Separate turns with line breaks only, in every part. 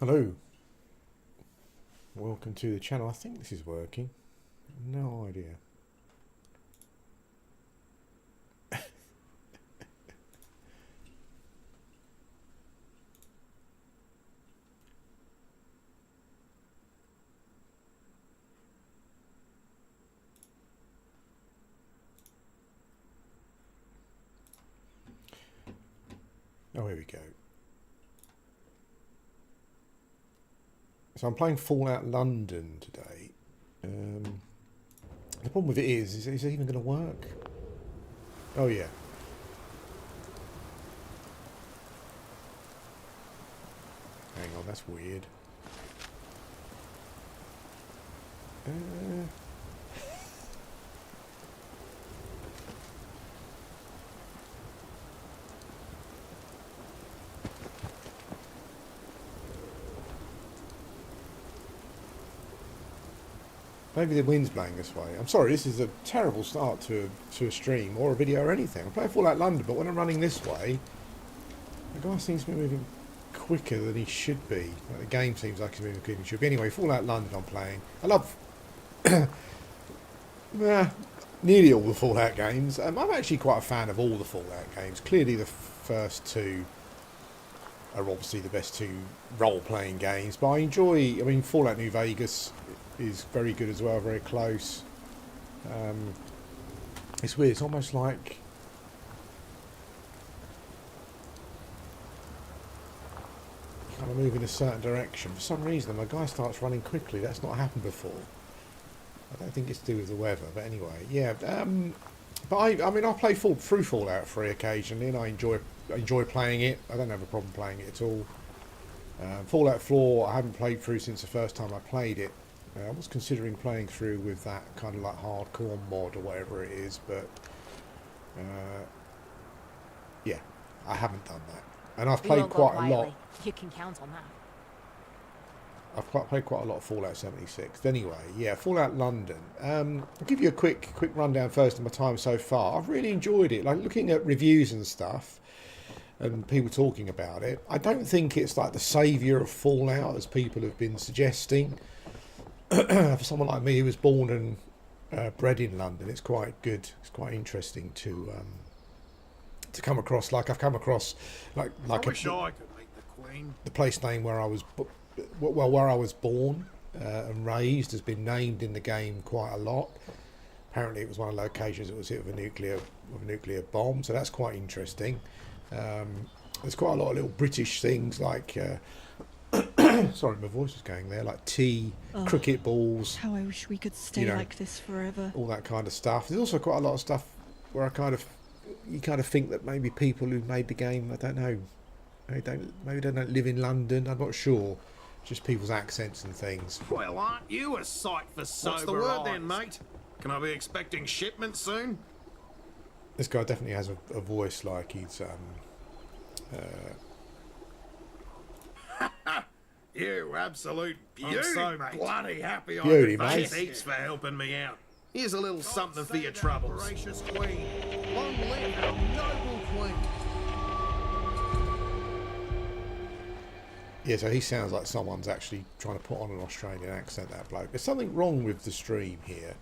Hello, welcome to the channel. I think this is working. No idea. Oh, here we go. So I'm playing Fallout London today. The problem with it is it even going to work? Oh yeah. Hang on, that's weird. Maybe the wind's blowing this way. I'm sorry, this is a terrible start to a stream or a video or anything. I'm playing Fallout London, but when I'm running this way, the guy seems to be moving quicker than he should be. Like the game seems like he's moving quicker than he should be. Anyway, Fallout London I'm playing. I love nearly all the Fallout games. I'm actually quite a fan of all the Fallout games. Clearly the first two are obviously the best two role-playing games, but I mean, Fallout New Vegas is very good as well, very close. It's weird, it's almost like you kind of move in a certain direction. For some reason, my guy starts running quickly. That's not happened before. I don't think it's to do with the weather, but anyway, yeah. But I mean, I play through Fallout 3 occasionally, and I enjoy playing it. I don't have a problem playing it at all. Fallout 4, I haven't played through since the first time I played it. I was considering playing through with that kind of like hardcore mod or whatever it is, but yeah, I haven't done that. And I've played quite a lot.
You can count on that.
I've played quite a lot of Fallout 76. Anyway, yeah, Fallout London. I'll give you a quick rundown first of my time so far. I've really enjoyed it. Like looking at reviews and stuff, and people talking about it. I don't think it's like the saviour of Fallout as people have been suggesting. For someone like me who was born and bred in London, it's quite good. It's quite interesting to come across. Like I've come across, like
I wish I could meet the Queen.
The place name where I was, where I was born and raised has been named in the game quite a lot. Apparently, it was one of the locations that was hit with a nuclear bomb, so that's quite interesting. There's quite a lot of little British things like. Sorry, my voice is going there. Like tea, cricket balls.
How I wish we could stay like this forever.
All that kind of stuff. There's also quite a lot of stuff where you kind of think that maybe people who made the game, I don't know, maybe they don't live in London. I'm not sure. Just people's accents and things.
Well, aren't you a sight for sober eyes? What's the word then, mate? Can I be expecting shipment soon?
This guy definitely has a voice like he's
You absolute beauty, I'm so mate. Bloody happy
beauty,
I
mate.
Heaps for helping me out. Here's a little something for your troubles. Gracious Queen, long live our noble Queen.
Yeah, so he sounds like someone's actually trying to put on an Australian accent, that bloke. There's something wrong with the stream here.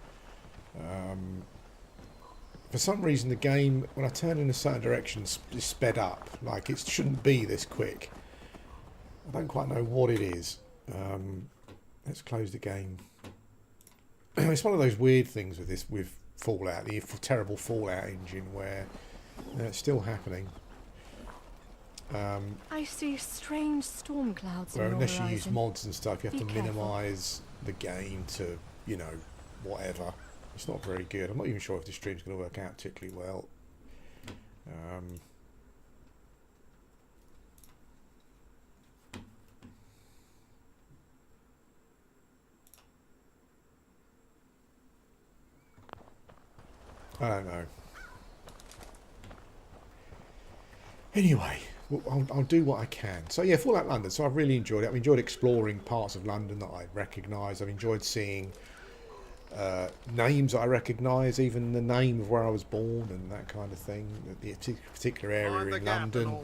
For some reason, the game, when I turn in a certain direction, is sped up. Like, it shouldn't be this quick. I don't quite know what it is. Let's close the game. It's one of those weird things with Fallout, the terrible Fallout engine, where it's still happening.
I see strange storm clouds.
Where
on
unless
the
you use
horizon.
mods and stuff, you have to
Be careful.
minimise the game to, you know, whatever. It's not very good. I'm not even sure if the stream's going to work out particularly well. I don't know. Anyway, I'll do what I can. So yeah, Fallout London. So I've really enjoyed it. I've enjoyed exploring parts of London that I recognise. I've enjoyed seeing names that I recognise, even the name of where I was born and that kind of thing. The particular area in London.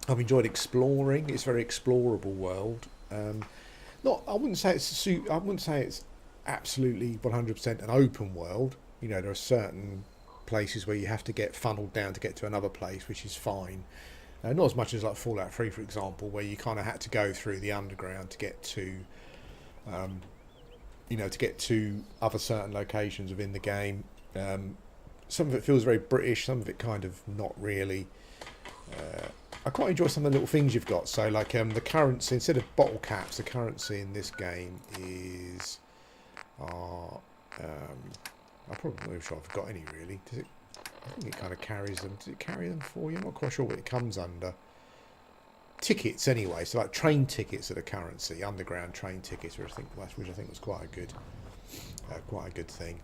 I've enjoyed exploring. It's a very explorable world. Not, I wouldn't say it's absolutely 100% an open world. You know, there are certain places where you have to get funneled down to get to another place, which is fine. Not as much as like Fallout 3, for example, where you kind of had to go through the underground to get to, to get to other certain locations within the game. Some of it feels very British, some of it kind of not really. I quite enjoy some of the little things you've got. So like the currency, instead of bottle caps, the currency in this game is... I'm probably not sure I've got any really. Does it? I think it kind of carries them. Does it carry them for you? I'm not quite sure what it comes under. Tickets anyway, so like train tickets are the currency, underground train tickets, which I think was quite a good thing.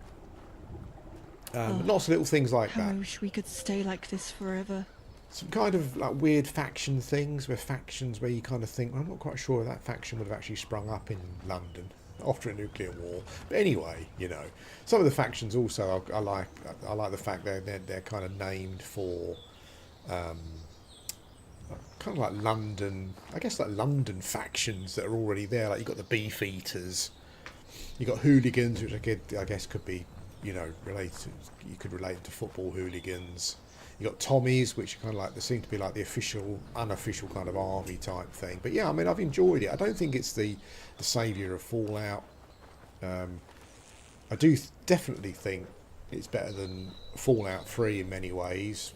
Lots of little things like that.
I wish we could stay like this forever.
Some kind of like weird faction things, where you kind of think, well, I'm not quite sure if that faction would have actually sprung up in London after a nuclear war. But anyway, you know, some of the factions also I like the fact they're kind of named for kind of like London, I guess like London factions that are already there. Like you've got the Beef Eaters, you've got hooligans, which I guess could be, you know, you could relate to football hooligans. You got Tommies, which are kind of like, they seem to be like the official, unofficial kind of army type thing. But yeah, I mean, I've enjoyed it. I don't think it's the saviour of Fallout. I do definitely think it's better than Fallout 3 in many ways,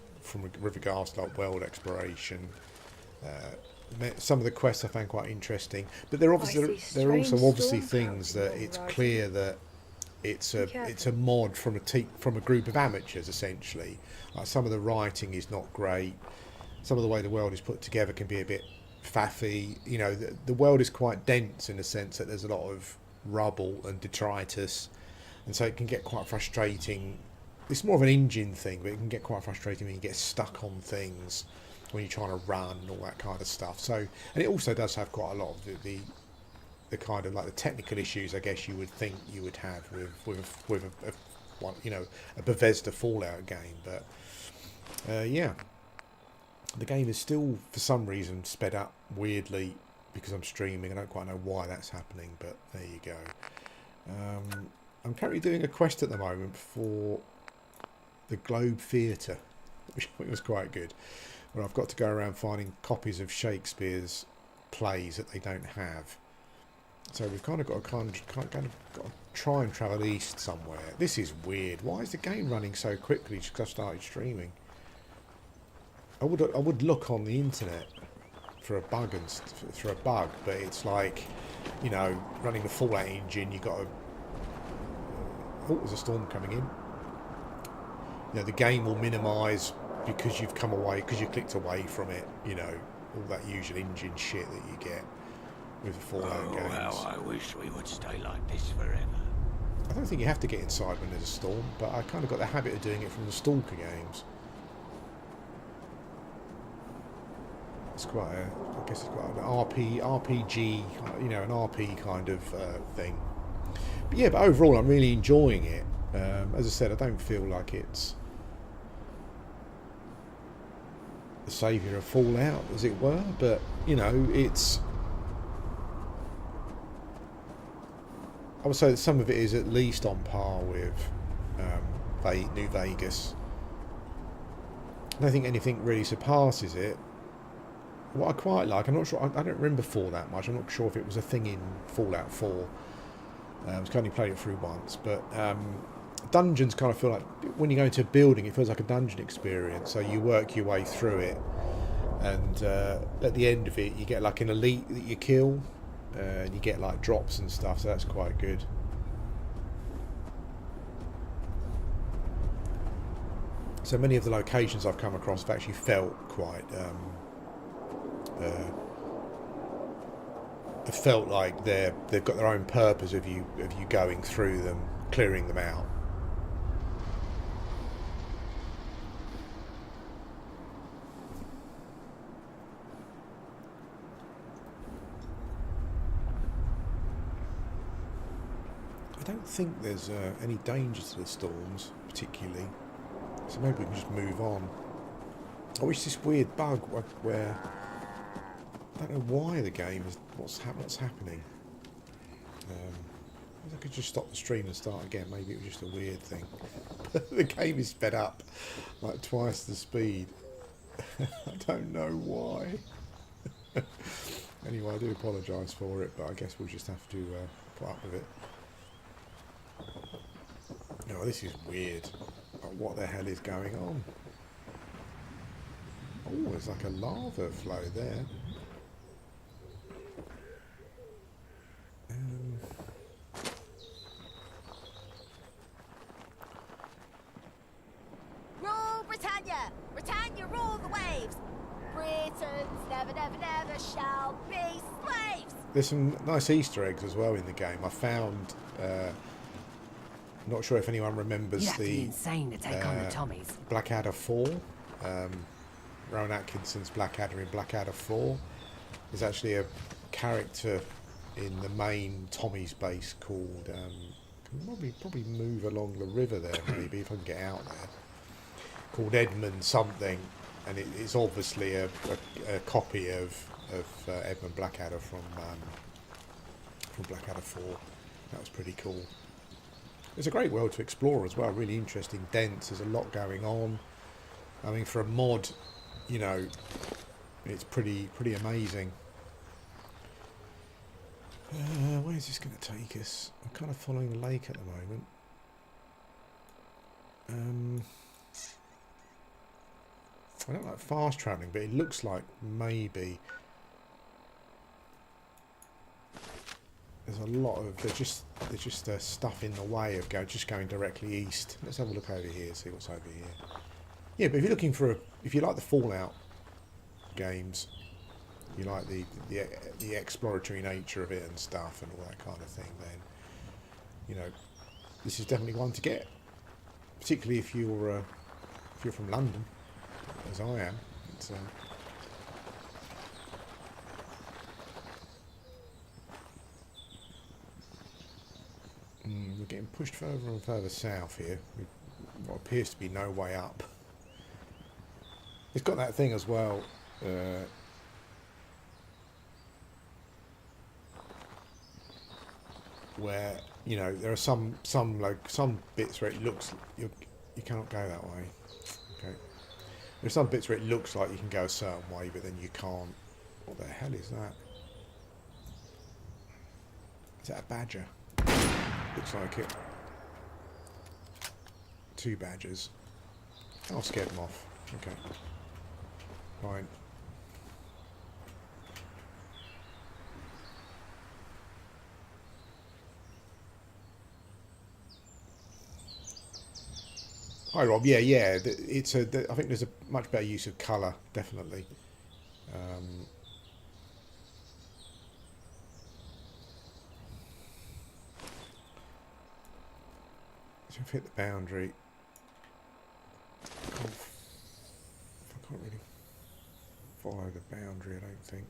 with regards to like world exploration. Some of the quests I found quite interesting, but there are also obviously things that it's clear that it's a mod from a group of amateurs essentially. Like some of the writing is not great. Some of the way the world is put together can be a bit faffy. You know, the world is quite dense in the sense that there's a lot of rubble and detritus, and so it can get quite frustrating. It's more of an engine thing, but it can get quite frustrating when you get stuck on things when you're trying to run and all that kind of stuff. So, and it also does have quite a lot of the kind of like the technical issues, I guess you would think you would have with a Bethesda Fallout game. But yeah, the game is still for some reason sped up weirdly because I'm streaming. I don't quite know why that's happening, but there you go. I'm currently doing a quest at the moment for the Globe Theatre, which I think was quite good, where I've got to go around finding copies of Shakespeare's plays that they don't have. So we've kind of got to try and travel east somewhere. This is weird. Why is the game running so quickly just because I started streaming? I would look on the internet for a bug but it's like, you know, running the Fallout engine. You got to. Oh, there's a storm coming in. You know, the game will minimise because you've come away, because you clicked away from it. You know, all that usual engine shit that you get with the Fallout games.
How I wish we would stay like this forever.
I don't think you have to get inside when there's a storm, but I kind of got the habit of doing it from the Stalker games. It's quite I guess it's quite an RPG, you know, an RP kind of thing. But yeah, but overall I'm really enjoying it. As I said, I don't feel like it's the saviour of Fallout, as it were, but, you know, it's... I would say that some of it is at least on par with New Vegas. I don't think anything really surpasses it. What I quite like, I'm not sure, I don't remember 4 that much. I'm not sure if it was a thing in Fallout 4. I was only played it through once, but dungeons kind of feel like, when you go into a building, it feels like a dungeon experience. So you work your way through it, and at the end of it, you get like an elite that you kill, and you get like drops and stuff. So that's quite good. So many of the locations I've come across have actually felt quite. It felt like they've got their own purpose of you going through them, clearing them out. I don't think there's any danger to the storms particularly, so maybe we can just move on. I wish this weird bug where I don't know why the game is what's happening. If I could just stop the stream and start again, maybe it was just a weird thing. The game is sped up like twice the speed. I don't know why. Anyway, I do apologise for it, but I guess we'll just have to put up with it. No, this is weird. Like, what the hell is going on? Oh, there's like a lava flow there.
Rule Britannia! Britannia rule the waves! Britons never, never, never shall be slaves!
There's some nice Easter eggs as well in the game. I found... not sure if anyone remembers
You'd have to be insane to take on the Tommies.
Blackadder 4. Rowan Atkinson's Blackadder in Blackadder 4. There's actually a character in the main Tommy's base called... can probably move along the river there, maybe, if I can get out there. Called Edmund something. And it's obviously a copy of Edmund Blackadder from Blackadder 4. That was pretty cool. It's a great world to explore as well. Really interesting, dense. There's a lot going on. I mean, for a mod, you know, it's pretty amazing. Where's this going to take us? I'm kind of following the lake at the moment. I don't like fast travelling, but it looks like maybe there's a lot of there's just stuff in the way of just going directly east. Let's have a look over here, see what's over here. Yeah, but if you're looking for if you like the Fallout games, you like the exploratory nature of it and stuff and all that kind of thing, then you know this is definitely one to get. Particularly if you're from London, as I am. It's, we're getting pushed further and further south here. What appears to be no way up. It's got that thing as well. Where you know there are some bits where it looks you cannot go that way. Okay. There's some bits where it looks like you can go a certain way, but then you can't. What the hell is that? Is that a badger? Looks like it. 2 badgers. I'll scare them off. Okay. Fine. Hi Rob, yeah, it's I think there's a much better use of colour, definitely. So I've hit the boundary. I can't really follow the boundary, I don't think.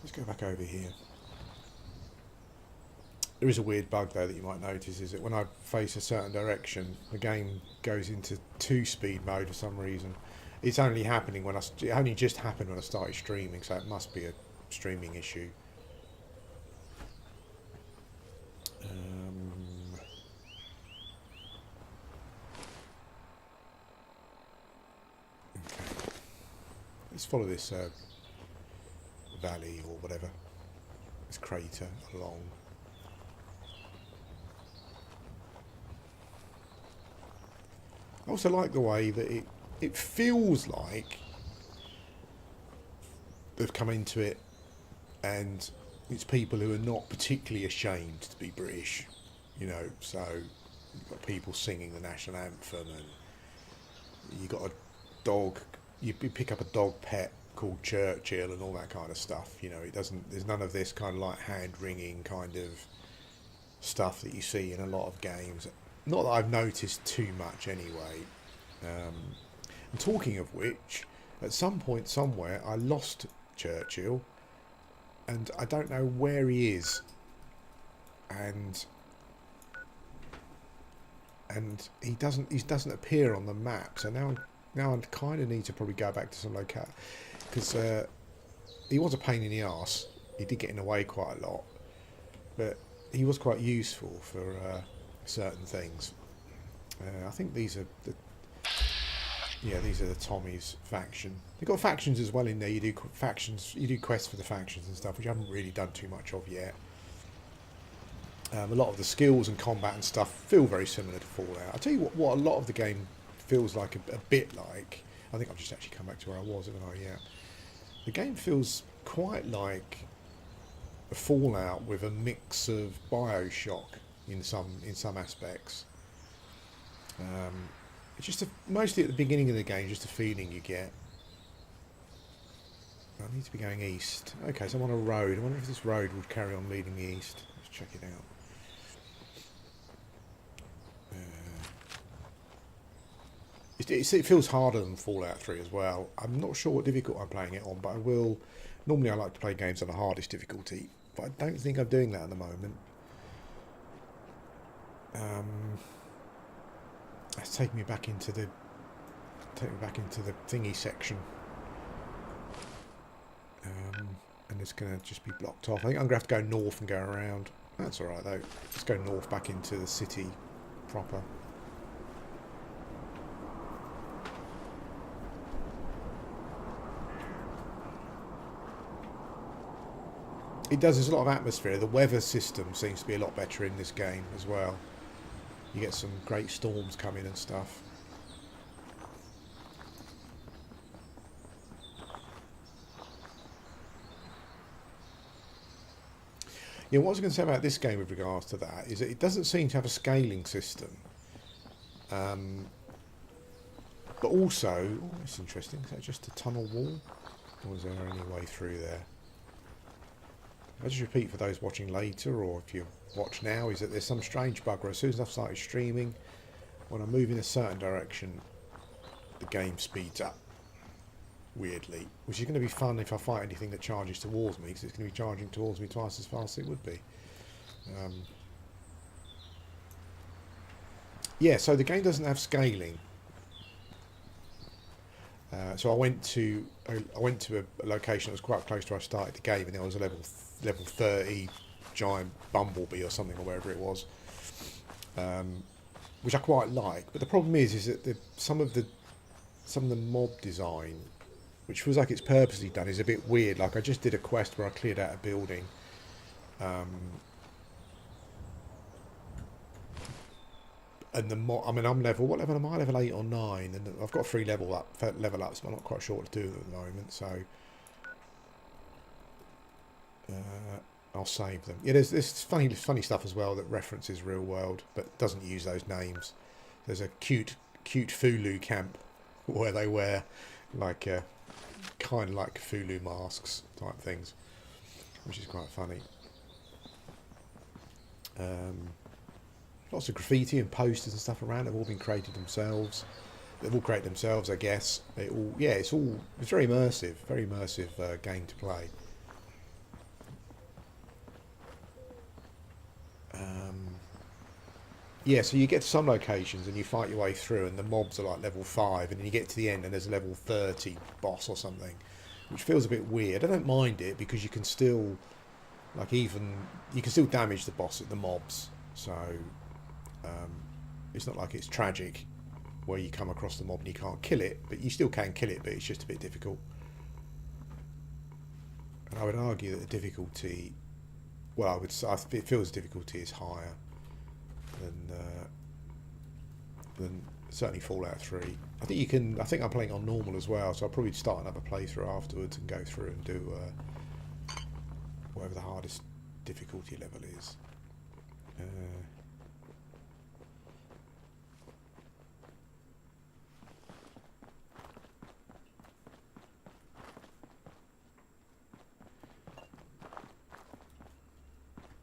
Let's go back over here. There is a weird bug though that you might notice, is that when I face a certain direction, the game goes into 2-speed mode for some reason. It's only happening when it only just happened when I started streaming, so it must be a streaming issue. Okay. Let's follow this valley or whatever, this crater along. I also like the way that it feels like they've come into it and it's people who are not particularly ashamed to be British, you know, so you've got people singing the national anthem and you've got a dog, you pick up a dog pet called Churchill and all that kind of stuff, you know, there's none of this kind of like hand-wringing kind of stuff that you see in a lot of games. Not that I've noticed too much anyway. And talking of which, at some point somewhere I lost Churchill and I don't know where he is. And he doesn't appear on the map. So now I kind of need to probably go back to some locale because he was a pain in the arse. He did get in the way quite a lot, but he was quite useful for certain things. I think these are the Tommies faction. They've got factions as well in there. You do factions, you do quests for the factions and stuff, which I haven't really done too much of yet. A lot of the skills and combat and stuff feel very similar to Fallout. I'll tell you what a lot of the game feels like a bit like. I think I've just actually come back to where I was, haven't I? Yeah. The game feels quite like a Fallout with a mix of BioShock in some aspects. It's just mostly at the beginning of the game, just a feeling you get. I need to be going east. Okay, so I'm on a road. I wonder if this road would carry on leading me east. Let's check it out. It feels harder than Fallout 3 as well. I'm not sure what difficulty I'm playing it on, but I will. Normally I like to play games on the hardest difficulty, but I don't think I'm doing that at the moment. That's taking me back into the thingy section, and it's going to just be blocked off. I think I'm going to have to go north and go around. That's all right though. Let's go north back into the city proper. It does, there's a lot of atmosphere. The weather system seems to be a lot better in this game as well. You get some great storms coming and stuff. Yeah, what I was going to say about this game with regards to that is that it doesn't seem to have a scaling system. But also, oh, that's interesting, is that just a tunnel wall? Or is there any way through there? I'll just repeat for those watching later, or if you watch now, is that there's some strange bug where as soon as I've started streaming, when I move in a certain direction, the game speeds up weirdly, which is going to be fun if I fight anything that charges towards me, because it's going to be charging towards me twice as fast as it would be. Yeah, so the game doesn't have scaling. So I went to a location that was quite close to where I started the game, and there was a level 30 giant bumblebee or something, or wherever it was, which I quite like. But the problem is that some of the mob design, which feels like it's purposely done, is a bit weird. Like I just did a quest where I cleared out a building, and the mob. I mean, I'm level. What level am I? Level 8 or 9, and I've got 3 level ups. But I'm not quite sure what to do at the moment. So I'll save them. Yeah, there's funny stuff as well that references real world, but doesn't use those names. There's a cute Fulu camp where they wear like kind of like Cthulhu masks type things, which is quite funny. Lots of graffiti and posters and stuff around. They've all been created themselves. They've all created themselves, I guess. It's very immersive game to play. Yeah, so you get to some locations and you fight your way through, and the mobs are like level 5, and then you get to the end and there's a level 30 boss or something, which feels a bit weird. I don't mind it because you can still, you can still damage the mobs. So it's not like it's tragic where you come across the mob and you can't kill it, but you still can kill it, but it's just a bit difficult. And I would argue that the difficulty, it feels the difficulty is higher than certainly Fallout 3. I think I'm playing on normal as well, so I'll probably start another playthrough afterwards and go through and do whatever the hardest difficulty level is.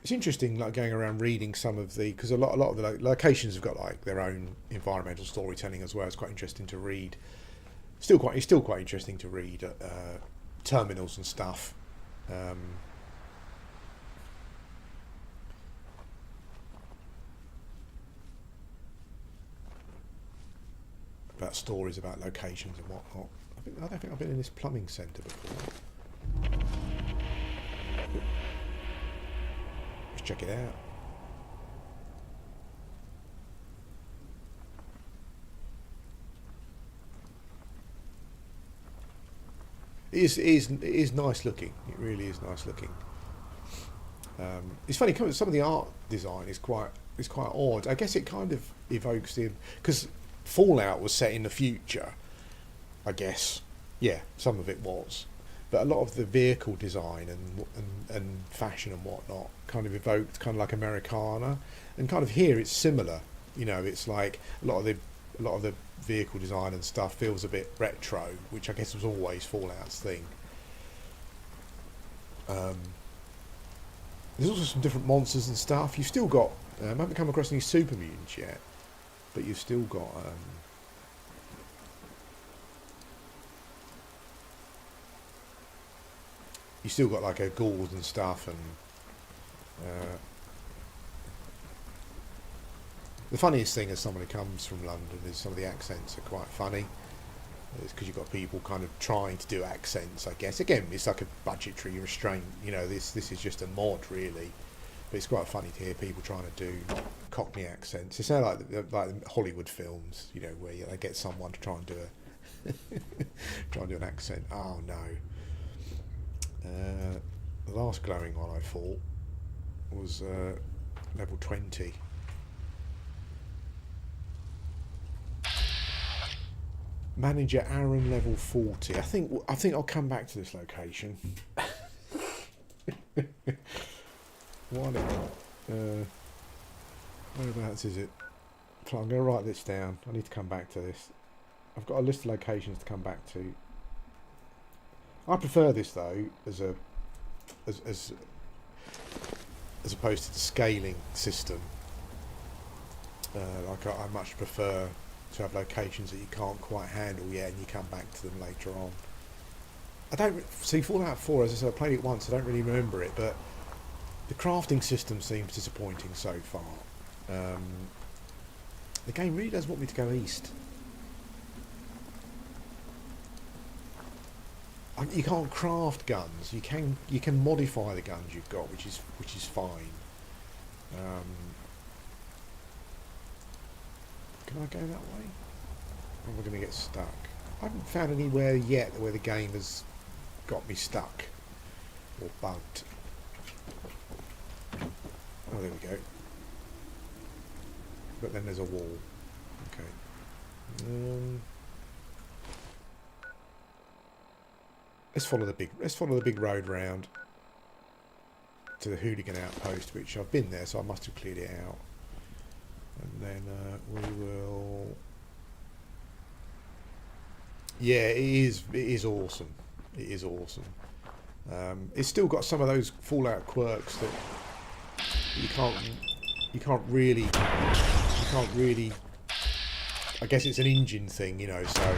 It's interesting, like going around reading some of because a lot of the locations have got like their own environmental storytelling as well. It's quite interesting to read. It's still quite interesting to read terminals and stuff. About stories about locations and whatnot. I don't think I've been in this plumbing centre before. Let's check it out. It is nice looking. It really is nice looking. It's funny, some of the art design is quite odd. I guess it kind of evokes the, because Fallout was set in the future, I guess. Yeah, some of it was, but a lot of the vehicle design and fashion and whatnot kind of evoked kind of like Americana, and kind of here it's similar. You know, it's like a lot of the vehicle design and stuff feels a bit retro, which I guess was always Fallout's thing. There's also some different monsters and stuff. You've still got, I haven't come across any super mutants yet, but you've still got, like a ghouls and stuff, and the funniest thing as someone who comes from London is some of the accents are quite funny. It's because you've got people kind of trying to do accents, I guess. Again, it's like a budgetary restraint. You know, this is just a mod, really. But it's quite funny to hear people trying to do Cockney accents. It's not like Hollywood films, you know, where they get someone to try and do an accent. Oh no. The last glowing one I fought was level 20. Manager Aaron, level 40. I think I'll come back to this location. Whereabouts is it? So I'm going to write this down. I need to come back to this. I've got a list of locations to come back to. I prefer this though as opposed to the scaling system. I much prefer to have locations that you can't quite handle yet, and you come back to them later on. I don't see Fallout 4. As I said, I played it once. I don't really remember it, but the crafting system seems disappointing so far. The game really does want me to go east. You can't craft guns. You can modify the guns you've got, which is fine. Can I go that way? Or am I going to get stuck? I haven't found anywhere yet where the game has got me stuck or bugged. Oh, there we go. But then there's a wall. Okay. Let's follow the big road round to the hooligan outpost, which I've been there, so I must have cleared it out. And then we will. Yeah, it is awesome. It is awesome. It's still got some of those Fallout quirks that you can't really. I guess it's an engine thing, you know. So.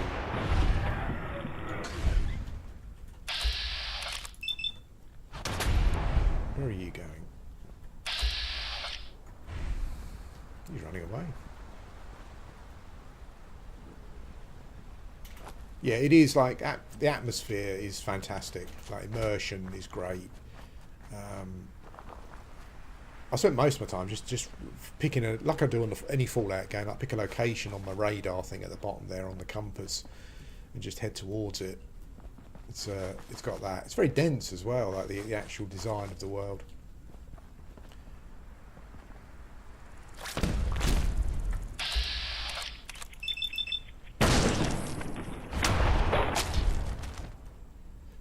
Where are you going? He's running away. Yeah, it is like the atmosphere is fantastic. Like immersion is great. I spent most of my time just picking like I do on any Fallout game. I pick a location on my radar thing at the bottom there on the compass, and just head towards it. It's got that. It's very dense as well, like the actual design of the world.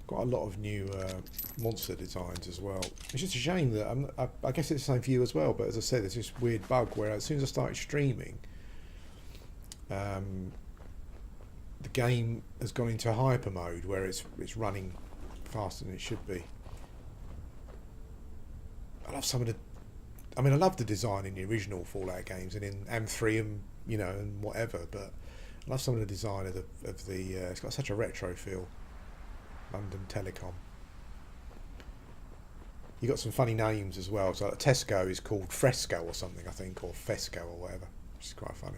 Got a lot of new monster designs as well. It's just a shame that I guess it's the same for you as well. But as I said, there's this weird bug where as soon as I started streaming, the game has gone into hyper mode where it's running faster than it should be. I love some of the. I mean, I love the design in the original Fallout games and in M3 and and whatever. But I love some of the design of the. It's got such a retro feel. London Telecom. You got some funny names as well. So like Tesco is called Fresco or something, I think, or Fesco or whatever, which is quite funny.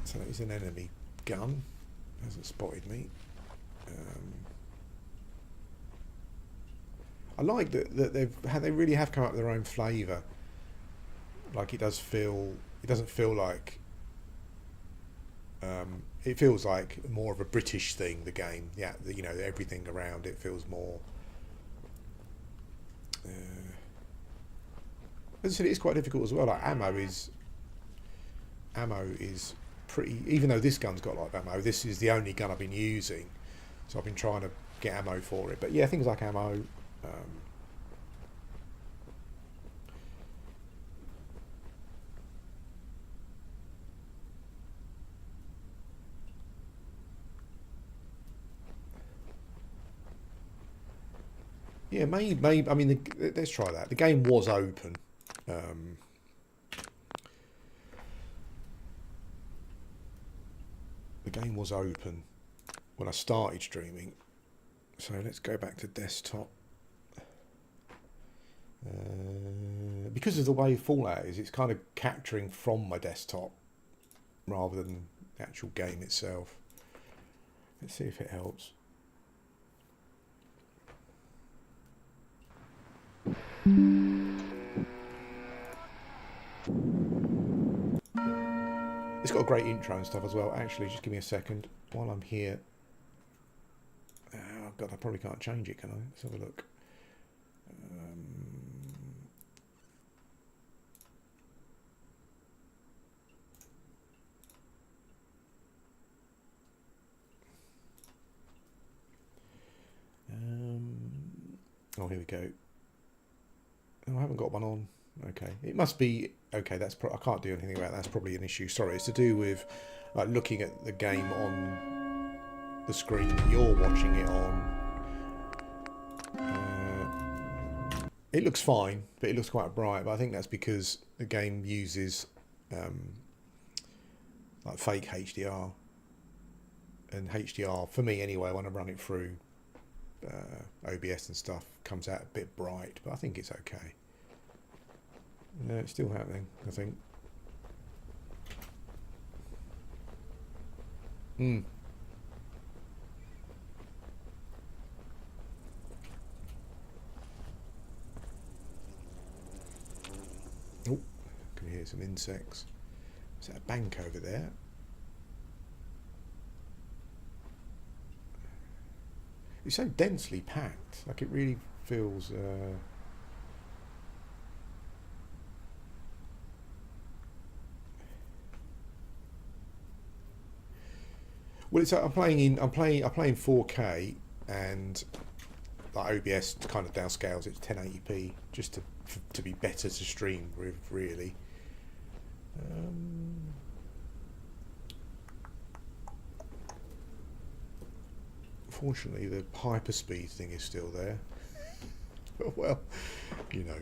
So that is an enemy gun. Hasn't spotted me. I like that they really have come up with their own flavour. Like it doesn't feel like it feels like more of a British thing. The game, yeah, you know, everything around it feels more. As I said, it's quite difficult as well. Like ammo is pretty. Even though this gun's got a lot of ammo, this is the only gun I've been using, so I've been trying to get ammo for it. But yeah, things like ammo. Yeah, maybe. I mean, let's try that. The game was open. The game was open when I started streaming. So let's go back to desktop. Because of the way Fallout is, it's kind of capturing from my desktop rather than the actual game itself. Let's see if it helps. It's got a great intro and stuff as well. Actually, just give me a second while I'm here. Oh God, I probably can't change it, can I? Let's have a look. Oh, here we go. Oh, I haven't got one on. Okay, it must be okay. I can't do anything about that. That's probably an issue. Sorry, it's to do with like looking at the game on the screen that you're watching it on. It looks fine, but it looks quite bright. But I think that's because the game uses like fake HDR, and HDR for me anyway, when I run it through OBS and stuff, comes out a bit bright. But I think it's okay. No, it's still happening, I think. Oh, can hear some insects. Is that a bank over there? It's so densely packed. Like it really feels. Well, it's I'm playing 4K, and like OBS kind of downscales it to 1080p just to be better to stream with, really. Fortunately, the hyperspeed thing is still there. But well, you know,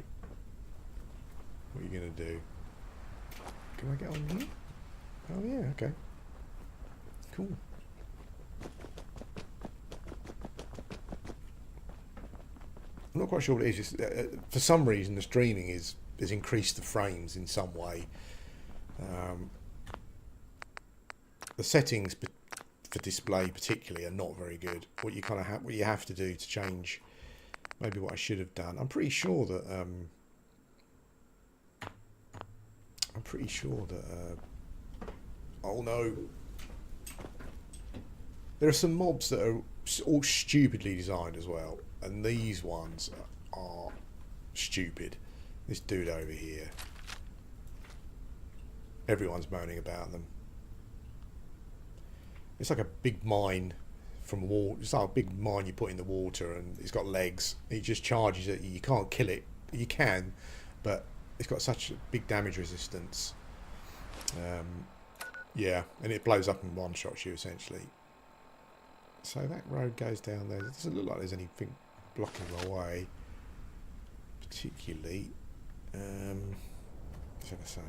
what are you gonna do? Can I get on here? Oh yeah, okay, cool. I'm not quite sure what it is. For some reason, the streaming has increased the frames in some way. The settings for display, particularly, are not very good. What you kind of what you have to do to change, maybe what I should have done. I'm pretty sure that. Oh no! There are some mobs that are all stupidly designed as well. And these ones are stupid. This dude over here. Everyone's moaning about them. It's like a big mine from water. It's like a big mine you put in the water, and it's got legs. It just charges at you. You can't kill it. You can, but it's got such a big damage resistance. Yeah, and it blows up and one-shots you essentially. So that road goes down there. It doesn't look like there's anything blocking my way, particularly. Let's have a save.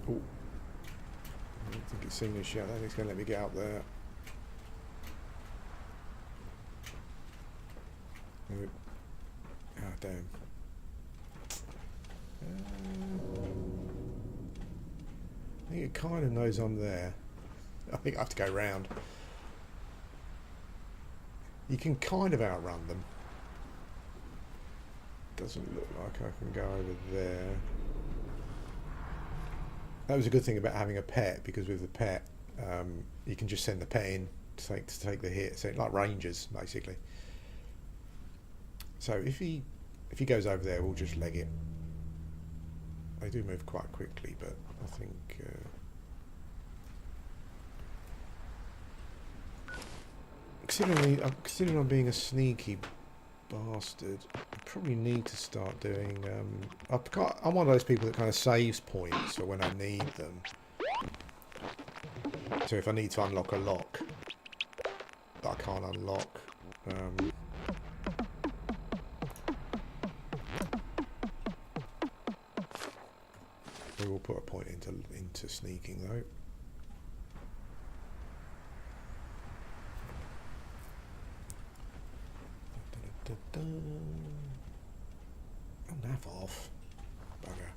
Oh, I don't think it's seen this yet. I don't think it's going to let me get up there. Oh, damn. I think it kind of knows I'm there. I think I have to go round. You can kind of outrun them. Doesn't look like I can go over there. That was a good thing about having a pet, because with the pet, you can just send the pet in to take the hit. So like rangers, basically. So if he goes over there, we'll just leg it. They do move quite quickly, but I think. Considering I'm being a sneaky bastard, I probably need to start doing. I'm one of those people that kind of saves points for when I need them. So if I need to unlock a lock that I can't unlock, we will put a point into sneaking though. Oh, nav off. Bugger.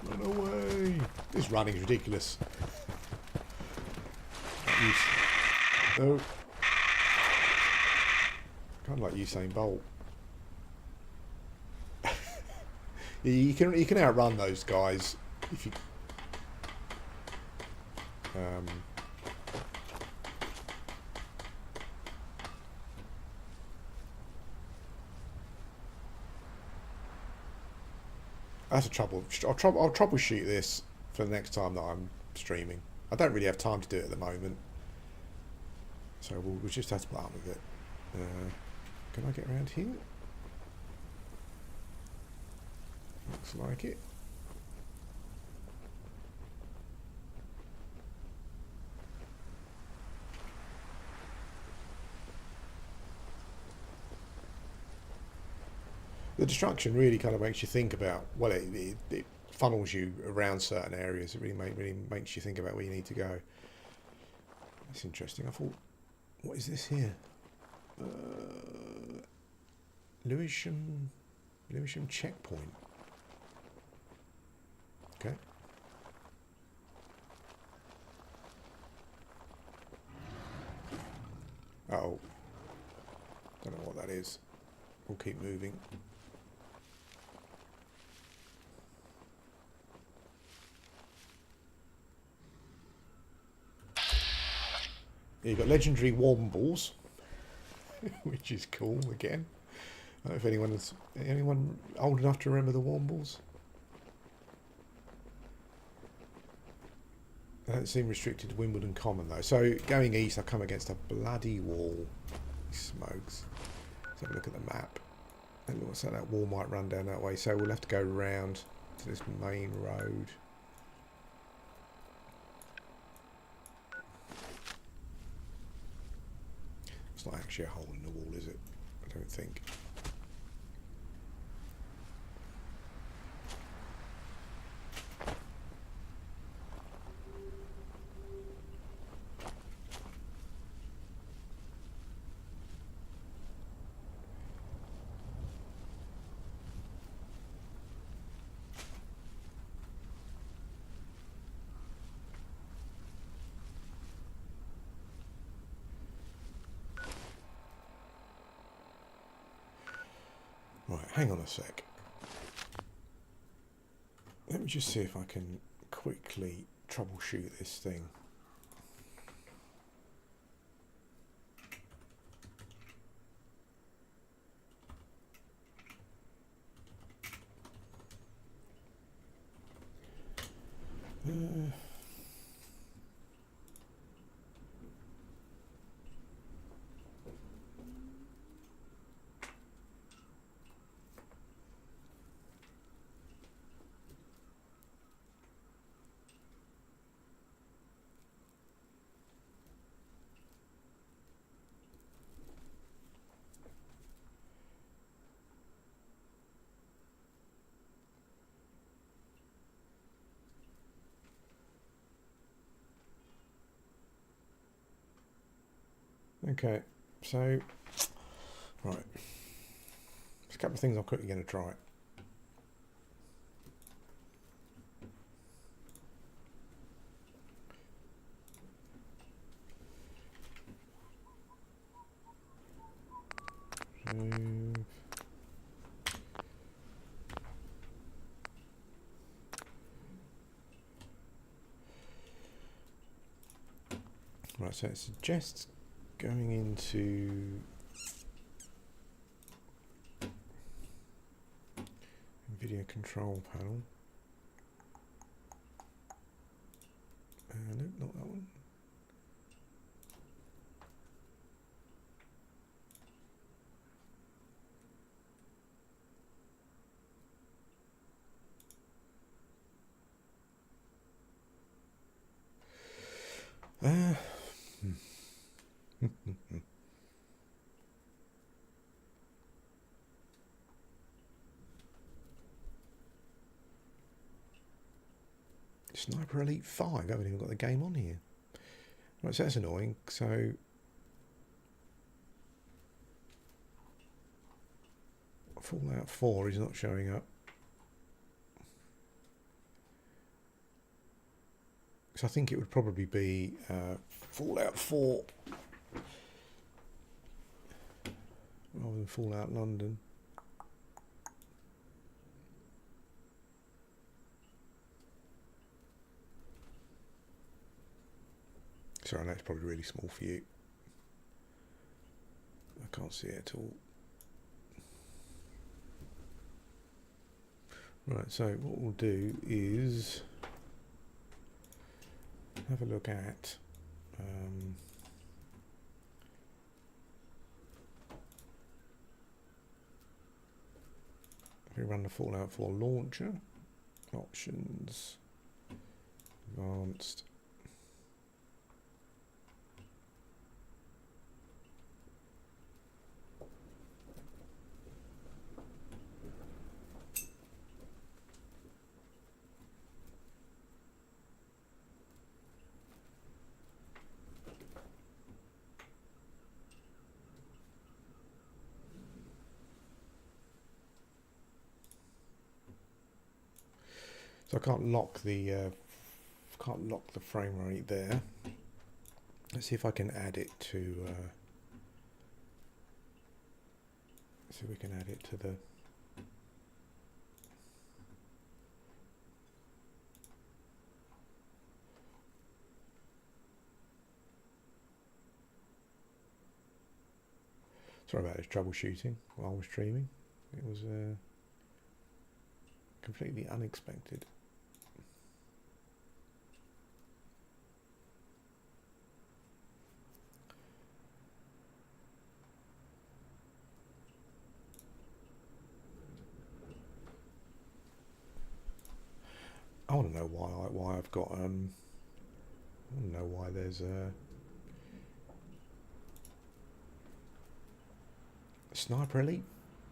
Run away. This running's ridiculous. Oh. Kind of like Usain Bolt. You can outrun those guys if you. That's a trouble. I'll troubleshoot this for the next time that I'm streaming. I don't really have time to do it at the moment, so we'll just have to put up with it. Can I get around here? Looks like it. The destruction really kind of makes you think about, well, it funnels you around certain areas. It really makes you think about where you need to go. That's interesting. I thought, what is this here? Lewisham checkpoint. Okay. Uh-oh. Don't know what that is. We'll keep moving. You've got legendary Wombles, which is cool again. I don't know if anyone old enough to remember the Wombles. They don't seem restricted to Wimbledon Common though. So going east, I've come against a bloody wall. Smokes. Let's have a look at the map. It looks like that wall might run down that way. So we'll have to go round to this main road. It's not actually a hole in the wall, is it? I don't think. Right, hang on a sec. Let me just see if I can quickly troubleshoot this thing. Okay, so right, there's a couple of things I'm quickly going to try. Save. Right, so it suggests going into video control panel. Nope, not that one. Sniper Elite 5, I haven't even got the game on here. Right, so that's annoying. So Fallout 4 is not showing up. So I think it would probably be Fallout 4 rather than Fallout London. Sorry, I know it's probably really small for you. I can't see it at all. Right, so what we'll do is have a look at if we run the Fallout 4 launcher, options, advanced. So I can't lock the frame rate there. Let's see if I can add it to. See if we can add it to the. Sorry about this troubleshooting while I was streaming. It was completely unexpected. I want to know why I've got I want to know why there's a Sniper Elite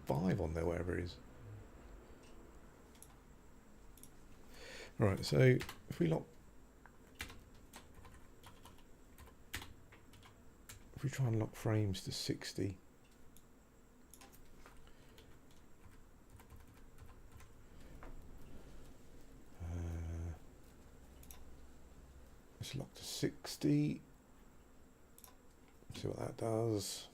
5 on there, wherever it is. Right, so if we try and lock frames to 60. Let's lock to 60. See what that does.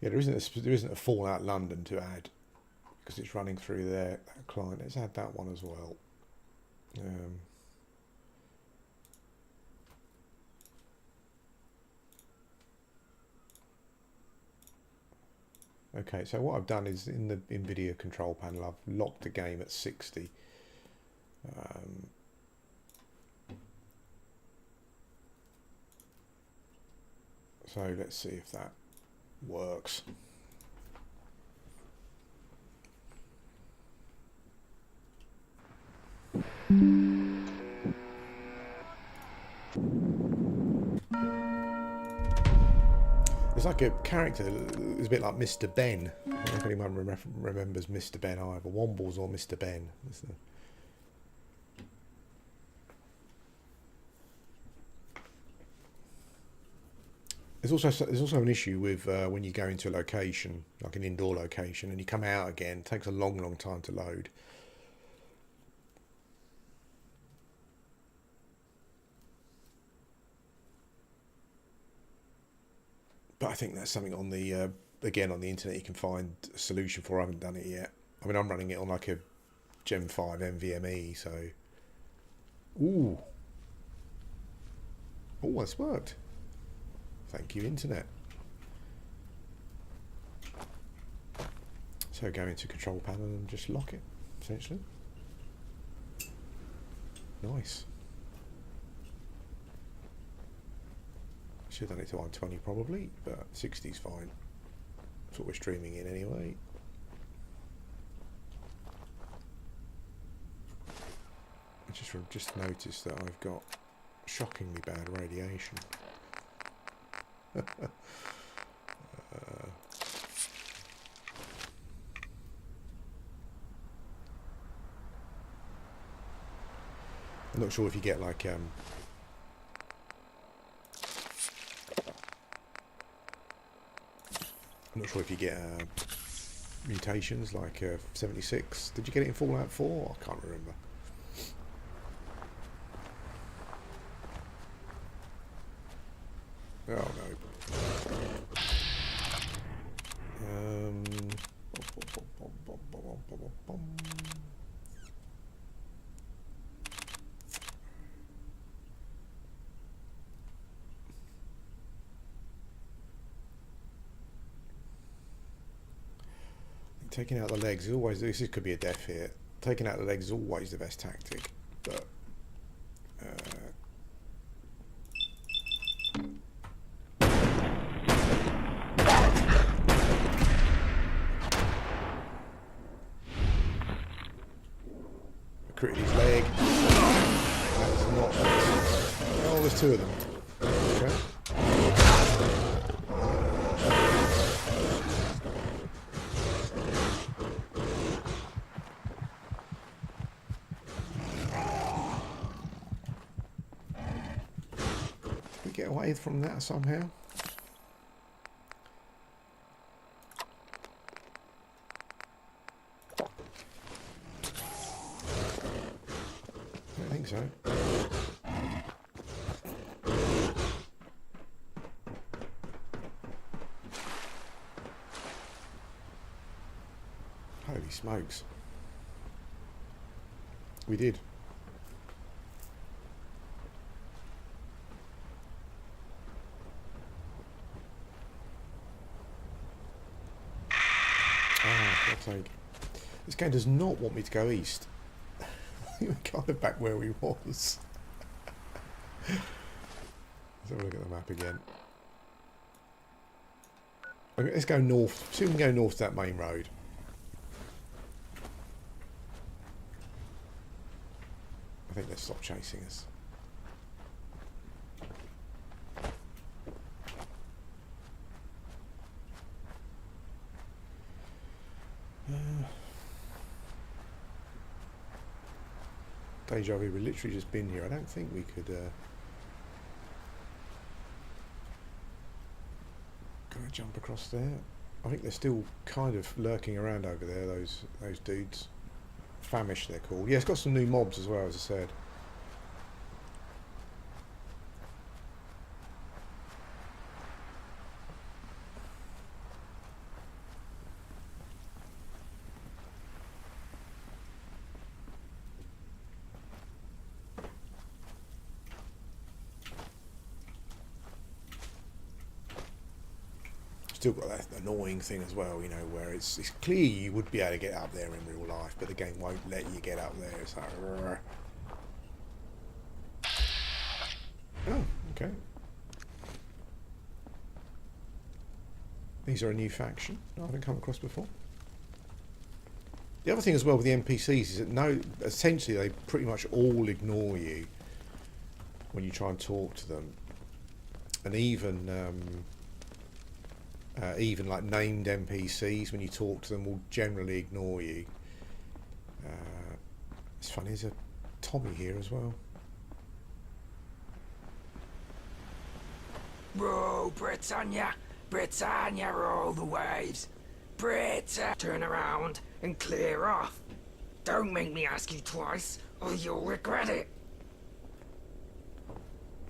Yeah, there isn't a Fallout London to add because it's running through that client. Let's add that one as well. Okay, so what I've done is in the NVIDIA control panel, I've locked the game at 60. So let's see if that works. It's like a character. It's a bit like Mr. Ben. I don't know if anyone remembers Mr. Ben either. Wombles or Mr. Ben. There's also an issue with when you go into a location, like an indoor location, and you come out again. It takes a long time to load. But I think that's something on the again on the internet you can find a solution for. I haven't done it yet. I mean, I'm running it on like a Gen 5 NVMe, so ooh, that's worked. Thank you, internet. So go into control panel and just lock it, essentially. Nice. Should have done it to 120 probably, but 60's fine. That's what we're streaming in anyway. I just noticed that I've got shockingly bad radiation. I'm not sure if you get like I'm not sure if you get mutations like 76. Did you get it in Fallout 4? I can't remember. Oh no. Taking out the legs is always, this could be a death here. Taking out the legs is always the best tactic, but critted his leg. That's not. Oh, there's two of them. Okay. We get away from that somehow. I think so. Holy smokes. We did. Ah, God's sake. This game does not want me to go east. We're kind of back where we was. Let's have a look at the map again. Okay, let's go north. See if we can go north to that main road. I think they'll stop chasing us. Deja vu, we've literally just been here. I don't think we could gonna jump across there. I think they're still kind of lurking around over there, those dudes. Famish they're called. Yeah, it's got some new mobs as well, as I said. Still got that annoying thing as well, you know, where it's clear you would be able to get up there in real life, but the game won't let you get up there. It's like, rrr. Oh, okay. These are a new faction I haven't come across before. The other thing as well with the NPCs is that essentially they pretty much all ignore you when you try and talk to them, and even like named NPCs, when you talk to them, will generally ignore you. It's funny, there's a Tommy here as well.
Row, Britannia! Britannia, roll the waves! Turn around and clear off. Don't make me ask you twice, or you'll regret it.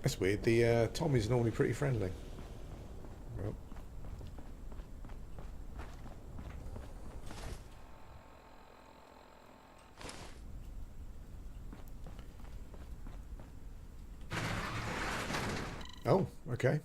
That's weird. The Tommy's normally pretty friendly. Well. Oh, okay.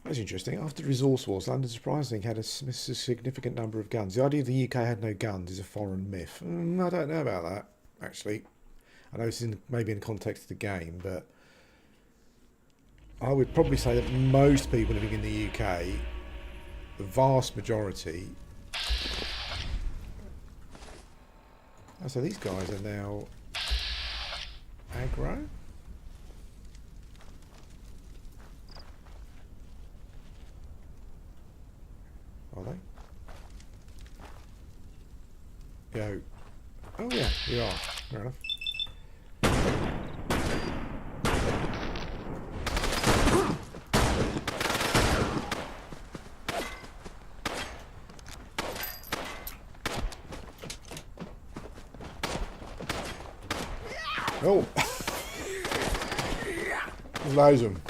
That's interesting. After the resource wars, London surprisingly had a significant number of guns. The idea the UK had no guns is a foreign myth. I don't know about that, actually. I know it's maybe in the context of the game, but I would probably say that most people living in the UK, the vast majority... Oh, so these guys are now aggro? Are they? Yo. Oh yeah, you are. Fair enough. Oh! Loads of them.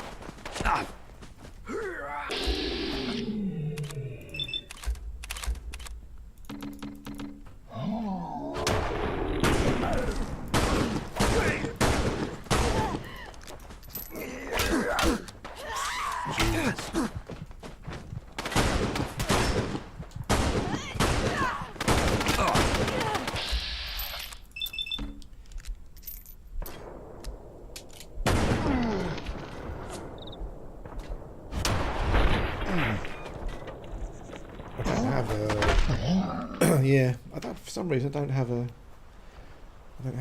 Yeah, for some reason I don't have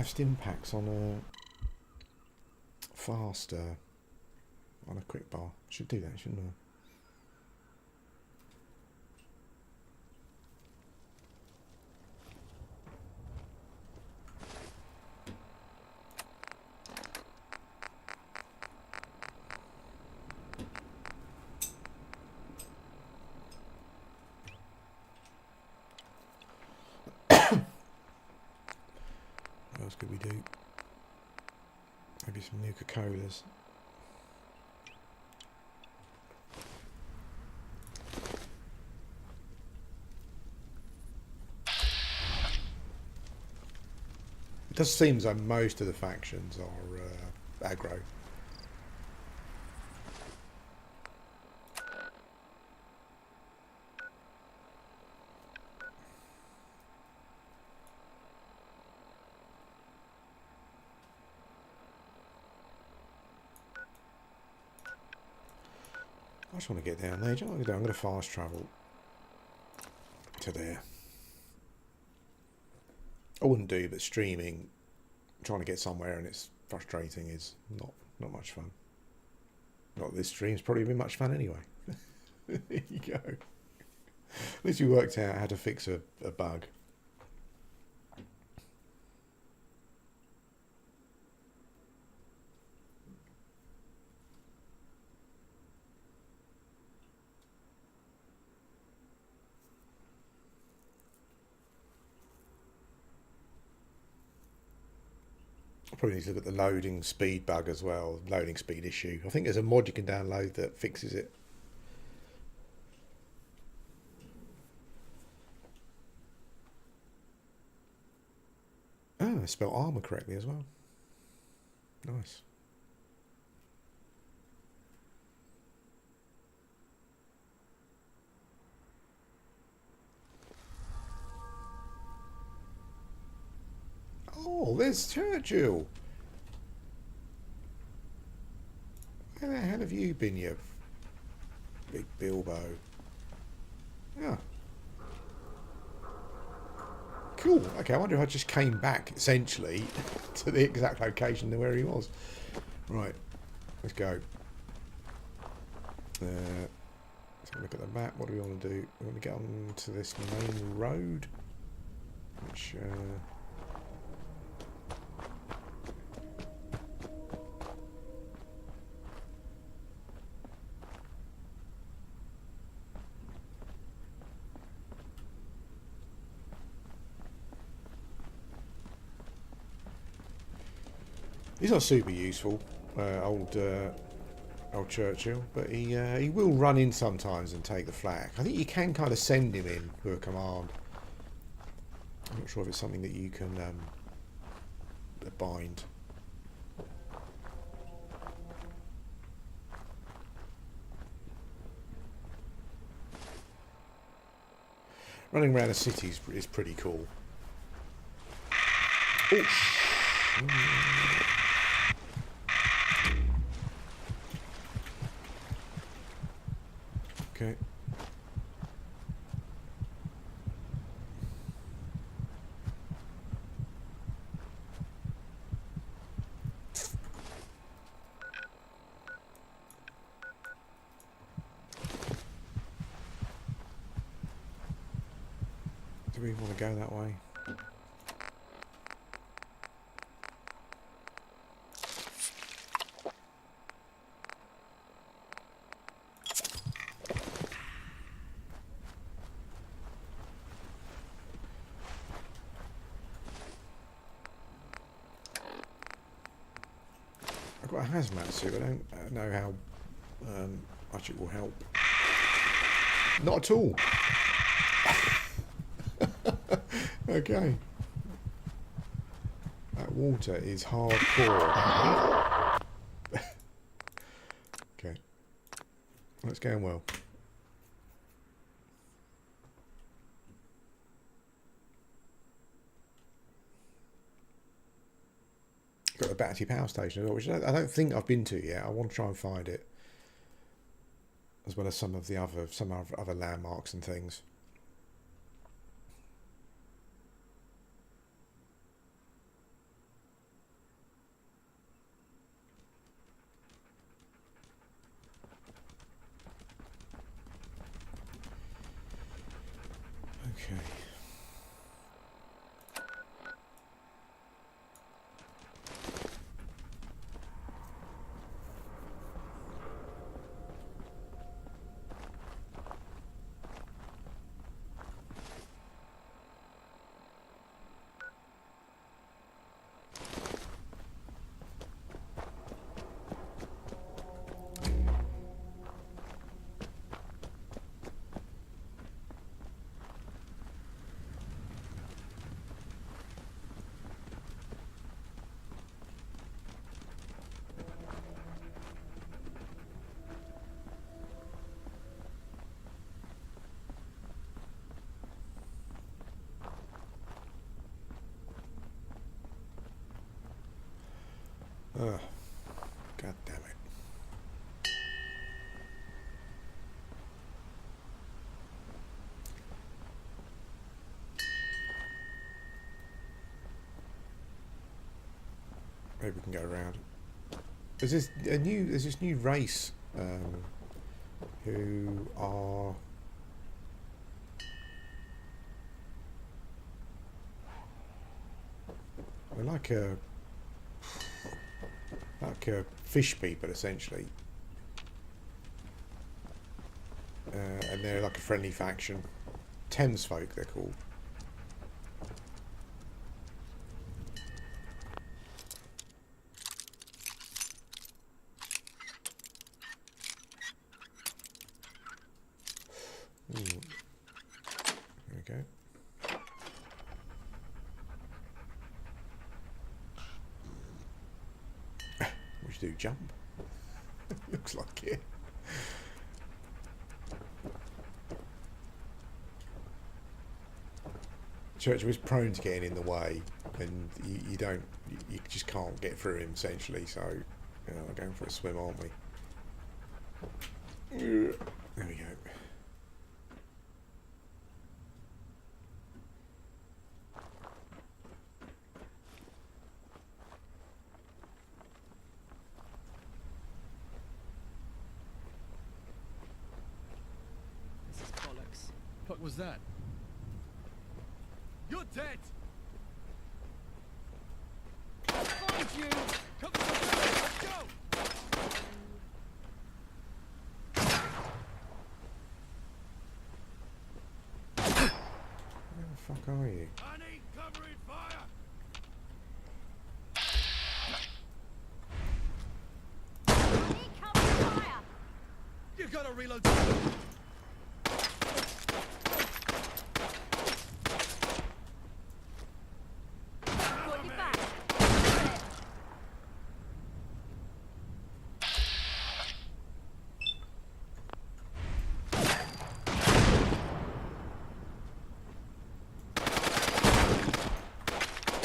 stim packs on a faster on a quick bar. Should do that, shouldn't I? What else could we do? Maybe some Nuka-Colas. It does seem as though most of the factions are aggro. I just want to get down there. Do you know what I'm going to fast travel to there. I wouldn't do, but streaming, trying to get somewhere and it's frustrating is not much fun. Not that this stream's probably been much fun anyway. There you go. At least we worked out how to fix a bug. Probably need to look at the loading speed bug as well, loading speed issue. I think there's a mod you can download that fixes it. Oh, I spelled armour correctly as well. Nice. Oh, there's Churchill. Where the hell have you been, you big Bilbo? Yeah. Cool. Okay, I wonder if I just came back, essentially, to the exact location where he was. Right. Let's go. Let's have a look at the map. What do we want to do? We want to get on to this main road, which... he's not super useful, old Churchill, but he will run in sometimes and take the flak. I think you can kind of send him in with a command. I'm not sure if it's something that you can bind. Running around a city is pretty cool. Oh. Okay. Do we want to go that way? I've got a hazmat suit. I don't know how much it will help. Not at all. Okay. That water is hardcore. Okay. That's going well. Got the Battersea Power Station as well, which I don't think I've been to yet. I want to try and find it, as well as some other landmarks and things. Okay. Ugh. God damn it. Maybe we can go around. There's this new race who are they're like a fish people essentially, and they're like a friendly faction. Thames folk they're called. There we go. to do, jump? Looks like it. Churchill is prone to getting in the way, and you just can't get through him essentially. So, we're going for a swim, aren't we? There we go.
This is bollocks. What was that? You're dead! I'll find you! Come on, let's go!
Where the fuck are you?
I need covering fire!
I need cover fire!
You gotta reload.
Got your back.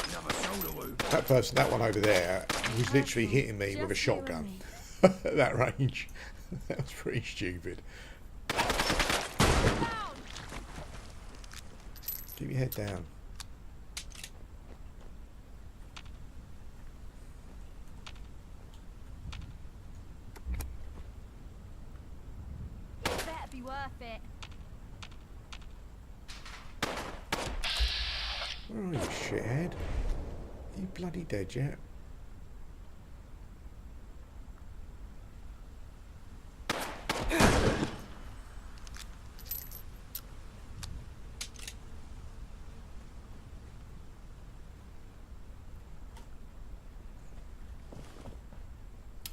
Another shoulder wound.
That one over there was literally hitting me with a
Just you and
shotgun
me.
at that range. That was pretty stupid.
Down.
Keep your head down.
It better be worth it.
Where are you, shithead? Are you bloody dead yet?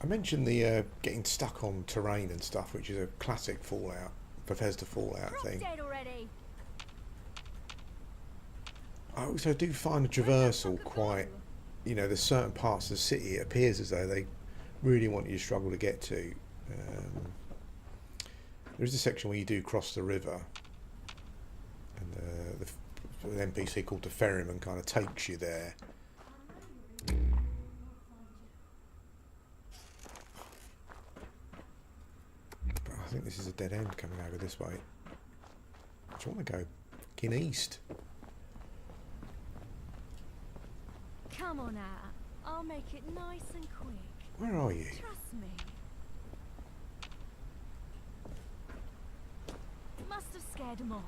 I mentioned the getting stuck on terrain and stuff, which is a classic Fallout, Bethesda Fallout
Rock's
thing.
dead already.
I also do find the traversal quite, there's certain parts of the city it appears as though they really want you to struggle to get to. There is a section where you do cross the river, and the NPC called the ferryman kind of takes you there. But I think this is a dead end coming over this way. I just want to go fucking east.
Come on out. I'll make it nice and quick.
Where are you?
Trust me. Must have scared him off.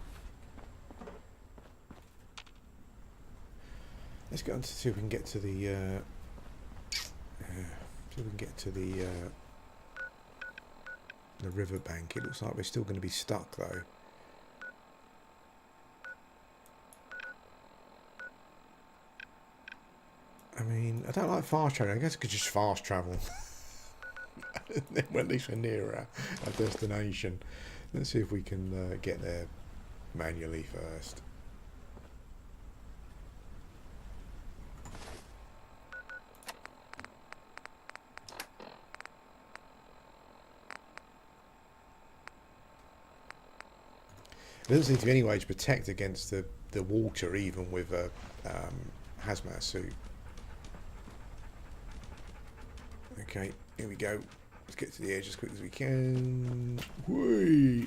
Let's go on to see if we can get to the. See if we can get to the riverbank. It looks like we're still going to be stuck though. I mean, I don't like fast traveling. I guess I could just fast travel. Then at least we're near our destination. Let's see if we can get there manually first. There doesn't seem to be any way to protect against the water, even with a hazmat suit. Okay, here we go. Let's get to the edge as quick as we can. Whee!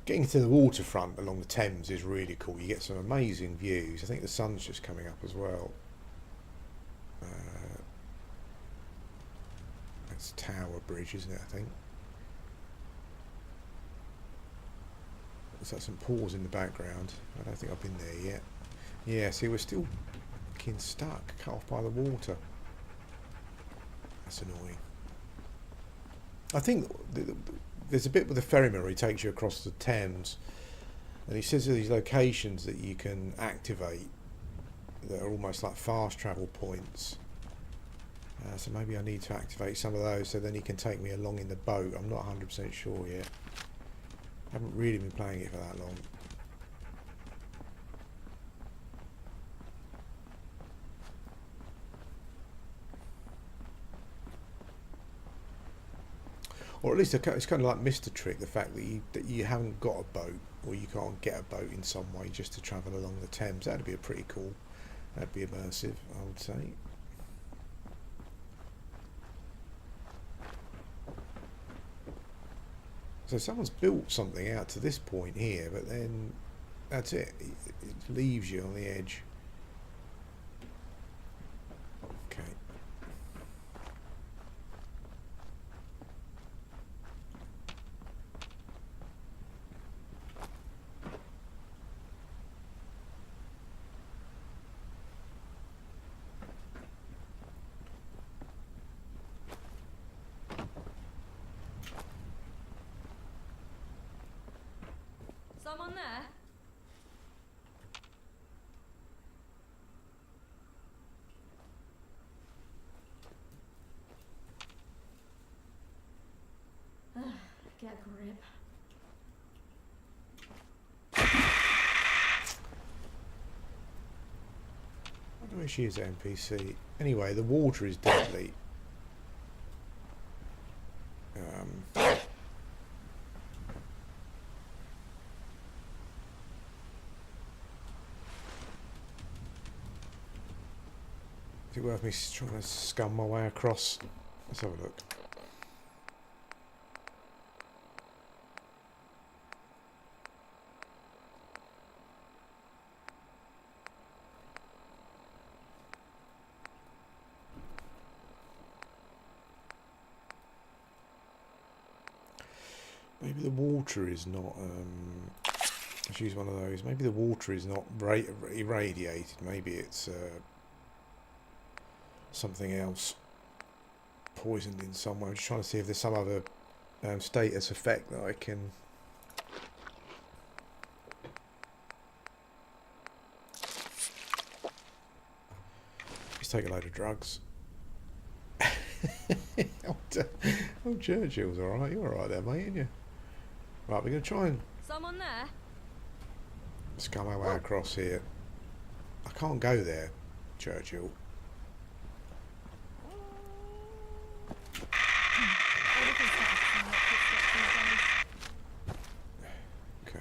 Getting to the waterfront along the Thames is really cool. You get some amazing views. I think the sun's just coming up as well. That's Tower Bridge, isn't it, I think? There's like some pause in the background. I don't think I've been there yet. Yeah, see, we're still fucking stuck, cut off by the water. That's annoying. I think there's a bit with the ferryman where he takes you across the Thames, and he says there's these locations that you can activate that are almost like fast travel points. So maybe I need to activate some of those so then he can take me along in the boat. I'm not 100% sure yet. I haven't really been playing it for that long. Or at least it's kind of like Mr. Trick, the fact that you haven't got a boat, or you can't get a boat in some way just to travel along the Thames. That'd be a pretty cool. That'd be immersive, I would say. So someone's built something out to this point here, but then that's it. It leaves you on the edge. Okay.
Someone there? Get a grip.
I wonder where she is, NPC. Anyway, the water is deadly. Is it worth me trying to scum my way across? Let's have a look. Maybe the water is not. Let's use one of those. Maybe the water is not irradiated. Maybe it's something else, poisoned in some way. I'm just trying to see if there's some other status effect that I can. Let's take a load of drugs. Oh, Churchill's alright. You're alright there, mate, aren't you? Right, we're going to try and
Someone there?
scum our way across here. I can't go there, Churchill. Okay.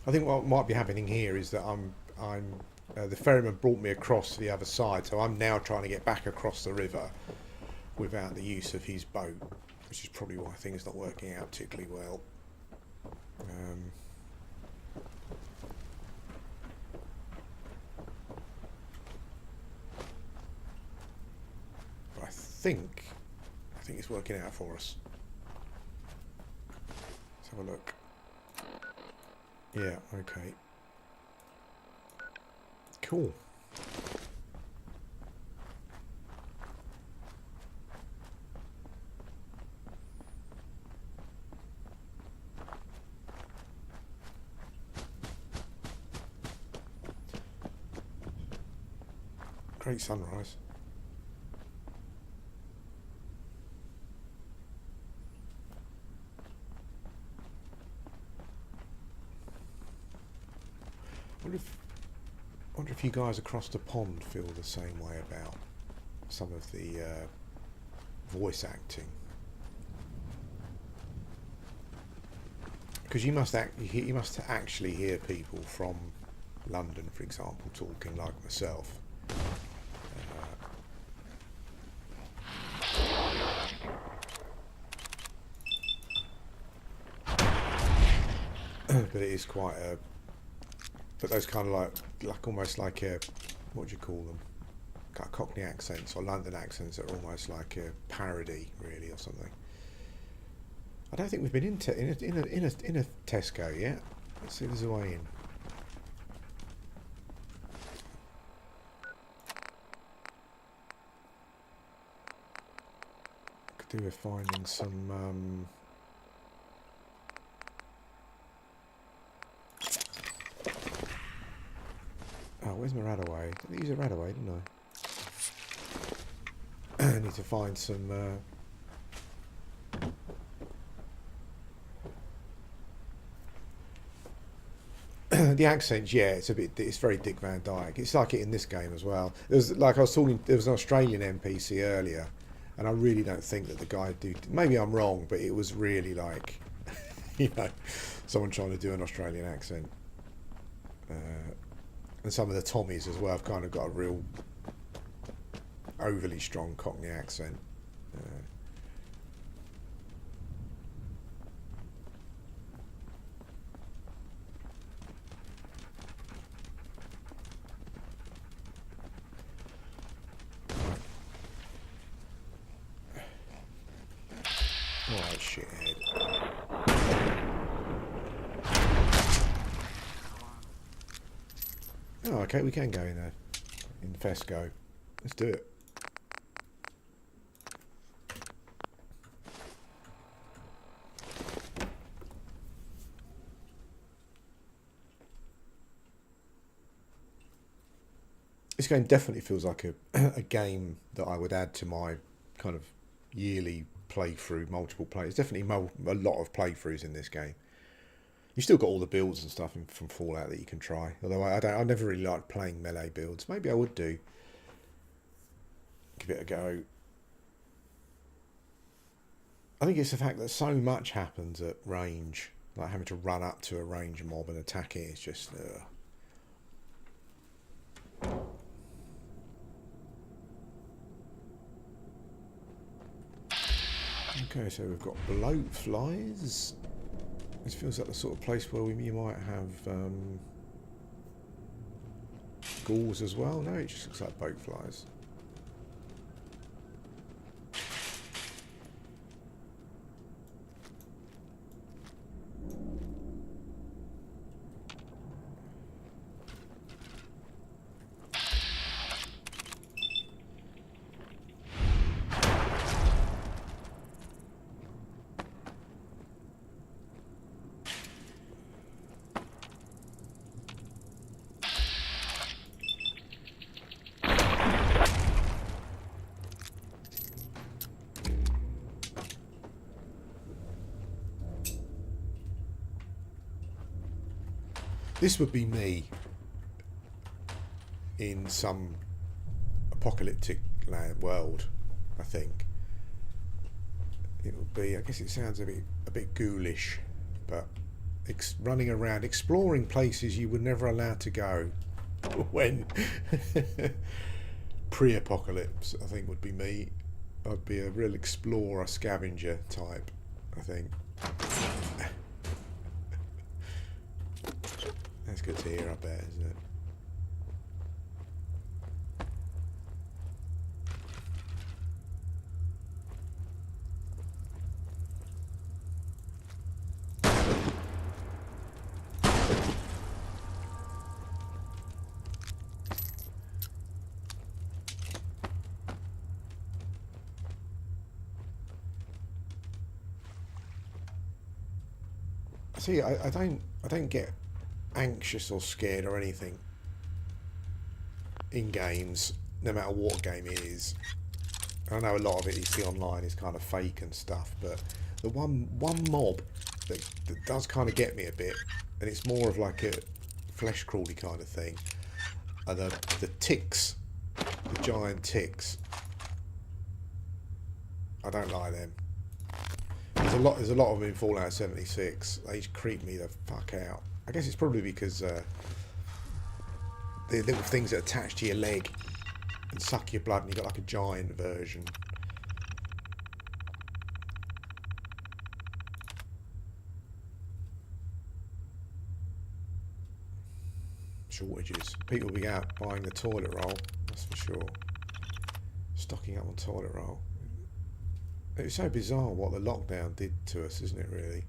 I think what might be happening here is that the ferryman brought me across to the other side, so I'm now trying to get back across the river without the use of his boat, which is probably why things not working out particularly well. But I think it's working out for us. Let's have a look. Yeah, okay. Cool. Great sunrise. I wonder if you guys across the pond feel the same way about some of the voice acting, because you must actually hear people from London, for example, talking like myself. But it is quite a. But those kind of like almost like a, what do you call them? Cockney accents or London accents that are almost like a parody, really, or something. I don't think we've been in a Tesco yet. Let's see if there's a way in. Could do with finding some. where's my Radaway? I use a Radaway, didn't I? I need to find some... the accents, yeah, it's very Dick Van Dyke. It's like it in this game as well. There was, like I was talking, there was an Australian NPC earlier, and I really don't think that the guy maybe I'm wrong, but it was really like, you know, someone trying to do an Australian accent. And some of the Tommies as well have kind of got a real overly strong Cockney accent. Alright, shithead. Oh, okay, we can go in there. In Fesco. Let's do it. This game definitely feels like a game that I would add to my kind of yearly playthrough, multiple plays. Definitely a lot of playthroughs in this game. You still got all the builds and stuff from Fallout that you can try. Although I never really liked playing melee builds. Maybe I would do. Give it a go. I think it's the fact that so much happens at range, like having to run up to a range mob and attack it. It's just. Okay, so we've got bloat flies. This feels like the sort of place where you might have ghouls as well. No, it just looks like boat flies. This would be me in some apocalyptic world, I think. It would be, I guess it sounds a bit ghoulish, but running around, exploring places you were never allowed to go when pre-apocalypse, I think would be me. I'd be a real explorer, scavenger type, I think. That's good to hear, I bet, isn't it? See, I don't get anxious or scared or anything in games, no matter what game it is. I know a lot of it you see online is kind of fake and stuff, but the one mob that does kind of get me a bit, and it's more of like a flesh crawly kind of thing, are the ticks, the giant ticks. I don't like them. There's a lot of them in Fallout 76. They just creep me the fuck out. I guess it's probably because the little things that attach to your leg and suck your blood, and you've got like a giant version. Shortages. People will be out buying the toilet roll, that's for sure. Stocking up on toilet roll. It's so bizarre what the lockdown did to us, isn't it, really?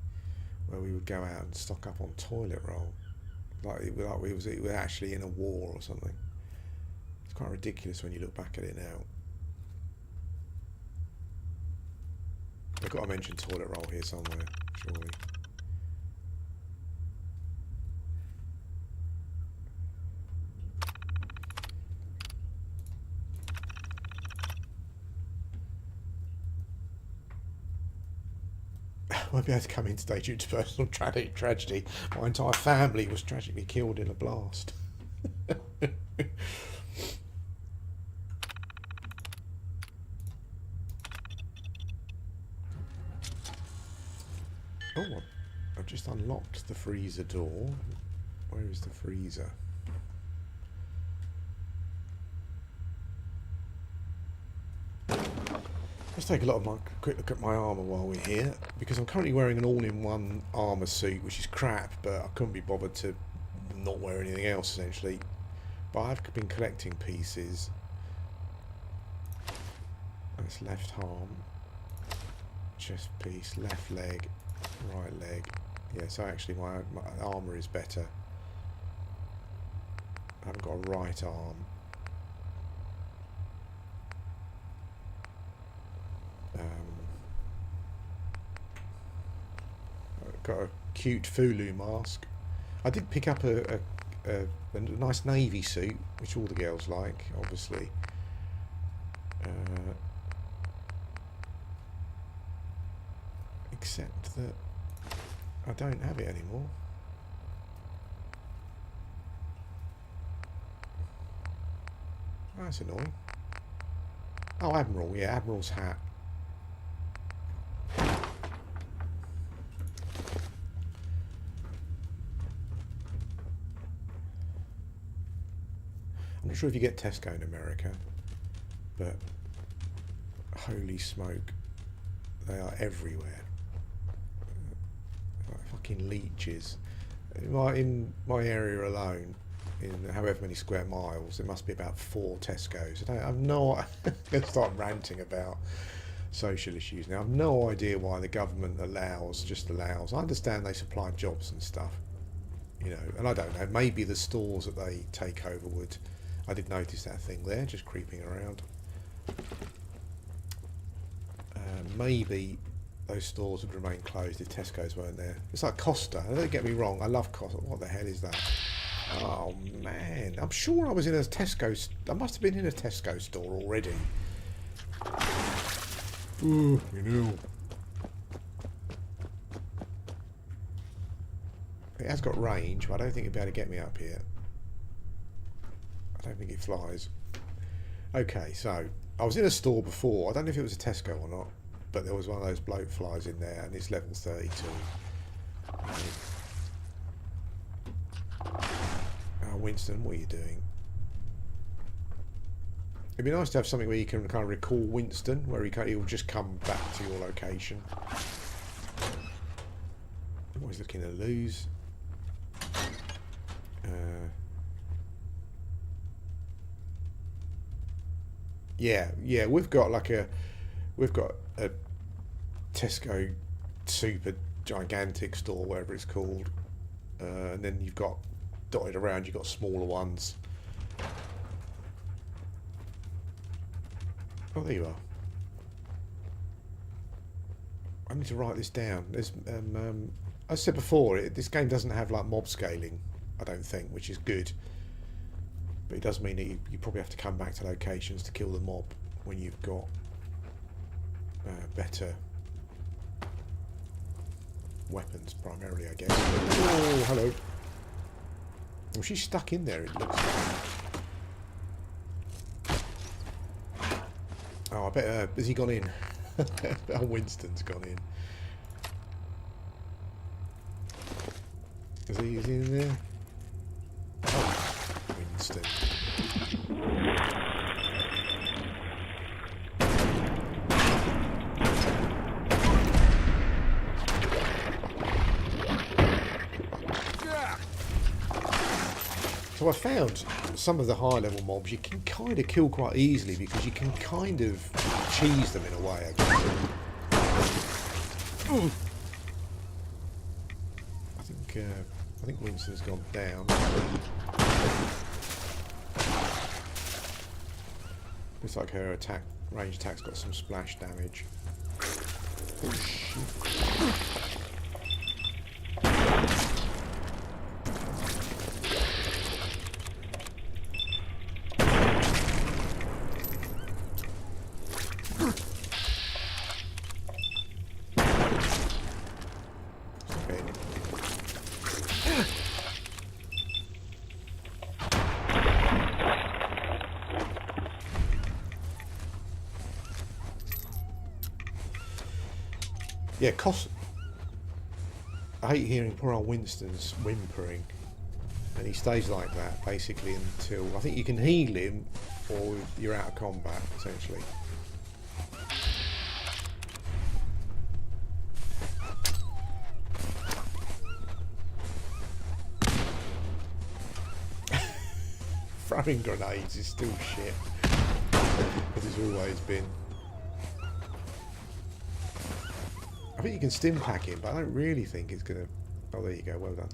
Where we would go out and stock up on toilet roll. Like it was actually in a war or something. It's quite ridiculous when you look back at it now. I've got to mention toilet roll here somewhere, surely. won't be able to come in today due to personal tragedy. My entire family was tragically killed in a blast. Oh, I've just unlocked the freezer door. Where is the freezer? Let's take a quick look at my armour while we're here, because I'm currently wearing an all-in-one armour suit, which is crap, but I couldn't be bothered to not wear anything else, essentially. But I've been collecting pieces. That's left arm, chest piece, left leg, right leg. Yeah, so actually my armour is better. I haven't got a right arm. I've got a cute Fulu mask. I did pick up a nice navy suit, which all the girls like, obviously. Except that I don't have it anymore. Oh, that's annoying. Oh, Admiral. Yeah, Admiral's hat. I'm not sure if you get Tesco in America, but holy smoke, they are everywhere. Like fucking leeches. In my area alone, in however many square miles, there must be about 4 Tesco's. I'm not going to start ranting about social issues now. I've no idea why the government just allows. I understand they supply jobs and stuff, you know, and I don't know, maybe the stores that they take over would. I did notice that thing there, just creeping around. Maybe those stores would remain closed if Tesco's weren't there. It's like Costa. Don't get me wrong, I love Costa. What the hell is that? Oh man, I'm sure I was in a Tesco. I must have been in a Tesco store already. Ooh, you know. It has got range, but I don't think it'd be able to get me up here. I don't think it flies. Okay, so I was in a store before. I don't know if it was a Tesco or not, but there was one of those bloat flies in there, and it's level 32. Oh, Winston, what are you doing? It'd be nice to have something where you can kind of recall Winston, where he'll just come back to your location. I'm always looking to lose. Yeah, we've got a Tesco super gigantic store, whatever it's called, and then you've got dotted around, you've got smaller ones. Oh, there you are. I need to write this down. There's, as I said before, this game doesn't have like mob scaling, I don't think, which is good. But it does mean that you probably have to come back to locations to kill the mob when you've got better weapons, primarily, I guess. Oh, hello. Well, she's stuck in there, it looks like. Oh, I bet, has he gone in? Oh, Winston's gone in. Is he in there? Oh, Winston. So I found some of the high level mobs you can kind of kill quite easily because you can kind of cheese them in a way, I guess. I think Winston's gone down. Looks like her range attack's got some splash damage. Oh shit. Yeah, I hate hearing poor old Winston's whimpering. And he stays like that, basically, until... I think you can heal him, or you're out of combat, essentially. Throwing grenades is still shit, as it's always been. I think you can stim pack him, but I don't really think it's gonna. Oh, there you go. Well done.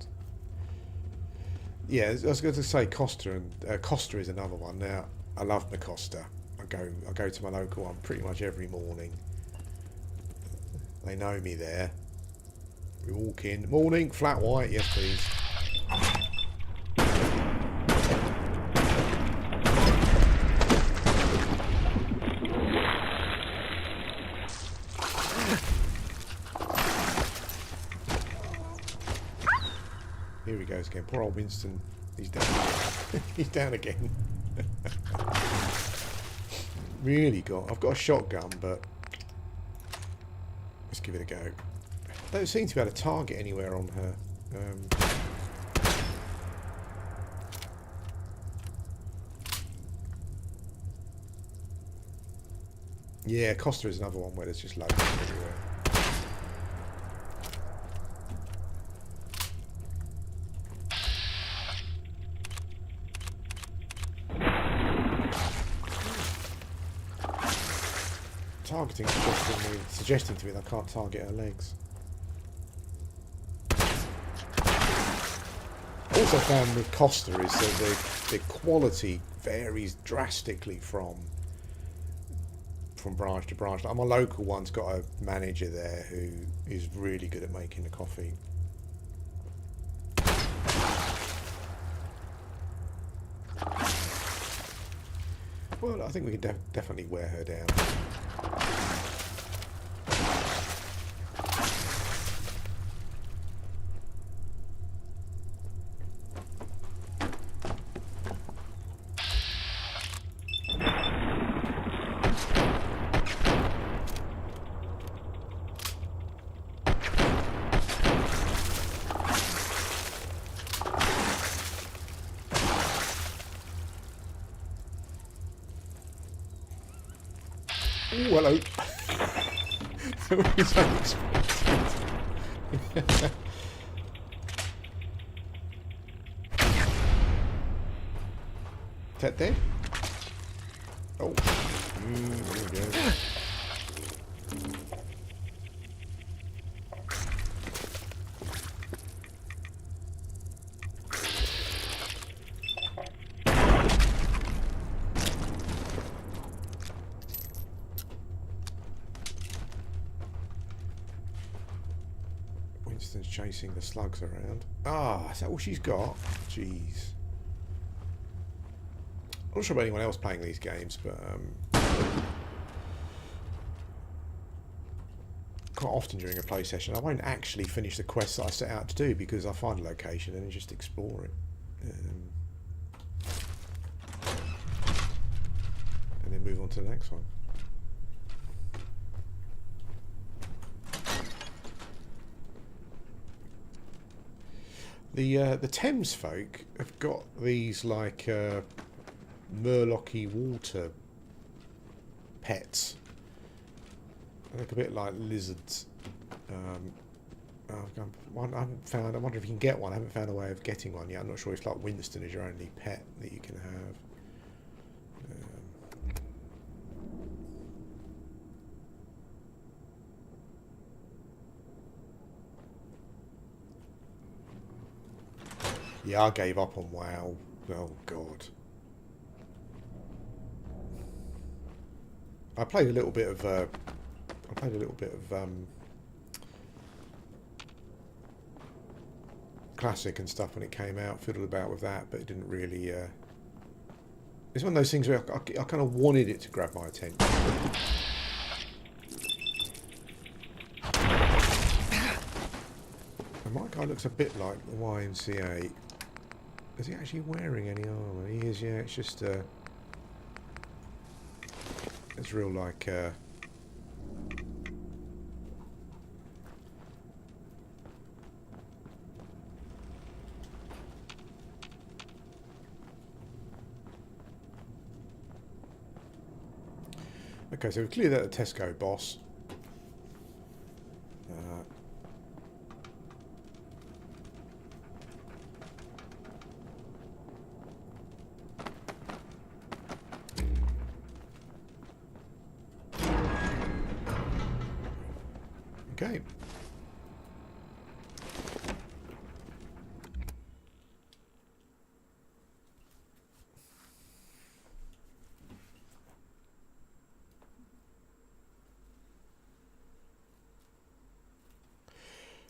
Yeah, I was going to say Costa, and Costa is another one. Now, I love my Costa. I go to my local one pretty much every morning. They know me there. We walk in. Morning, flat white. Yes, please. Here he goes again. Poor old Winston. He's down again. He's down again. I've got a shotgun, but let's give it a go. I don't seem to be able to target anywhere on her. Yeah, Costa is another one where there's just loads everywhere. Targeting suggesting to me that I can't target her legs. Also found with Costa is that the quality varies drastically from branch to branch. Like my local one's got a manager there who is really good at making the coffee. Well, I think we can definitely wear her down. Ooh, hello. That was unexpected. Is that dead? Oh. There we go. Winston's chasing the slugs around. Ah, is that all she's got? Jeez. I'm not sure about anyone else playing these games, but quite often during a play session I won't actually finish the quest that I set out to do because I find a location and then just explore it. And then move on to the next one. The Thames folk have got these like Murlocky water pets. They look a bit like lizards. I wonder if you can get one. I haven't found a way of getting one yet. I'm not sure if like Winston is your only pet that you can have. Yeah, I gave up on WoW. Oh God. I played a little bit of Classic and stuff when it came out. Fiddled about with that, but it didn't really. It's one of those things where I kind of wanted it to grab my attention. And my guy looks a bit like the YMCA. Is he actually wearing any armour? He is, yeah. It's just it's real like Okay, so we've cleared out the Tesco boss. Okay.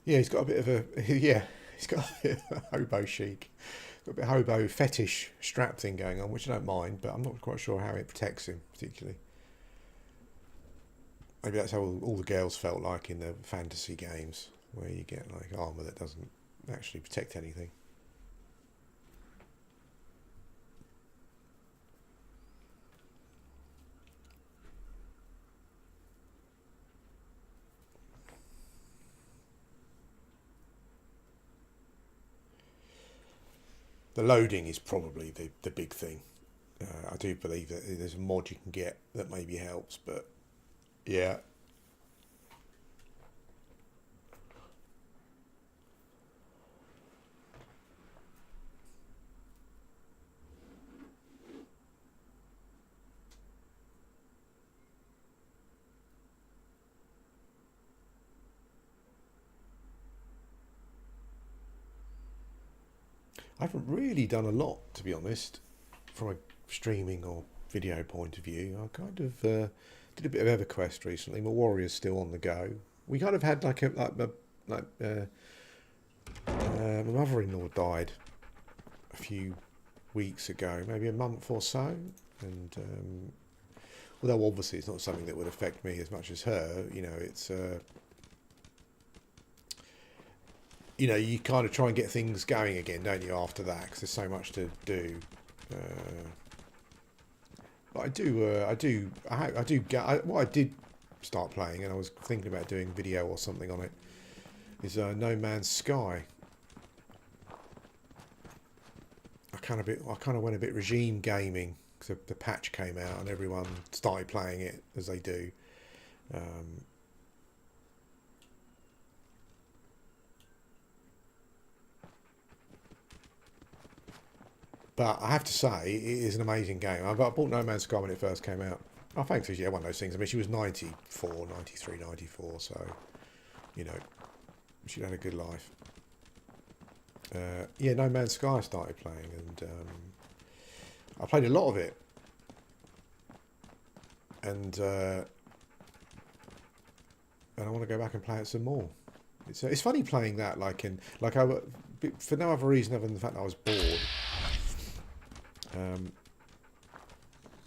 Yeah, he's got a bit of a yeah, he's got a bit of a hobo chic, got a bit of hobo fetish strap thing going on, which I don't mind, but I'm not quite sure how it protects him particularly. Maybe that's how all the girls felt like in the fantasy games, where you get like armor that doesn't actually protect anything. The loading is probably the big thing. I do believe that there's a mod you can get that maybe helps, but yeah. I haven't really done a lot, to be honest, from a streaming or video point of view. I kind of did a bit of EverQuest recently. My warrior's still on the go. We kind of had my mother-in-law died a few weeks ago, maybe a month or so, and although obviously it's not something that would affect me as much as her, you know, it's you know, you kind of try and get things going again, don't you, after that, because there's so much to do. But what I did start playing, and I was thinking about doing video or something on it, is No Man's Sky. I kind of went a bit regime gaming because the patch came out and everyone started playing it as they do. But I have to say, it is an amazing game. I bought No Man's Sky when it first came out. Oh, thanks, yeah, one of those things. I mean, she was 94, 93, 94, so, you know, she'd had a good life. Yeah, No Man's Sky I started playing, and I played a lot of it. And I want to go back and play it some more. It's funny playing that, for no other reason other than the fact that I was bored.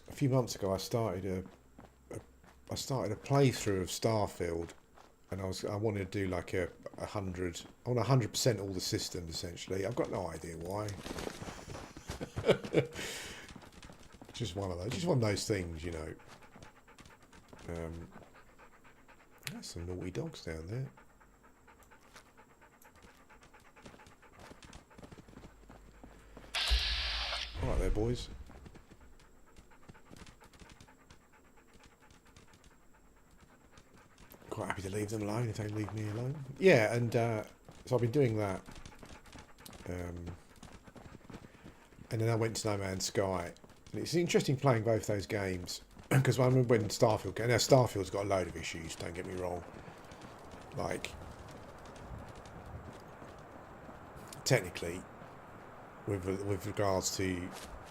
A few months ago, I started a playthrough of Starfield, and I wanted to do like I want 100% all the systems essentially. I've got no idea why. just one of those things, you know. There's some naughty dogs down there. All right there, boys. Quite happy to leave them alone if they leave me alone. Yeah, and so I've been doing that. And then I went to No Man's Sky. And it's interesting playing both those games. Because I remember when Starfield came. Now, Starfield's got a load of issues, don't get me wrong. Like, technically, with regards to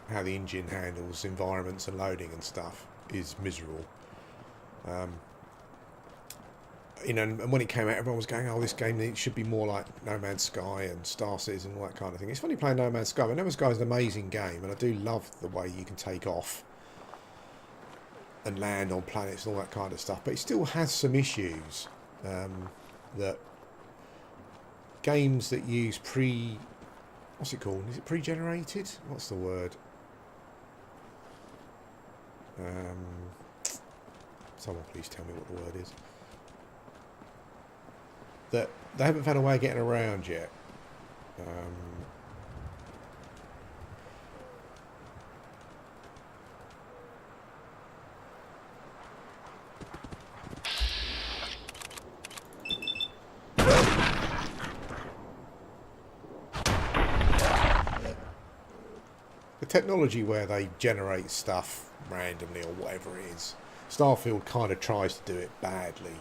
how the engine handles environments and loading and stuff, is miserable. You know, and when it came out, everyone was going, "Oh, this game should be more like No Man's Sky and Star Citizen and all that kind of thing." It's funny playing No Man's Sky. No Man's Sky is an amazing game, and I do love the way you can take off and land on planets and all that kind of stuff. But it still has some issues that games that use what's it called? Is it pre-generated? What's the word? Someone please tell me what the word is. That they haven't found a way of getting around yet. technology where they generate stuff randomly or whatever it is. Starfield kind of tries to do it badly.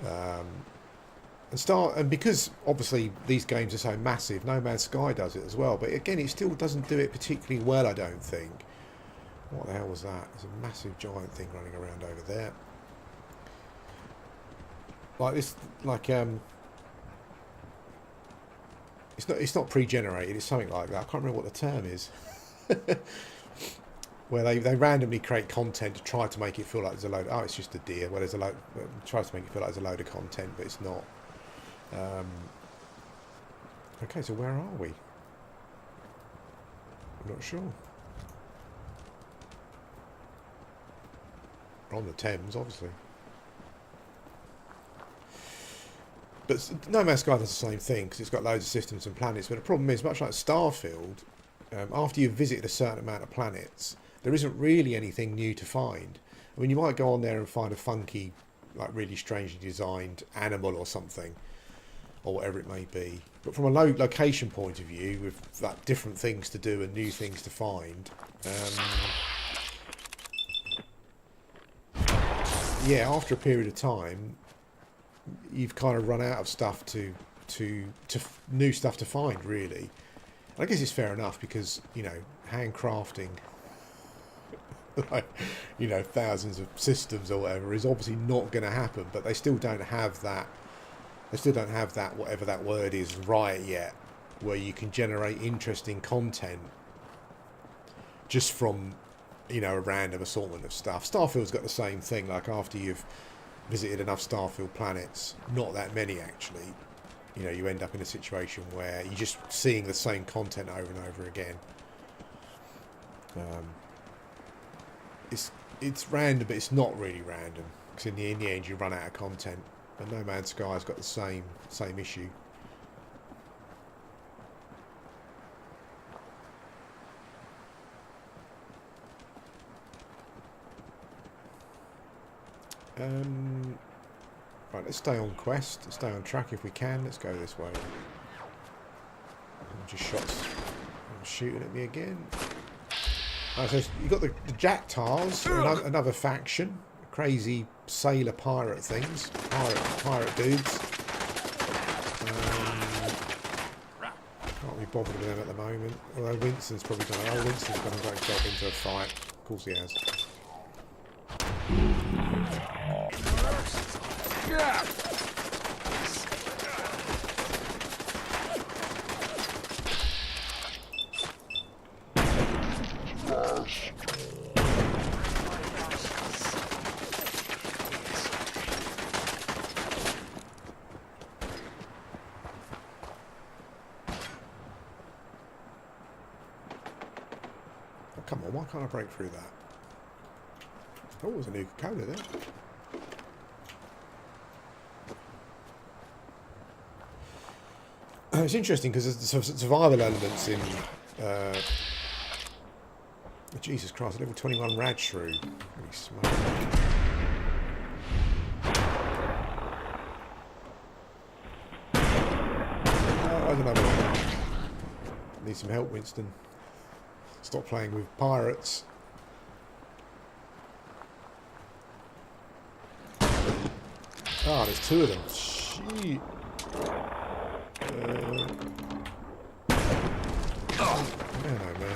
And because obviously these games are so massive, No Man's Sky does it as well. But again, it still doesn't do it particularly well, I don't think. What the hell was that? There's a massive giant thing running around over there. Like this, like it's not pre-generated. It's something like that. I can't remember what the term is. Where they randomly create content to try to make it feel like there's a load. Oh, it's just a deer. Well, there's a load. Tries to make it feel like there's a load of content, but it's not. Okay, so where are we? I'm not sure. We're on the Thames, obviously. But No Man's Sky does the same thing because it's got loads of systems and planets. But the problem is, much like Starfield, after you've visited a certain amount of planets, there isn't really anything new to find. I mean, you might go on there and find a funky, like really strangely designed animal or something, or whatever it may be. But from a location point of view, with like, different things to do and new things to find, yeah, after a period of time, you've kind of run out of stuff new stuff to find, really. And I guess it's fair enough because, you know, handcrafting, like, you know, thousands of systems or whatever is obviously not going to happen. But they still don't have that. They still don't have that, whatever that word is, right yet, where you can generate interesting content just from, you know, a random assortment of stuff. Starfield's got the same thing. Like after you've visited enough Starfield planets, not that many actually, you know, you end up in a situation where you're just seeing the same content over and over again. It's random, but it's not really random because in the end you run out of content. And No Man's Sky's got the same issue. Right, let's stay on quest. Let's stay on track if we can. Let's go this way. Just shots shooting at me again. Right, so you've got the Jack Tars, another faction. Crazy sailor pirate things. Pirate dudes. Can't be bothered with them at the moment. Although Winston's probably going to... Oh, Winston's going to go himself into a fight. Of course he has. Oh, come on, why can't I break through that? Oh, there's a new Coca-Cola there. It's interesting because there's survival elements in Jesus Christ, level 21 rad shrew. Really smart. Oh, I don't know. Need some help, Winston. Stop playing with pirates. Ah, there's two of them. Shit. Man, oh man.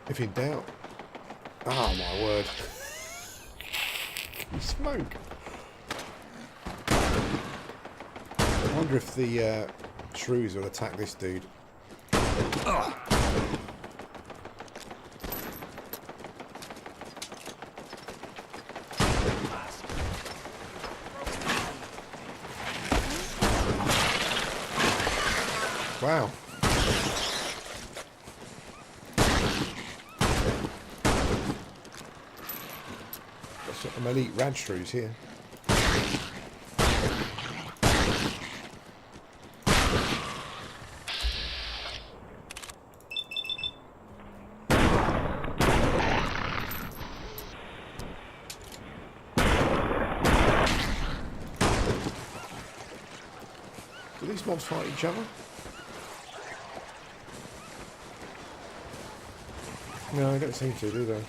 If in doubt. Oh my word. You smoke. I wonder if the shrews will attack this dude. Wow. Got some elite rad shrews here. these mobs fight each other? No, they don't seem to, do they?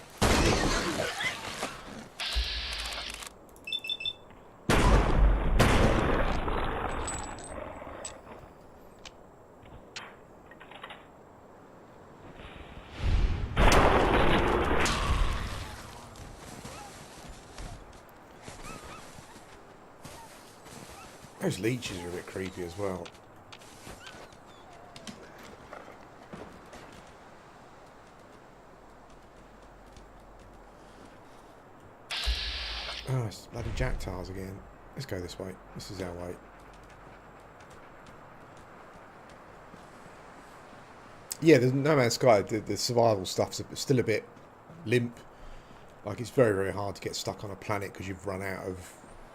Those leeches are a bit creepy as well. Oh, it's bloody jacktars again. Let's go this way. This is our way. Yeah, the No Man's Sky, the survival stuff's still a bit limp. Like, it's very, very hard to get stuck on a planet because you've run out of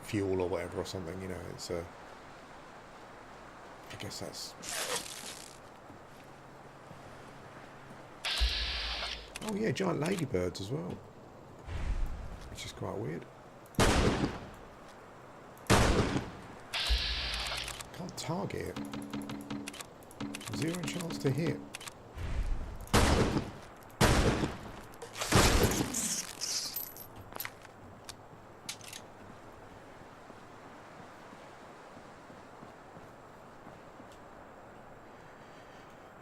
fuel or whatever or something, you know. It's I guess that's... Oh yeah, giant ladybirds as well, which is quite weird. Can't target it. Zero chance to hit.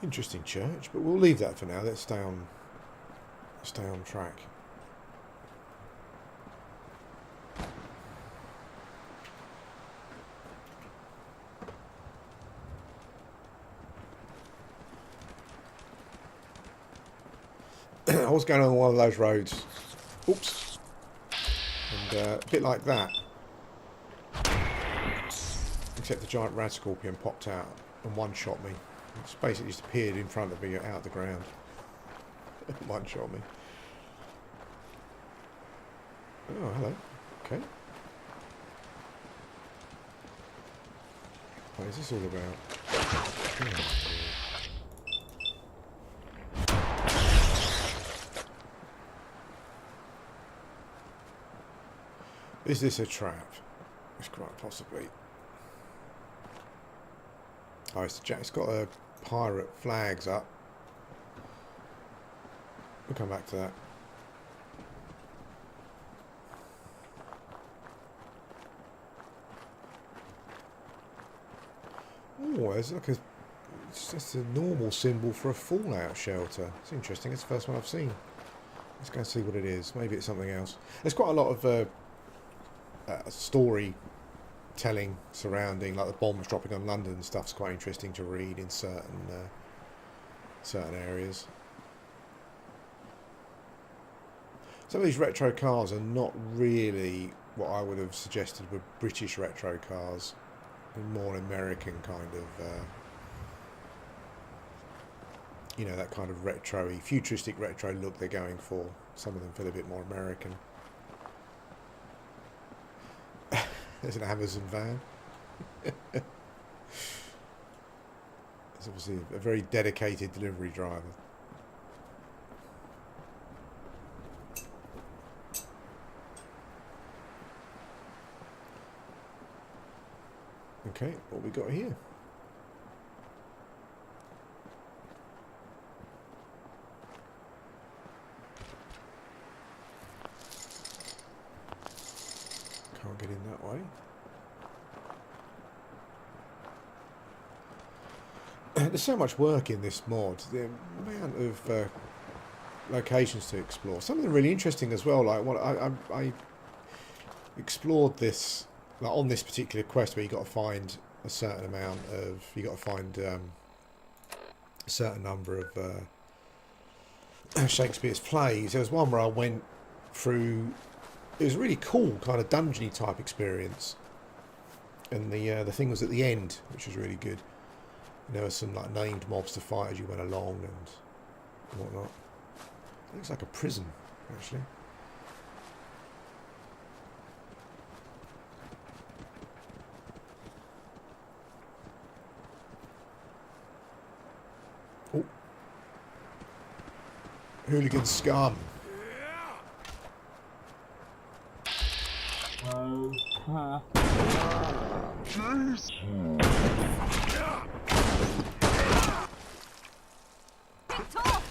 Interesting church, but we'll leave that for now. Let's stay on track. I was going on one of those roads. Oops. And a bit like that. Except the giant rad scorpion popped out and one-shot me. It's basically just appeared in front of me out of the ground. One-shot me. Oh, hello. Okay. What is this all about? Oh. Is this a trap? It's quite possibly. Oh, it's got a pirate flags up. We'll come back to that. Oh, there's like a... It's just a normal symbol for a fallout shelter. It's interesting. It's the first one I've seen. Let's go and see what it is. Maybe it's something else. There's quite a lot of story telling surrounding, like the bombs dropping on London and stuff's quite interesting to read in certain areas. Some of these retro cars are not really what I would have suggested were British retro cars. They're more American kind of, you know, that kind of retro-y, futuristic retro look they're going for. Some of them feel a bit more American. There's an Amazon van. There's obviously a very dedicated delivery driver. Okay, what we got here? Can't get in that way. There's so much work in this mod. The amount of locations to explore. Some of them really interesting as well. Like what I explored this, like on this particular quest, where you got to find a certain amount of, you got to find a certain number of Shakespeare's plays. There was one where I went through. It was a really cool kind of dungeony type experience, and the thing was at the end, which was really good. And there were some like named mobs to fight as you went along and whatnot. It looks like a prison, actually. Oh, hooligan scum.
Picked off!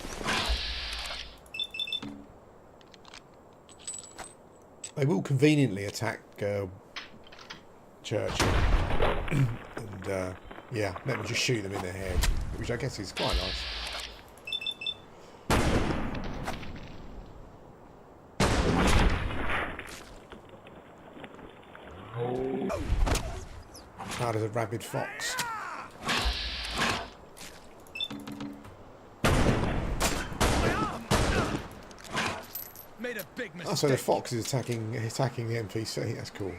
They will conveniently attack Church. And yeah, let me just shoot them in the head, which I guess is quite nice. How does a rabid fox?
Made a big mistake.
Oh, so the fox is attacking the NPC. That's cool.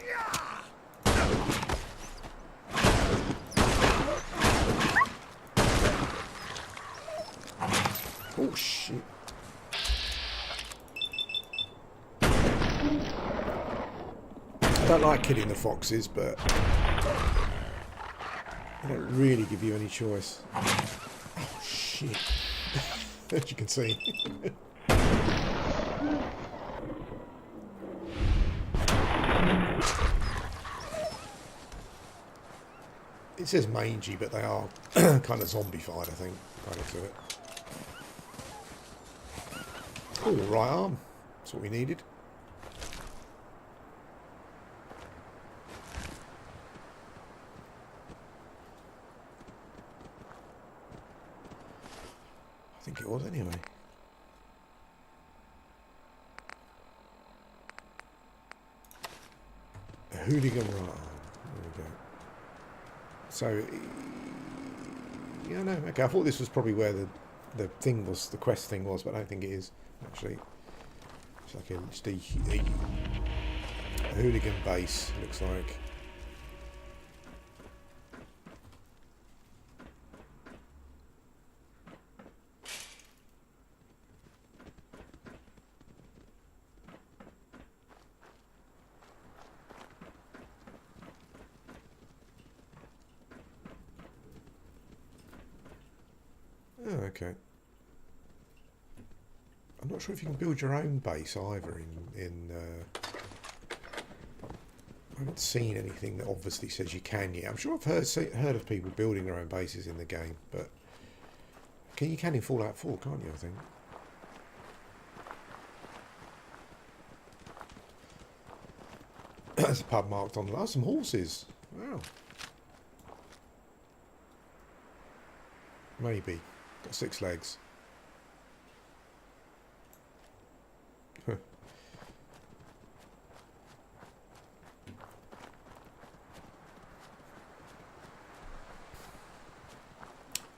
Oh shit! I don't like killing the foxes, but they don't really give you any choice. Oh shit! As you can see. It says mangy, but they are kind of zombified, I think, by the looks of it. Oh, right arm. That's what we needed. I think it was anyway. A hooligan right arm. There we go. So, yeah, no, okay. I thought this was probably where the thing was, the quest thing was, but I don't think it is, actually. It's like a hooligan base, looks like. Oh, okay. I'm not sure if you can build your own base either I haven't seen anything that obviously says you can yet. I'm sure I've heard of people building their own bases in the game, but you can in Fallout 4, can't you, I think? There's a pub marked on the... Oh, some horses. Wow. Maybe. Got 6 legs.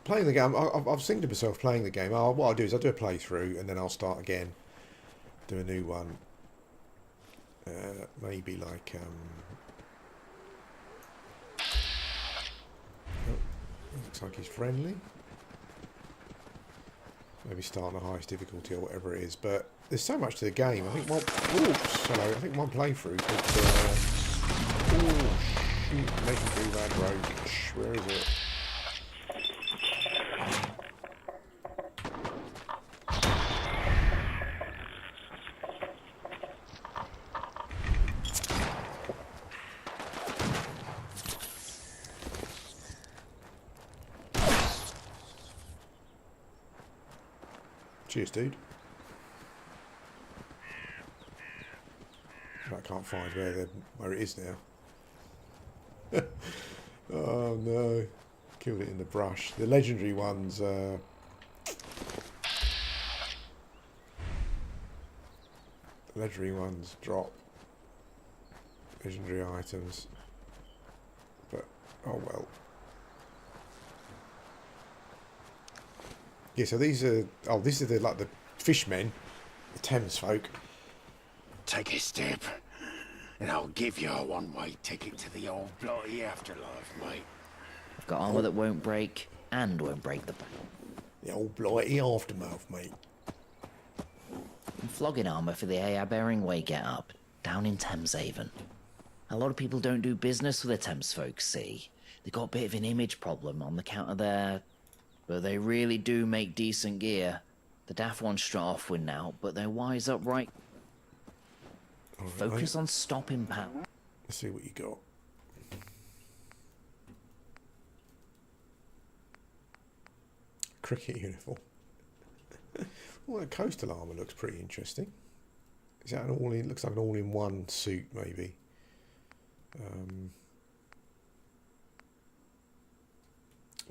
Playing the game, I was thinking to myself, playing the game, what I'll do is I'll do a playthrough and then I'll start again, do a new one. Maybe like, oh, looks like he's friendly. Maybe start on the highest difficulty or whatever it is, but there's so much to the game. I think one, oops, hello, I think one playthrough could, oh shoot, legendary rad roach, where is it? Cheers, dude. I can't find where it is now. Oh no. Killed it in the brush. The legendary ones, the legendary ones drop legendary items. But, oh well. Yeah, so these are... Oh, these are like the fishmen, the Thames folk.
Take a step, and I'll give you a one-way ticket to the old bloody afterlife, mate.
I've got armour that won't break, and won't break the back.
The old blighty aftermath, mate.
I'm flogging armour for the Ahab Way get up, down in Thameshaven. A lot of people don't do business with the Thames folks, see? They got a bit of an image problem on the count of their... But they really do make decent gear. The daft ones strut off with now, but they're wise up right.
All right,
Focus on stopping power.
Let's see what you got. cricket uniform. Well, the coastal armour looks pretty interesting. Is that an all-in? Looks like an all-in-one suit, maybe.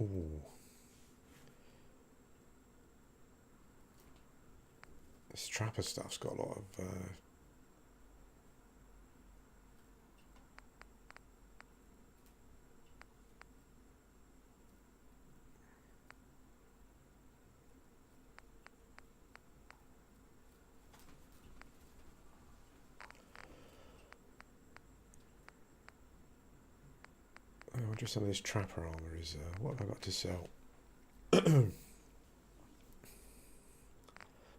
Ooh. This trapper stuff's got a lot of... I wonder if some of this trapper armour is... what have I got to sell?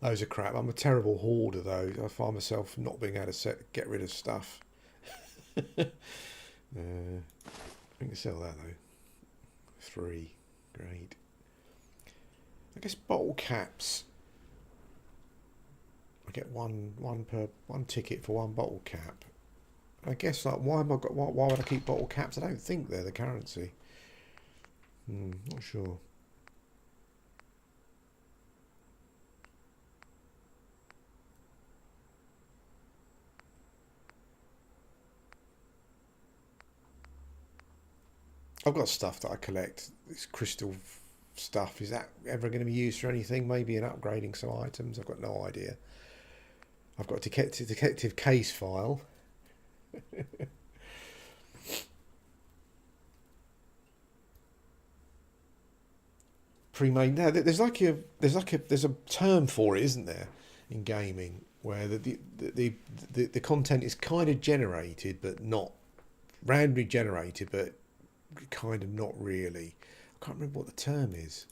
Those are crap. I'm a terrible hoarder, though. I find myself not being able to get rid of stuff. I can sell that, though. 3. Great. I guess bottle caps. I get one ticket for one bottle cap. I guess, like, why would I keep bottle caps? I don't think they're the currency. Not sure. I've got stuff that I collect. This crystal stuff. Is that ever going to be used for anything? Maybe in upgrading some items. I've got no idea. I've got a detective case file. Pre-made. Now there's a term for it, isn't there, in gaming, where the content is kind of generated, but not randomly generated, but kind of not really. I can't remember what the term is.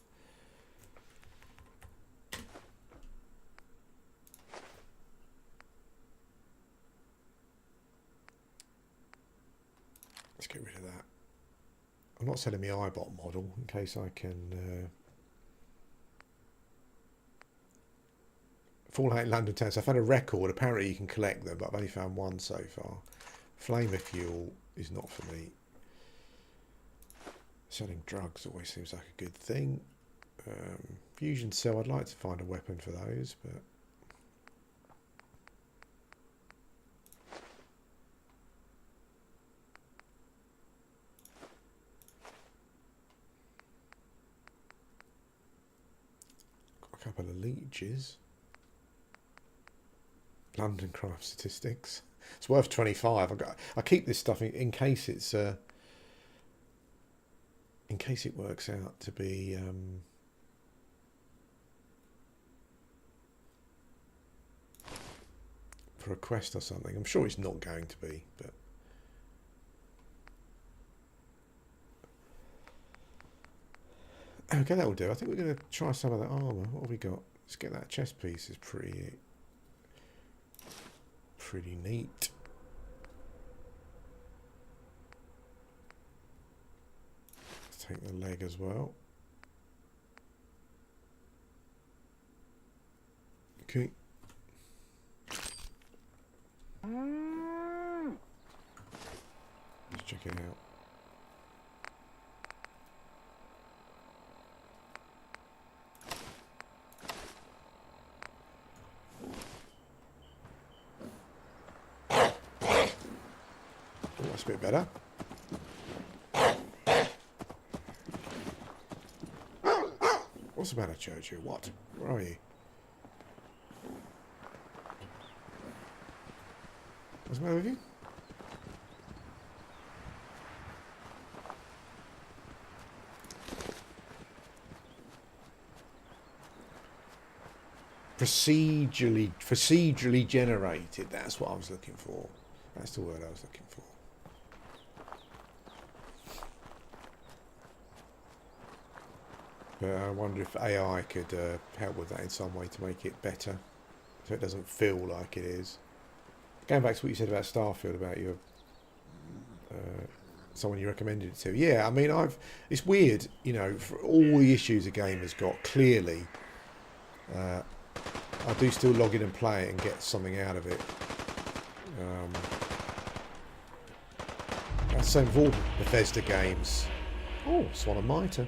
Let's get rid of that. I'm not selling my iBot model in case I can Fallout London Town. So I found a record. Apparently you can collect them, but I've only found one so far. Flamer fuel is not for me. Selling drugs always seems like a good thing. Fusion cell, I'd like to find a weapon for those, but got a couple of leeches. London crime statistics. It's worth 25. I keep this stuff in case it's in case it works out to be for a quest or something. I'm sure it's not going to be, but okay, that will do. I think we're going to try some of that armour. What have we got? Let's get that chest piece. Is pretty neat. Let's take the leg as well. Okay. Let's check it out. Oh, that's a bit better. What's the matter, Churchill? What? Where are you? What's the matter with you? Procedurally generated. That's what I was looking for. That's the word I was looking for. But I wonder if AI could help with that in some way to make it better, so it doesn't feel like it is. Going back to what you said about Starfield, about your someone you recommended it to. Yeah, I mean, it's weird, you know, for all the issues a game has got. Clearly, I do still log in and play it and get something out of it. That's the same with all Bethesda games. Oh, Swan and Mitre.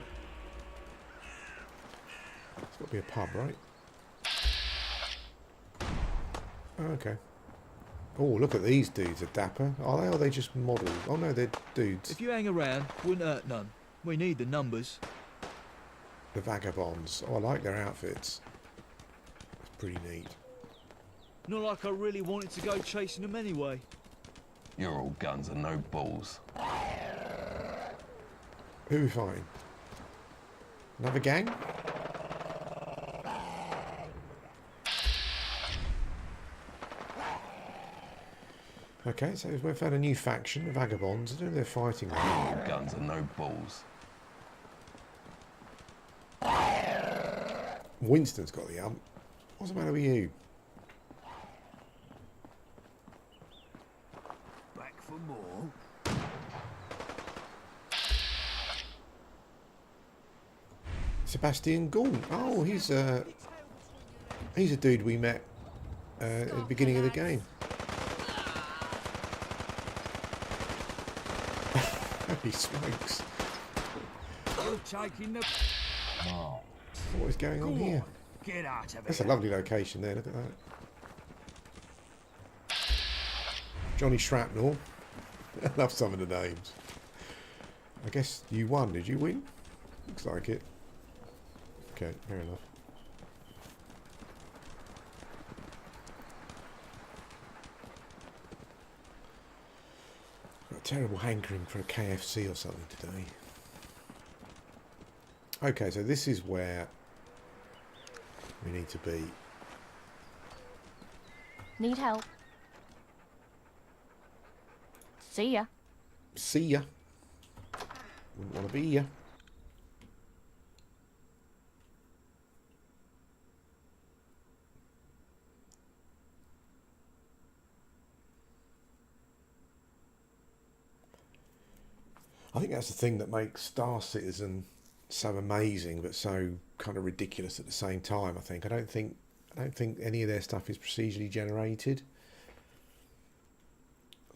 Be a pub, right? Oh, okay. Oh, look at these dudes. Are dapper. Are they? Or are they just models? Oh no, they're dudes.
If you hang around, wouldn't hurt none. We need the numbers.
The vagabonds. Oh, I like their outfits. It's pretty neat.
Not like I really wanted to go chasing them anyway.
You're all guns and no balls.
Who we find? Another gang? Okay, so we've found a new faction, the Vagabonds. I don't know if they're fighting.
You're all guns and no balls.
Winston's got the ump. What's the matter with you?
Back for more.
Sebastian Gaunt. Oh, he's a dude we met at the beginning of the game. Holy smokes.
You're taking the...
What is going on here?
Get out of
That's a lovely location there, look at that. Johnny Shrapnel. I love some of the names. I guess you won, did you win? Looks like it. Okay, fair enough. Got a terrible hankering for a KFC or something today. Okay, so this is where we need to be.
Need help? See ya.
See ya. Wouldn't want to be ya. I think that's the thing that makes Star Citizen so amazing, but so kind of ridiculous at the same time. I don't think any of their stuff is procedurally generated.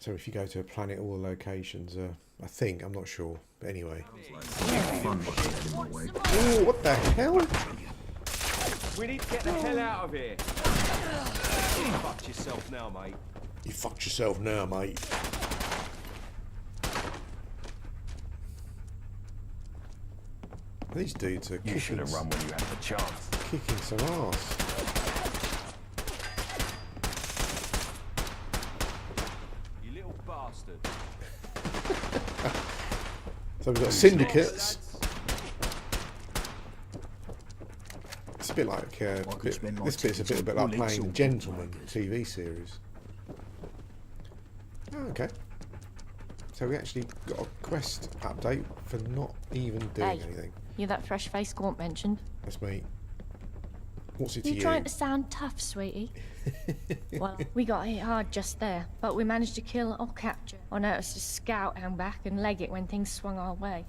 So if you go to a planet, all the locations are, I'm not sure. But anyway. Oh, what the hell?
We need to get the hell out of here. You fucked yourself now, mate.
You fucked yourself now, mate. These dudes are
You should have run when you had the chance.
Kicking some ass.
You little bastard.
So we've got syndicates. It's a bit like this bit's a bit like playing the Gentleman TV series. Oh, okay. So we actually got a quest update for not even doing anything.
You that fresh-faced Gaunt mentioned?
That's me. What's it to
You
you?
trying to sound tough, sweetie? Well, we got hit hard just there, but we managed to kill or capture. I noticed a scout hang back and leg it when things swung our way.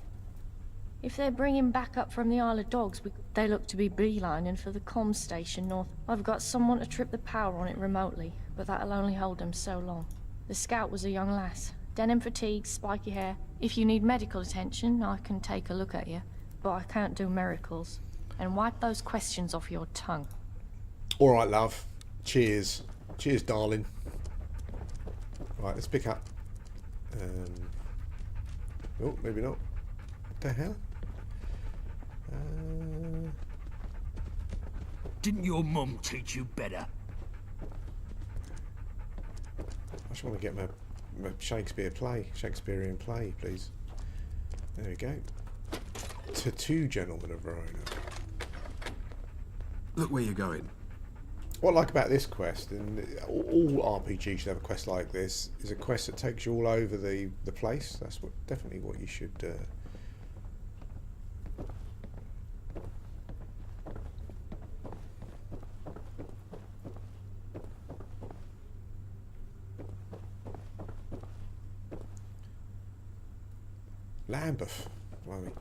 If they're bringing back up from the Isle of Dogs, they look to be beelining for the comm station north. I've got someone to trip the power on it remotely, but that'll only hold them so long. The scout was a young lass. Denim fatigue, spiky hair. If you need medical attention, I can take a look at you. But I can't do miracles. And wipe those questions off your tongue.
All right, love. Cheers. Cheers, darling. Right, let's pick up. Oh, maybe not. What the hell?
Didn't your mum teach you better?
I just want to get my Shakespearean play, please. There we go. To two gentlemen of Verona.
Look where you're going.
What I like about this quest, and all RPGs should have a quest like this, is a quest that takes you all over the place. That's definitely what you should Lambeth. Blimey.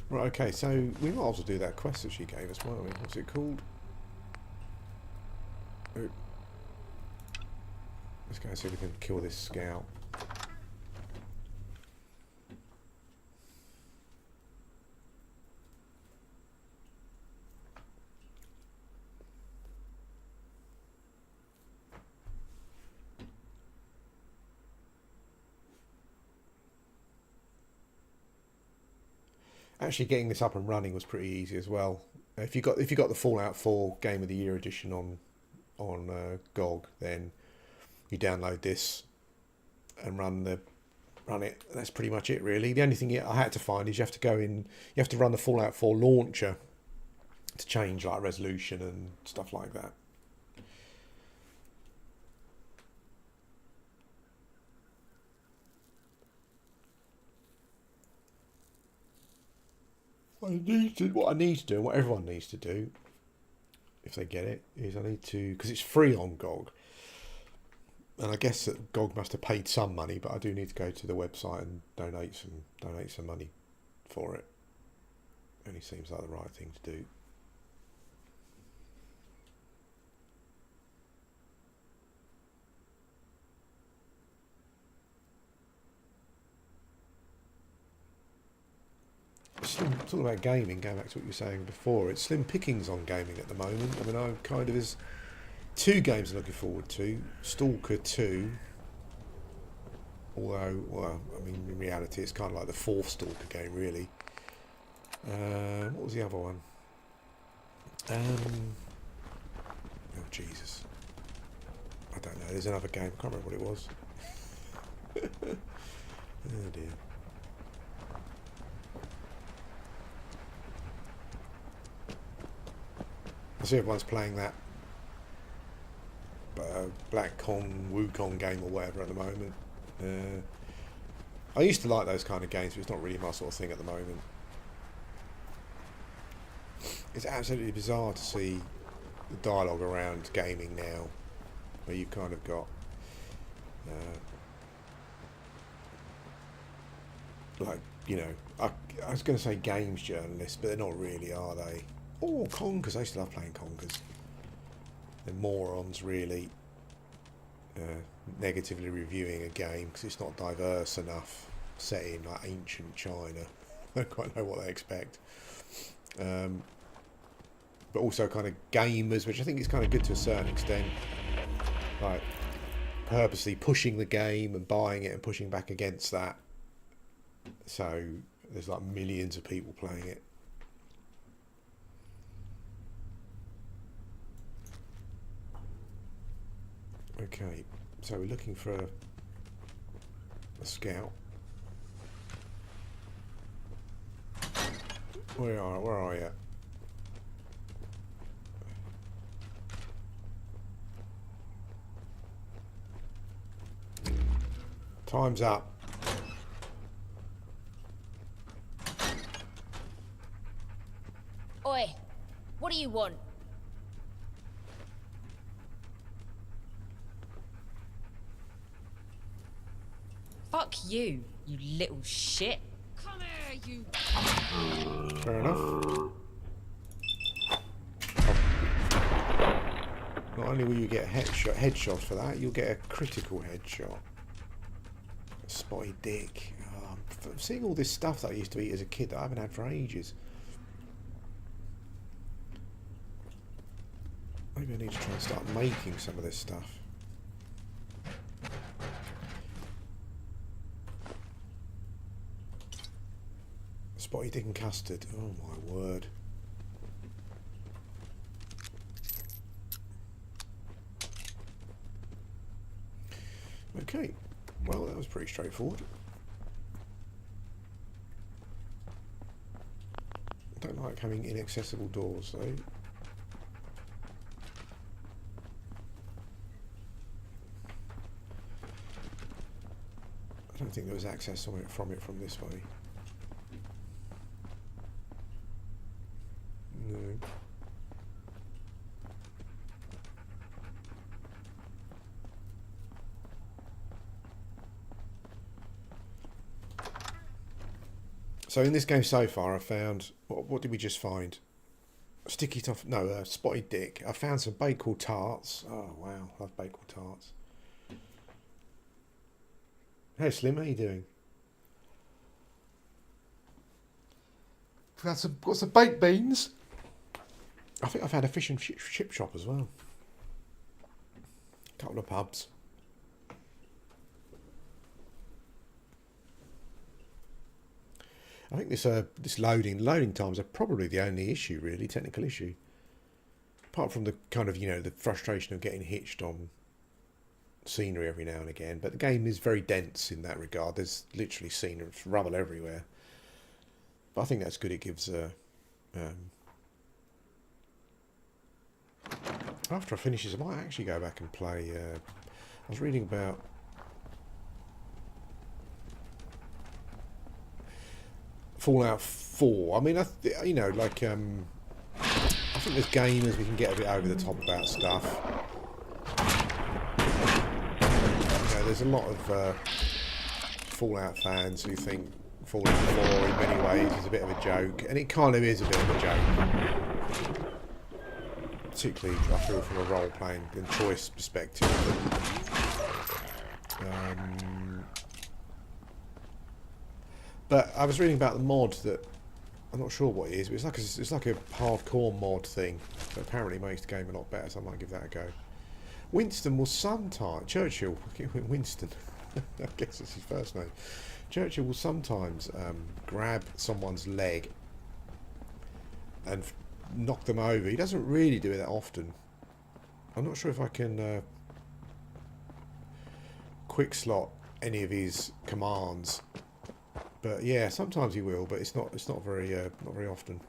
Right, okay, so we might as well do that quest that she gave us, mightn't we? What's it called? Oh. Let's go see if we can kill this scout. Actually, getting this up and running was pretty easy as well. If you got the Fallout 4 Game of the Year edition on GOG, then you download this and run it. That's pretty much it, really. The only thing I had to find is you have to run the Fallout 4 launcher to change like resolution and stuff like that. What I need to do, and what everyone needs to do, if they get it, is I need to, because it's free on GOG, and I guess that GOG must have paid some money, but I do need to go to the website and donate some money for it. Only seems like the right thing to do. It's all about gaming, going back to what you were saying before. It's slim pickings on gaming at the moment. I mean, I'm kind of, there's 2 games I'm looking forward to. Stalker 2. Although, well, I mean, in reality, it's kind of like the 4th Stalker game, really. What was the other one? Oh, Jesus. I don't know. There's another game. I can't remember what it was. Oh, dear. I see everyone's playing that Black Kong, Wukong game or whatever at the moment. I used to like those kind of games, but it's not really my sort of thing at the moment. It's absolutely bizarre to see the dialogue around gaming now, where you've kind of got like, you know, I was going to say games journalists, but they're not really, are they? Oh, conkers. I used to love playing conkers. They're morons, really. Negatively reviewing a game because it's not diverse enough, set in like ancient China. I don't quite know what they expect. But also kind of gamers, which I think is kind of good to a certain extent. Like purposely pushing the game and buying it and pushing back against that. So there's like millions of people playing it. Okay, so we're looking for a scout. Where are you? Time's up.
Oi, what do you want?
Fuck you, you little shit.
Come here, you.
Fair enough. Not only will you get a headshot for that, you'll get a critical headshot. Spotty dick. Oh, I'm seeing all this stuff that I used to eat as a kid that I haven't had for ages. Maybe I need to try and start making some of this stuff. Spotty dick and custard. Oh my word. Okay, well that was pretty straightforward. I don't like having inaccessible doors though. I don't think there was access from it from this way. No. So in this game so far, I found what did we just find? Sticky toff? No, spotted dick. I found some Bakewell tarts. Oh wow, love Bakewell tarts. Hey Slim, how you doing? Got some baked beans. I think I found a fish and chip shop as well. A couple of pubs. I think this loading times are probably the only issue, really, technical issue. Apart from the kind of, the frustration of getting hitched on scenery every now and again. But the game is very dense in that regard. There's literally scenery, rubble everywhere. But I think that's good. It gives... after I finish this, I might actually go back and play... I was reading about... Fallout 4. I mean, I think as gamers we can get a bit over the top about stuff. There's a lot of Fallout fans who think Fallout 4 in many ways is a bit of a joke, and it kind of is a bit of a joke. Particularly, I feel, from a role-playing and choice perspective. But I was reading about the mod that I'm not sure what it is, but it's like a hardcore mod thing that apparently makes the game a lot better. So I might give that a go. Winston will sometimes Winston, I guess it's his first name. Churchill will sometimes grab someone's leg and knock them over. He doesn't really do it that often. I'm not sure if I can quick slot any of his commands. But yeah, sometimes he will, but it's not very often.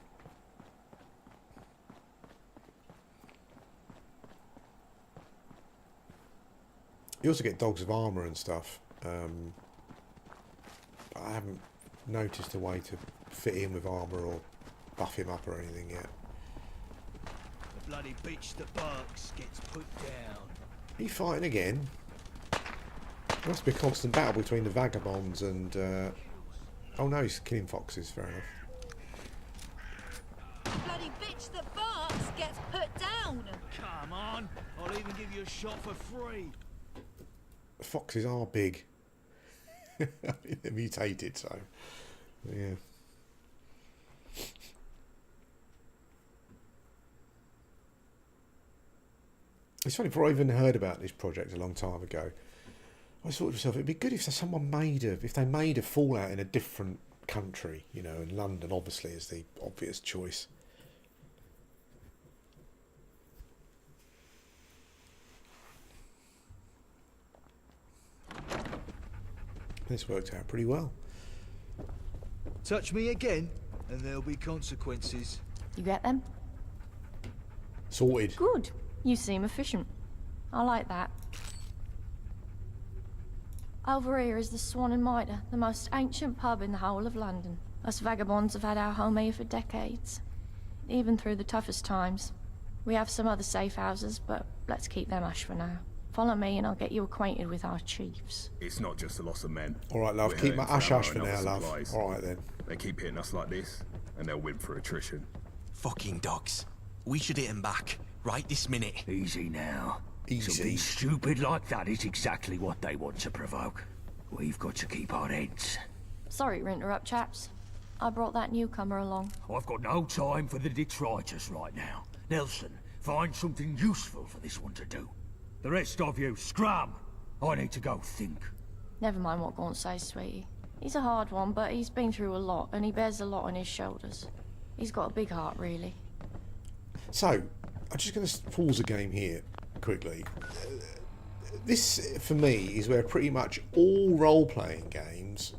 You also get dogs of armour and stuff. I haven't noticed a way to fit in with armour or buff him up or anything yet.
The bloody bitch that barks gets put down.
Are you fighting again? It must be a constant battle between the vagabonds and... Oh no, he's killing foxes, fair enough.
The bloody bitch that barks gets put down.
Come on, I'll even give you a shot for free.
Foxes are big. They're mutated, so yeah. It's funny, before I even heard about this project a long time ago, I thought to myself, it'd be good if they made a Fallout in a different country, and London obviously is the obvious choice. This worked out pretty well.
Touch me again, and there'll be consequences.
You get them?
Sorted.
Good. You seem efficient. I like that. Over here is the Swan and Mitre, the most ancient pub in the whole of London. Us vagabonds have had our home here for decades, even through the toughest times. We have some other safe houses, but let's keep them hush for now. Follow me and I'll get you acquainted with our chiefs.
It's not just a loss of men.
All right, love. Keep my hush hush for now, love.
Supplies.
All right, then.
They keep hitting us like this, and they'll win for attrition.
Fucking dogs. We should hit them back, right this minute.
Easy now.
Easy.
Something stupid like that is exactly what they want to provoke. We've got to keep our heads.
Sorry to interrupt, chaps. I brought that newcomer along.
I've got no time for the detritus right now. Nelson, find something useful for this one to do. The rest of you, scram! I need to go think.
Never mind what Gaunt says, sweetie. He's a hard one, but he's been through a lot, and he bears a lot on his shoulders. He's got a big heart, really.
So, I'm just going to pause the game here quickly. This, for me, is where pretty much all role-playing games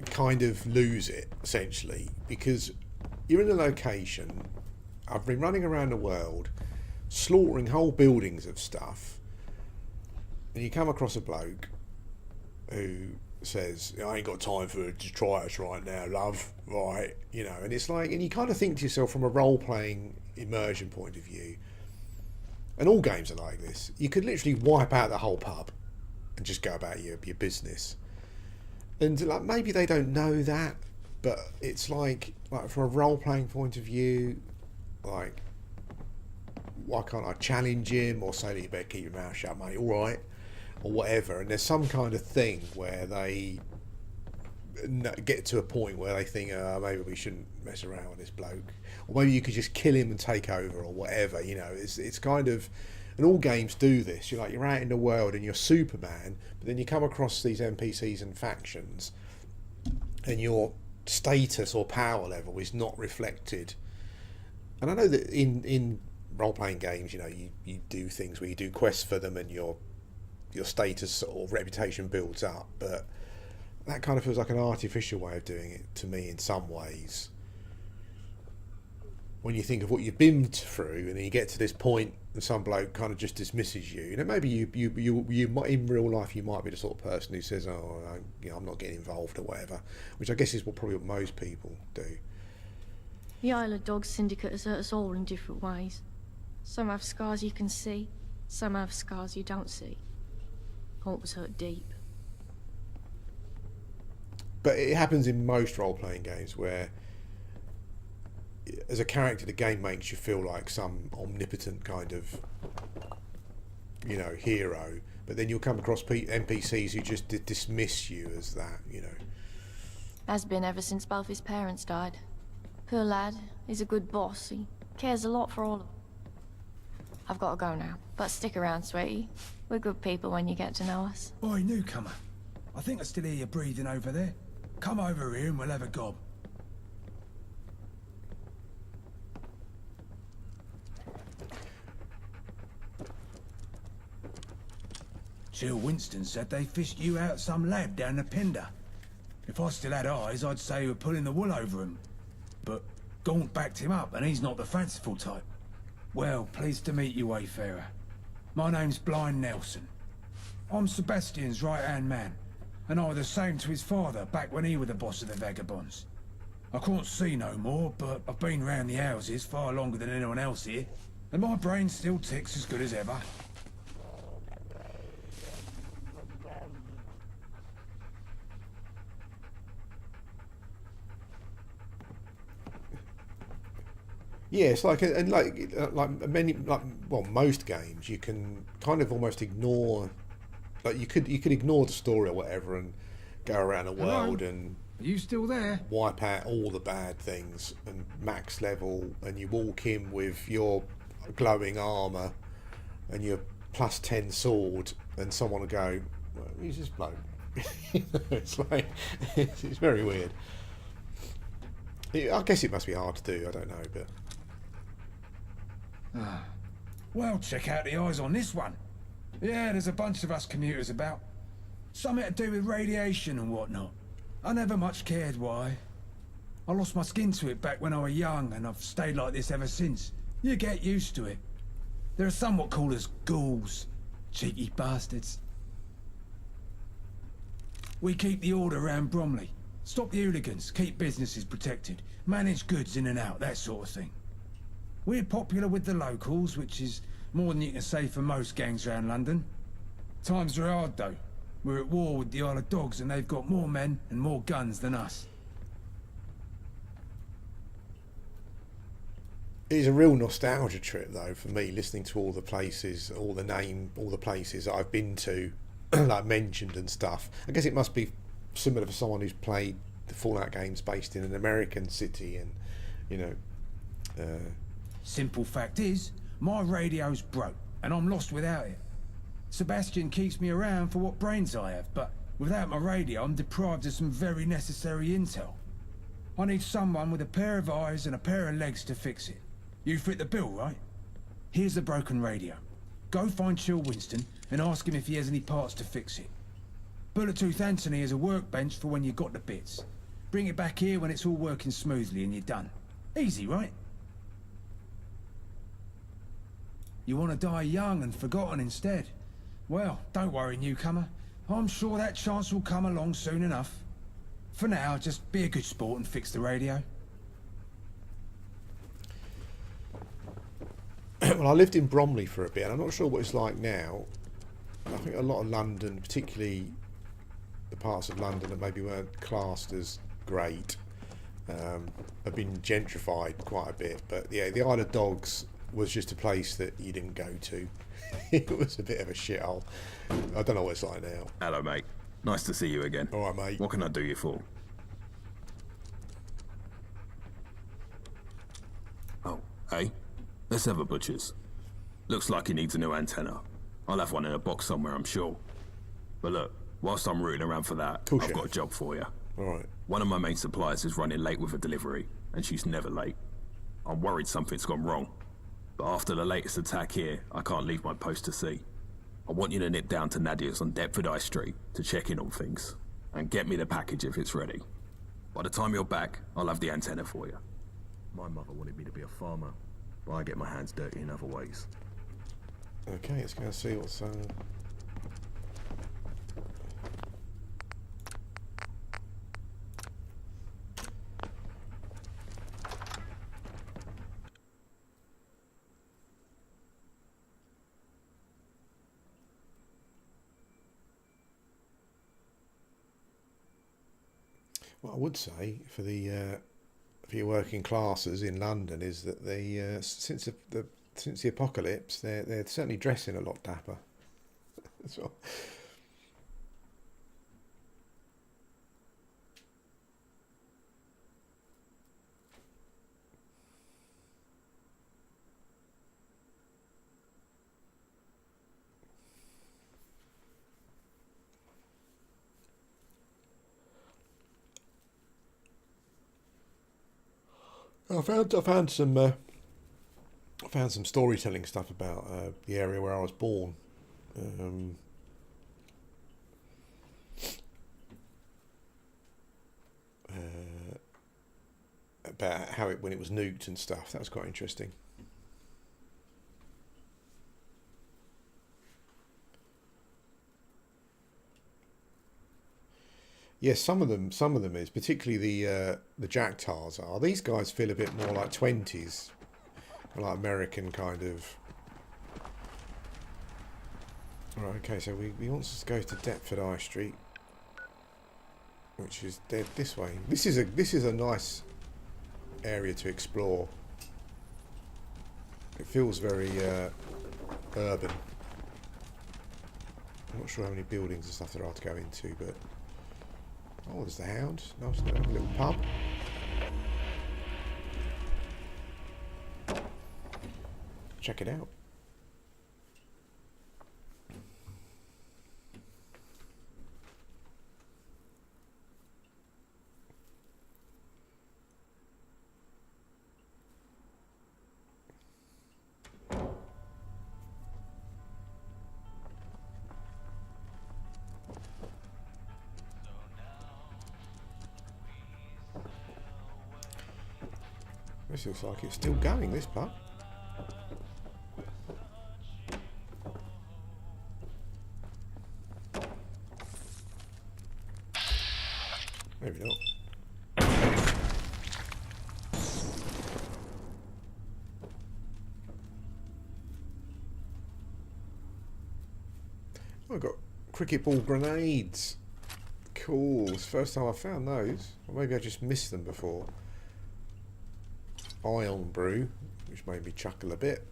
kind of lose it, essentially, because you're in a location. I've been running around the world, slaughtering whole buildings of stuff, and you come across a bloke who says, I ain't got time for detritus right now, love, right, and it's like, and you kind of think to yourself from a role-playing immersion point of view, and all games are like this, you could literally wipe out the whole pub and just go about your business. And like, maybe they don't know that, but it's like from a role-playing point of view, like, why can't I challenge him or say that you better keep your mouth shut, mate, all right, or whatever. And there's some kind of thing where they get to a point where they think, maybe we shouldn't mess around with this bloke, or maybe you could just kill him and take over, or whatever. It's kind of And all games do this. You're out in the world and you're Superman, but then you come across these NPCs and factions, and your status or power level is not reflected. And I know that in role-playing games, you do things where you do quests for them and your status or reputation builds up, but that kind of feels like an artificial way of doing it to me in some ways. When you think of what you've been through, and then you get to this point, and some bloke kind of just dismisses you. Maybe you might, in real life, you might be the sort of person who says, "Oh, I'm not getting involved" or whatever, which I guess is probably what most people do.
The Isle of Dogs syndicate has hurt us all in different ways. Some have scars you can see, some have scars you don't see. Holt was hurt deep.
But it happens in most role-playing games where, as a character, the game makes you feel like some omnipotent kind of, hero. But then you'll come across NPCs who just dismiss you as that,
Has been ever since both his parents died. Poor lad, he's a good boss. He cares a lot for all of them. I've got to go now, but stick around, sweetie. We're good people when you get to know us.
Oi, newcomer. I think I still hear you breathing over there. Come over here and we'll have a gob. Sir Winston said they fished you out some lab down the Pender. If I still had eyes, I'd say you were pulling the wool over him. But Gaunt backed him up, and he's not the fanciful type. Well, pleased to meet you, Wayfarer. My name's Blind Nelson. I'm Sebastian's right-hand man, and I was the same to his father back when he was the boss of the vagabonds. I can't see no more, but I've been round the houses far longer than anyone else here, and my brain still ticks as good as ever.
Yeah, it's like most games, you can kind of almost ignore, you could ignore the story or whatever and go around the world and
Are you still there?
wipe out all the bad things and max level, and you walk in with your glowing armour and your +10 sword, and someone will go, well, "Who's this bloke?" It's like it's very weird. I guess it must be hard to do. I don't know, but.
Well, check out the eyes on this one. Yeah, there's a bunch of us commuters about. Something to do with radiation and whatnot. I never much cared why. I lost my skin to it back when I was young, and I've stayed like this ever since. You get used to it. There are some what call us ghouls. Cheeky bastards. We keep the order around Bromley. Stop the hooligans, keep businesses protected, manage goods in and out, that sort of thing. We're popular with the locals, which is more than you can say for most gangs around London. Times are hard, though. We're at war with the Isle of Dogs, and they've got more men and more guns than us.
It's a real nostalgia trip, though, for me, listening to all the places, all the places that I've been to, like mentioned and stuff. I guess it must be similar for someone who's played the Fallout games based in an American city, and
Simple fact is, my radio's broke, and I'm lost without it. Sebastian keeps me around for what brains I have, but without my radio, I'm deprived of some very necessary intel. I need someone with a pair of eyes and a pair of legs to fix it. You fit the bill, right? Here's the broken radio. Go find Chill Winston and ask him if he has any parts to fix it. Bullet-Tooth Anthony has a workbench for when you got the bits. Bring it back here when it's all working smoothly and you're done. Easy, right? You want to die young and forgotten instead? Well, don't worry, newcomer. I'm sure that chance will come along soon enough. For now, just be a good sport and fix the radio.
Well, I lived in Bromley for a bit, and I'm not sure what it's like now. I think a lot of London, particularly the parts of London that maybe weren't classed as great, have been gentrified quite a bit. But yeah, the Isle of Dogs was just a place that you didn't go to. It was a bit of a shithole. I don't know what it's like now.
Hello, mate. Nice to see you again.
All right, mate.
What can I do you for? Oh, hey? Let's have a butcher's. Looks like he needs a new antenna. I'll have one in a box somewhere, I'm sure. But look, whilst I'm rooting around for that, I've got a job for you.
Alright.
One of my main suppliers is running late with a delivery, and she's never late. I'm worried something's gone wrong. But after the latest attack here, I can't leave my post to sea. I want you to nip down to Nadia's on Deptford High Street to check in on things, and get me the package if it's ready. By the time you're back, I'll have the antenna for you.
My mother wanted me to be a farmer, but I get my hands dirty in other ways.
Okay, let's go see what's... What I would say for the for your working classes in London is that they since the apocalypse they're certainly dressing a lot dapper. That's all. I found some storytelling stuff about the area where I was born. About how when it was nuked and stuff. That was quite interesting. Yes, some of them is, particularly the Jack Tars are. These guys feel a bit more like 20s, like American kind of. Right, okay, so we want to go to Deptford High Street, which is dead this way. This is a nice area to explore. It feels very urban. I'm not sure how many buildings and stuff there are to go into, but. Oh, there's the Hound. Nice little pub. Check it out. This looks like it's still going, this pub. Maybe not. Oh, I've got cricket ball grenades. Cool. It's the first time I've found those. Or maybe I just missed them before. Iron brew, which made me chuckle a bit.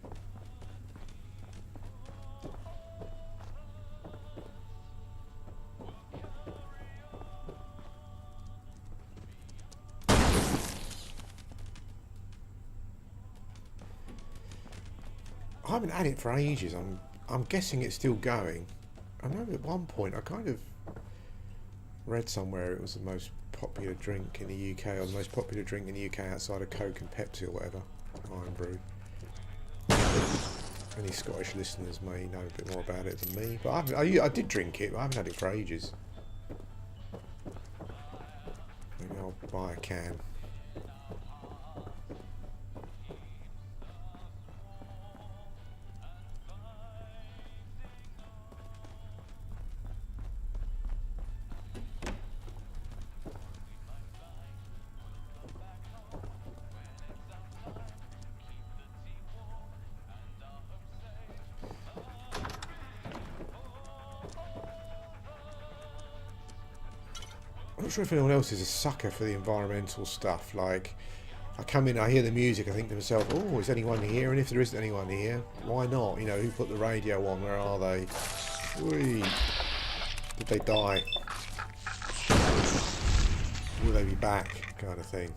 I haven't had it for ages. I'm guessing it's still going. I know at one point I kind of read somewhere it was the most popular drink in the UK, or the most popular drink in the UK outside of Coke and Pepsi or whatever. Iron brew. Any Scottish listeners may know a bit more about it than me, but I did drink it, but I haven't had it for ages. Maybe I'll buy a can. I'm not sure if anyone else is a sucker for the environmental stuff. Like, I come in, I hear the music, I think to myself, oh, is anyone here? And if there isn't anyone here, why not? You know, who put the radio on? Where are they? Whee. Did they die? Will they be back? Kind of thing.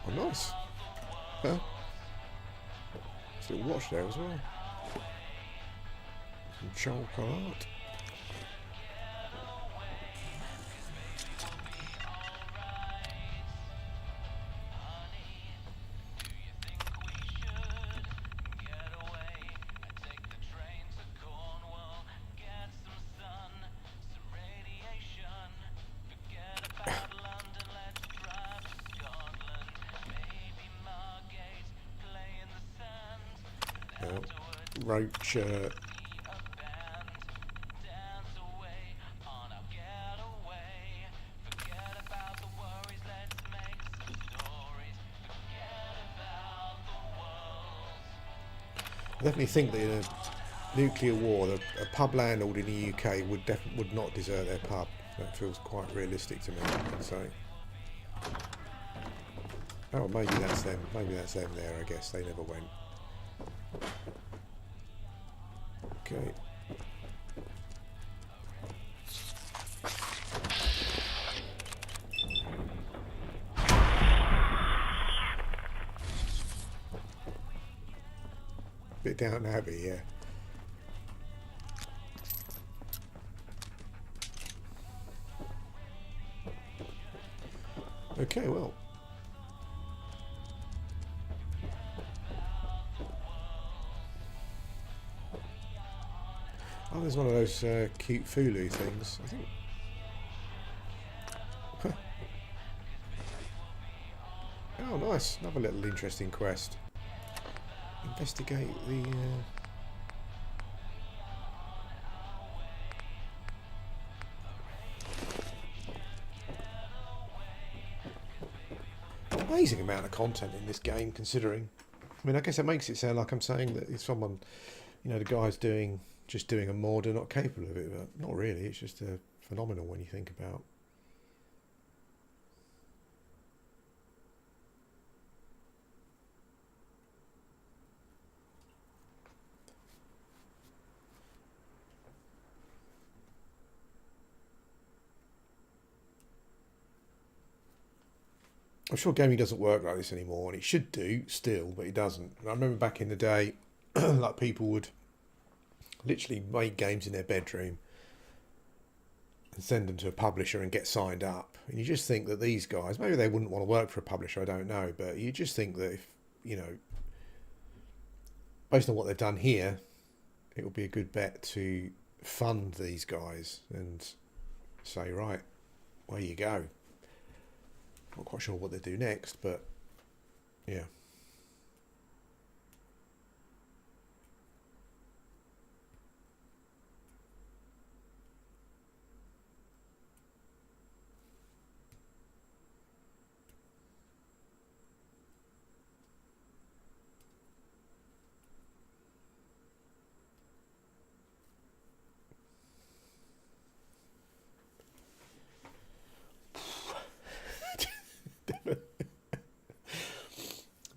Oh, nice. Huh? There's a little watch there as well. Some chocolate. Roach. I definitely think that in a nuclear war, a pub landlord in the UK would not desert their pub. That feels quite realistic to me, I'd say. Oh, maybe that's them. Maybe that's them there. I guess they never went. Okay. Bit down Abbey, yeah. Okay, well. Oh, there's one of those cute Fulu things, I think. Huh. Oh, nice. Another little interesting quest. Investigate the... Amazing amount of content in this game, considering. I mean, I guess it makes it sound like I'm saying that if someone, you know, the guy's just doing a mod are not capable of it, but not really. It's just phenomenal when you think about. I'm sure gaming doesn't work like this anymore, and it should do still, but it doesn't. I remember back in the day, like people would literally make games in their bedroom and send them to a publisher and get signed up. And you just think that these guys, maybe they wouldn't want to work for a publisher, I don't know, but you just think that if, you know, based on what they've done here, it would be a good bet to fund these guys and say, right, where you go. Not quite sure what they do next, but yeah.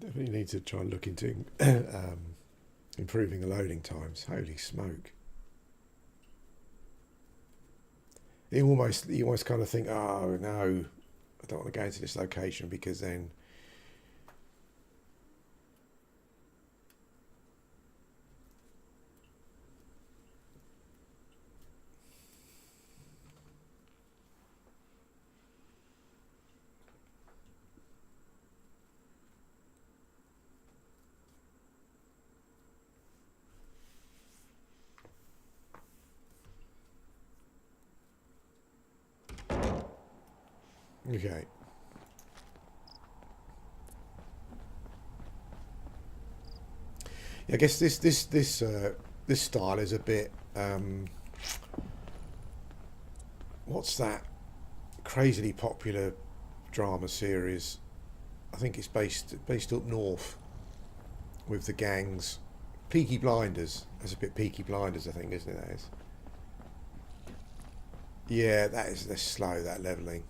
Definitely need to try and look into improving the loading times. Holy smoke. You almost kind of think, oh no, I don't want to go into this location because then okay. I guess this style is a bit what's that crazily popular drama series? I think it's based up north with the gangs. Peaky Blinders. That's a bit Peaky Blinders, I think, isn't it? That is. Yeah, they're slow, that leveling.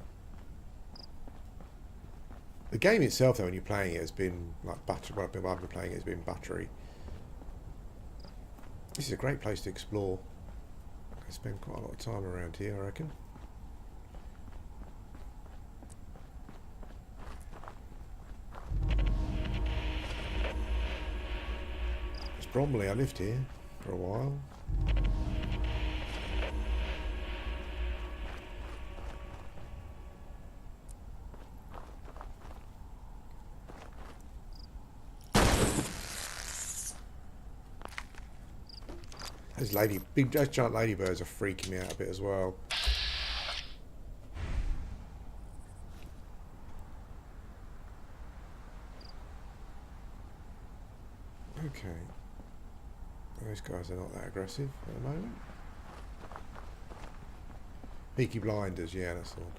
The game itself, though, when you're playing it, has been like butter. Well, I've been playing it, has been buttery. This is a great place to explore. I spend quite a lot of time around here, I reckon. Bromley. I lived here for a while. Those giant ladybirds are freaking me out a bit as well. Okay. Those guys are not that aggressive at the moment. Peaky Blinders, yeah, that's the one.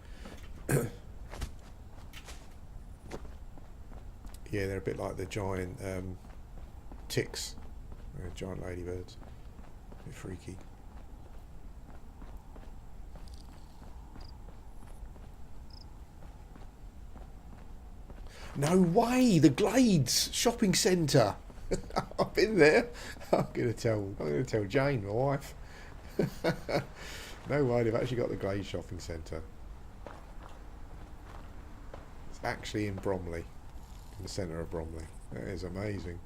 Yeah, they're a bit like the giant ticks, giant ladybirds. A bit freaky. No way! The Glades shopping centre. I've been there. I'm gonna tell Jane, my wife. No way, they've actually got the Glades shopping centre. It's actually in Bromley, in the centre of Bromley. That is amazing.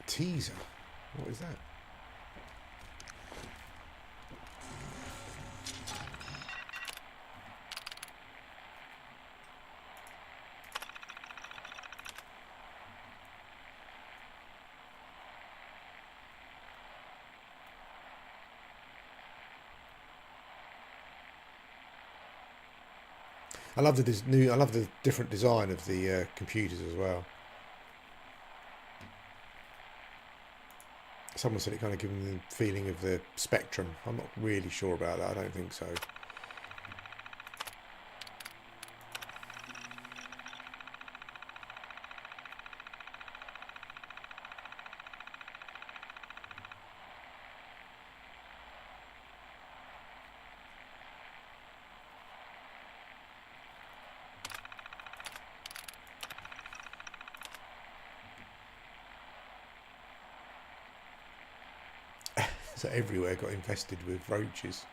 Teaser? What is that? I love the different design of the computers as well. Someone said it kind of gives them the feeling of the Spectrum. I'm not really sure about that. I don't think so. So everywhere got infested with roaches.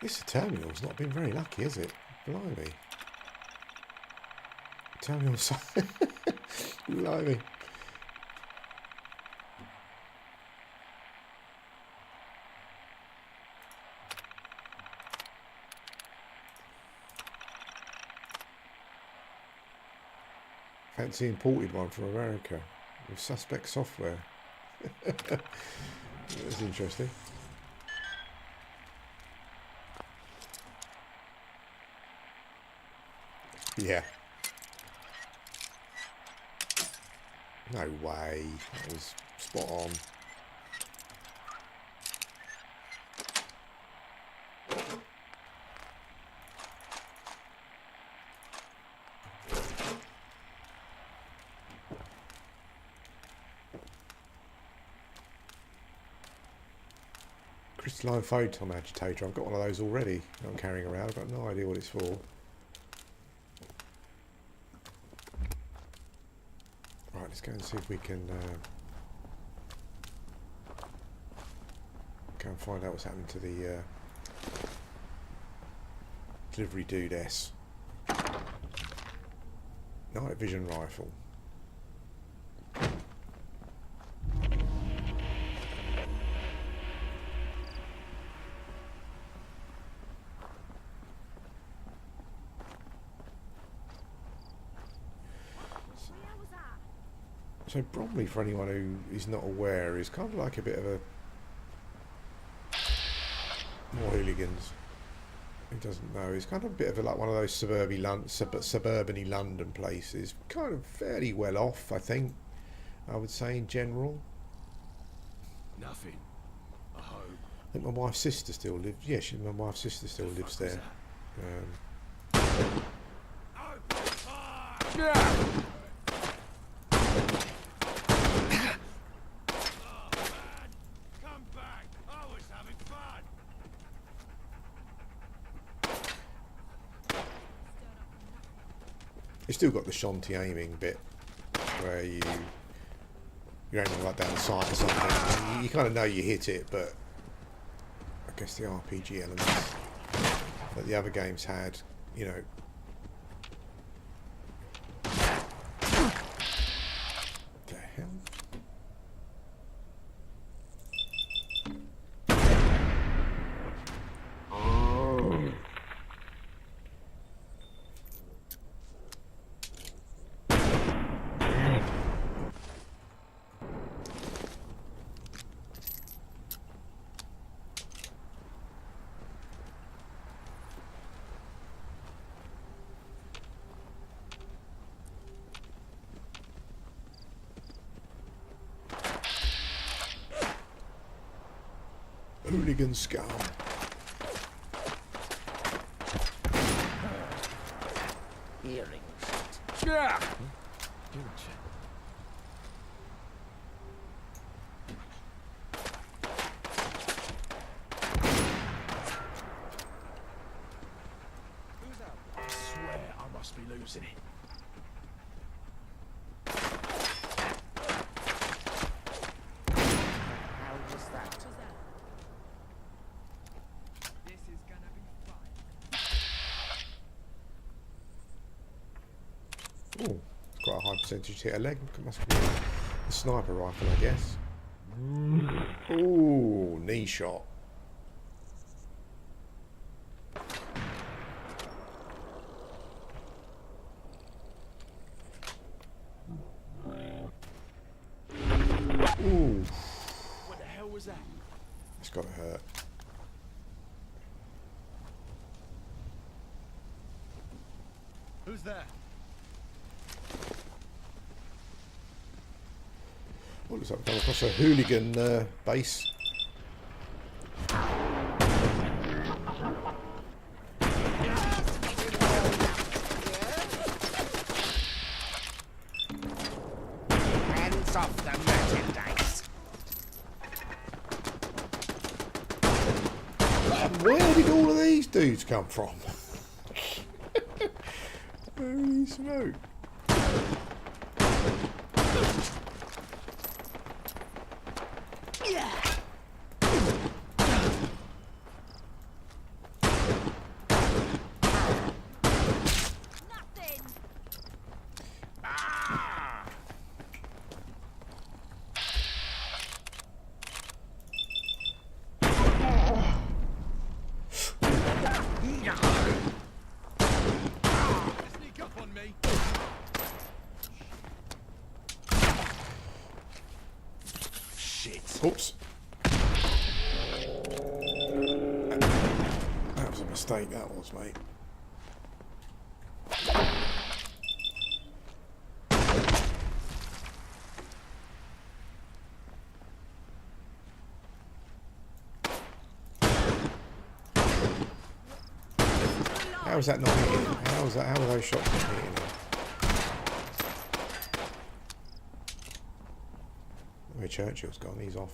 This terminal's not been very lucky, has it? Blimey. Terminal's... Blimey. Fancy imported one from America with suspect software. That's interesting. Yeah. No way. That was spot on. Crystalline photon agitator. I've got one of those already that I'm carrying around. I've got no idea what it's for. Right, let's go and see if we can go and find out what's happening to the delivery dude-ess. Night vision rifle. So Bromley, for anyone who is not aware, is kind of like a bit of a... More hooligans. Who doesn't know? It's kind of a bit of like one of those suburban-y London places. Kind of fairly well off, I think. I would say in general.
Nothing. I hope.
I think my wife's sister still lives... Yeah, my wife's sister still lives there. It's still got the shanty aiming bit where you're aiming right down the sight or something. You kind of know you hit it, but I guess the RPG elements that the other games had, you know. The hell? Hooligan scum.
Hearing.
Yeah. I swear I must be losing it.
How was that?
This is gonna be fun.
Oh, it's quite a high percentage hit a leg. It must be a sniper rifle, I guess. Ooh, knee shot. Ooh.
What the hell was that?
It's got to hurt.
Who's there?
Oh, looks like we've come across a hooligan base.
Hands off the merchandise.
Where did all of these dudes come from? Holy smoke.
Nothing.
Sneak up on me.
Shit.
Oops. That was a mistake, that was, mate. How is that not hitting him? How are those shots not hitting him? Where Churchill's gone, he's off.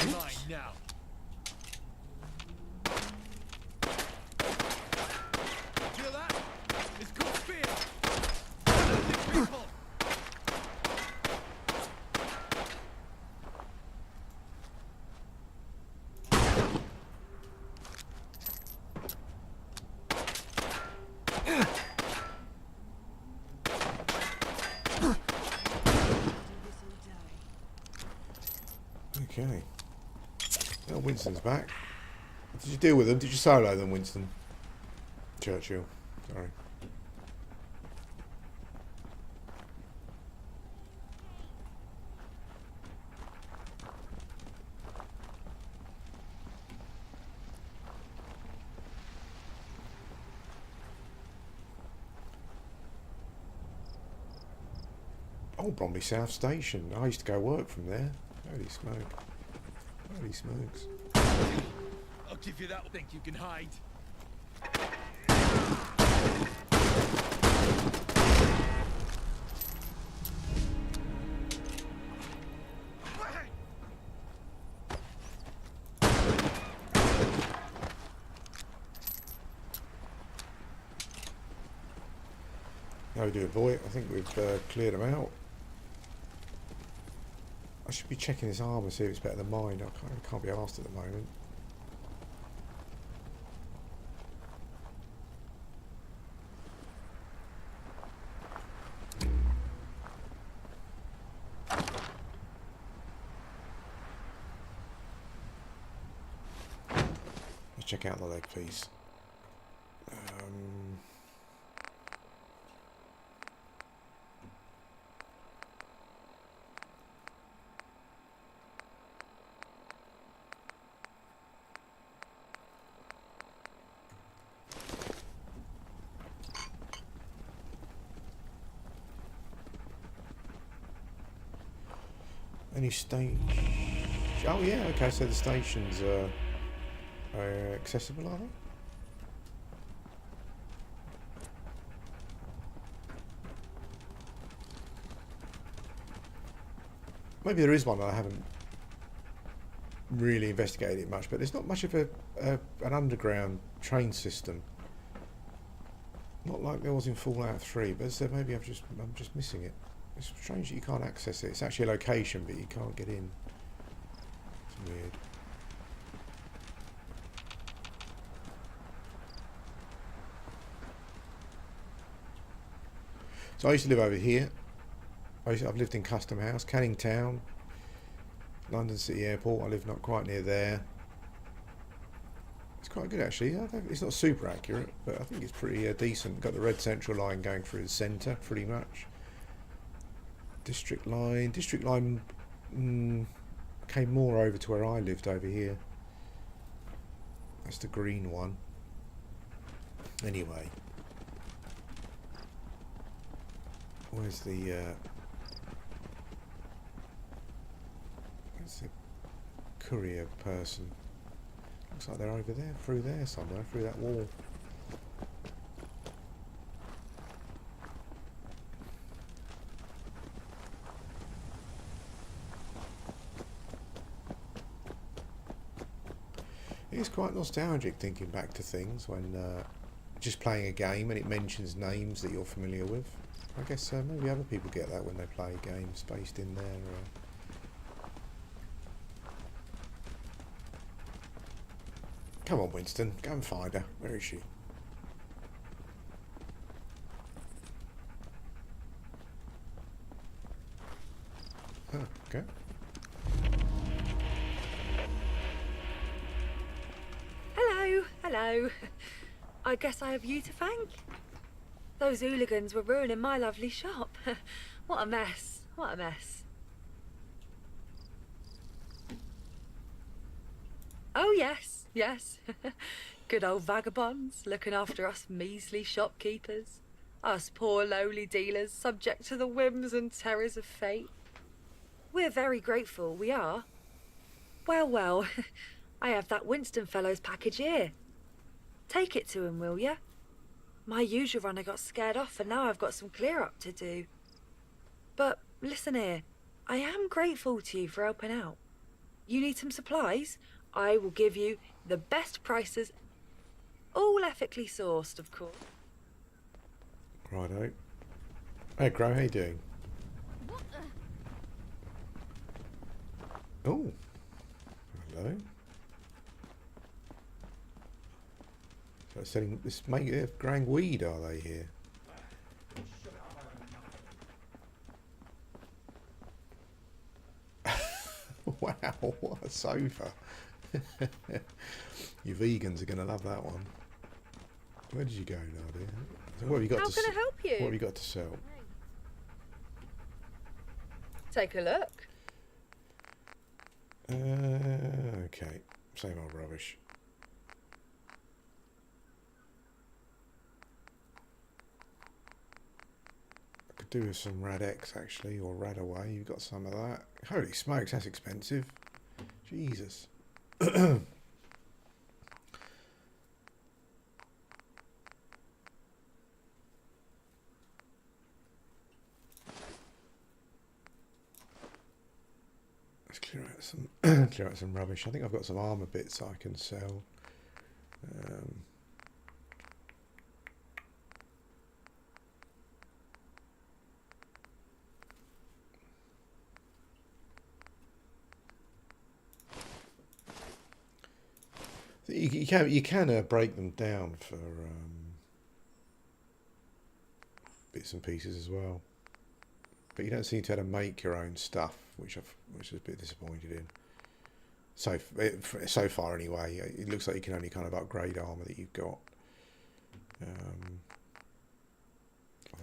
Mine now. Feel that? It's called fear. People.
Okay. Well, Winston's back. Did you deal with them? Did you solo them, Winston? Churchill. Sorry. Oh, Bromley South Station. I used to go work from there. Holy smoke. Holy smokes.
I'll give you that. Think you can hide?
No do it, boy. I think we've cleared them out. I should be checking this armour, see if it's better than mine. I can't be asked at the moment. Let's check out the leg piece. Any stage? Oh yeah, okay, so the stations are accessible, are they? Maybe there is one that I haven't really investigated it much, but there's not much of an underground train system. Not like there was in Fallout 3, but so maybe I'm just missing it. It's strange that you can't access it. It's actually a location, but you can't get in. It's weird. So I used to live over here. I've lived in Custom House, Canning Town, London City Airport. I live not quite near there. It's quite good actually. It's not super accurate, but I think it's pretty decent. Got the Red Central line going through the centre, pretty much. District line came more over to where I lived over here. That's the green one. Anyway, where's the courier person? Looks like they're over there, through there somewhere, through that wall. It's quite nostalgic thinking back to things when just playing a game and it mentions names that you're familiar with. I guess maybe other people get that when they play games based in there. Come on, Winston, go and find her. Where is she? Oh, okay.
Hello. I guess I have you to thank. Those hooligans were ruining my lovely shop. What a mess. What a mess. Oh, yes. Good old vagabonds looking after us measly shopkeepers. Us poor lowly dealers subject to the whims and terrors of fate. We're very grateful, we are. Well, I have that Winston fellow's package here. Take it to him, will ya? My usual runner got scared off and now I've got some clear up to do. But listen here, I am grateful to you for helping out. You need some supplies? I will give you the best prices, all ethically sourced, of course.
Righto. Hey, Crow, how you doing? Oh, hello. So selling this growing weed, are they here? Wow, what a sofa. You vegans are going to love that one. Where did you go, Nadia? So what have you got
How can I help you?
What have you got to sell?
Take a look.
Okay, same old rubbish. I could do with some Rad-X actually, or Rad-Away. You've got some of that. Holy smokes, that's expensive. Jesus. Let's clear out some rubbish. I think I've got some armour bits I can sell. You can break them down for bits and pieces as well, but you don't seem to be able to make your own stuff, which is a bit disappointed in. So far anyway, it looks like you can only kind of upgrade armor that you've got. That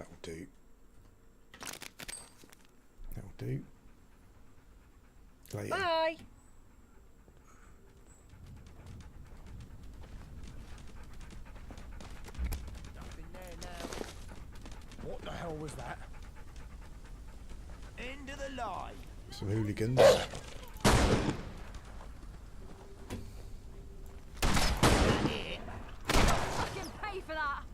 will do. That will do. Later.
Bye.
Nothing there now. What the hell was that? End of the line.
Some hooligans.
Fucking pay for that.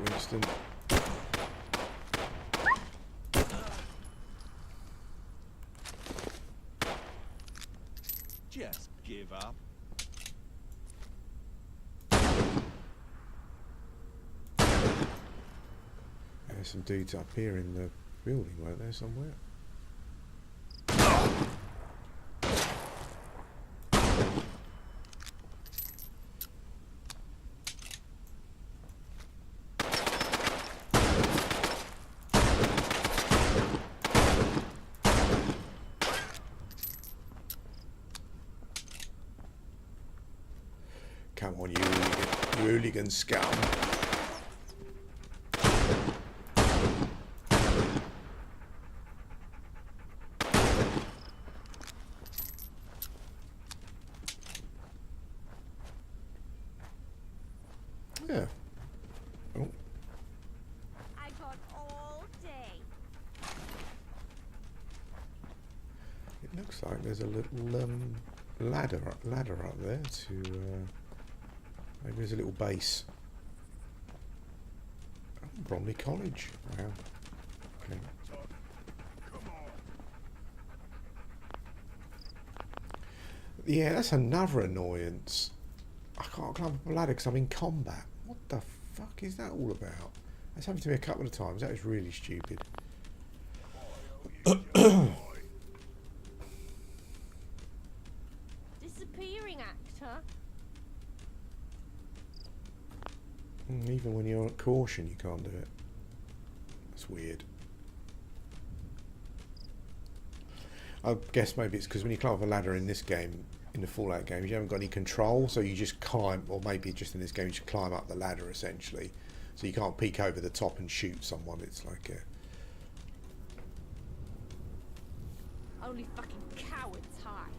Winston.
Just give up.
There's some dudes up here in the building, weren't there, somewhere? Come on, you hooligan scum. Yeah. Oh.
I got all day.
It looks like there's a little ladder up there to maybe there's a little base. Oh, Bromley College. Wow. Okay. Yeah, that's another annoyance. I can't climb up a ladder because I'm in combat. What the fuck is that all about? That's happened to me a couple of times. That is really stupid.
Disappearing actor.
Even when you're on caution, you can't do it. That's weird. I guess maybe it's because when you climb up a ladder in this game, in the Fallout games, you haven't got any control, so you just climb, or maybe just in this game, you just climb up the ladder essentially. So you can't peek over the top and shoot someone. It's like a...
Only fucking cowards hide.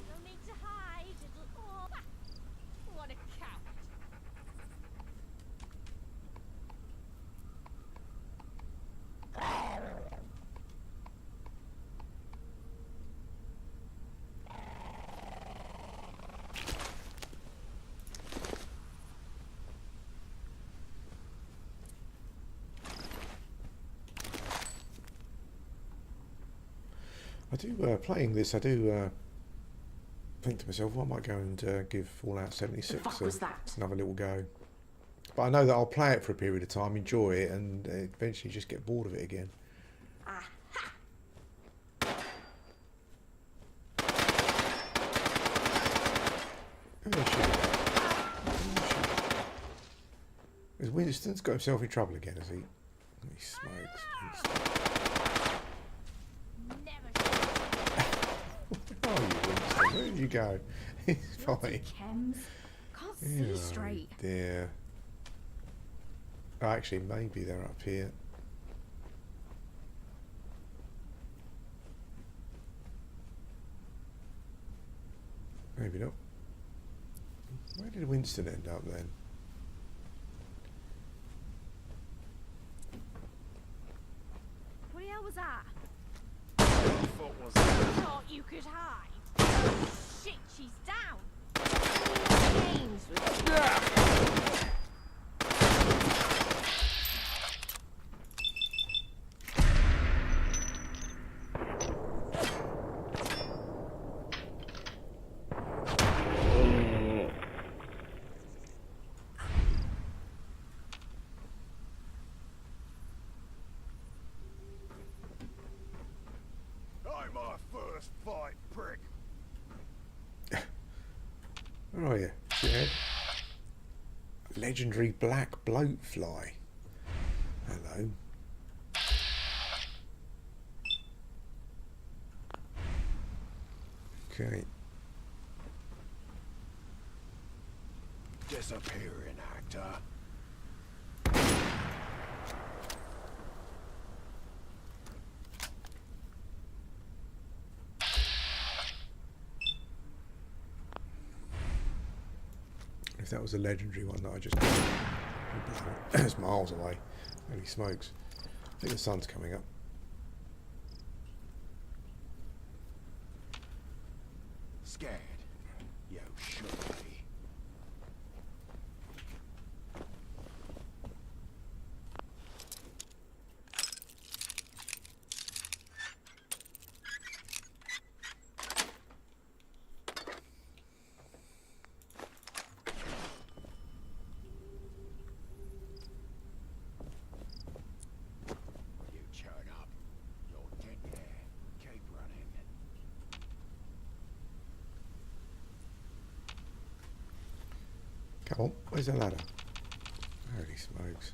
No need to hide, little orb. What a coward.
I do, playing this, I do think to myself, well, I might go and give Fallout 76 another little go. But I know that I'll play it for a period of time, enjoy it, and eventually just get bored of it again. Because Winston's got himself in trouble again, has he? He smokes. Where are you, Winston? Where did you go? He's fine.
Chems. Can't see straight.
Dear. Oh, actually, maybe they're up here. Maybe not. Where did Winston end up then?
What the hell was that?
What was that?
Thought you could hide. Shit, she's down. Games with
My first fight, prick.
Where are you? Shithead? Legendary black bloatfly. Hello. Okay.
Disappearing actor.
If that was a legendary one that I just got. It's miles away. Holy smokes. I think the sun's coming up.
Scared? You should be.
Come on, where's the ladder? Holy smokes.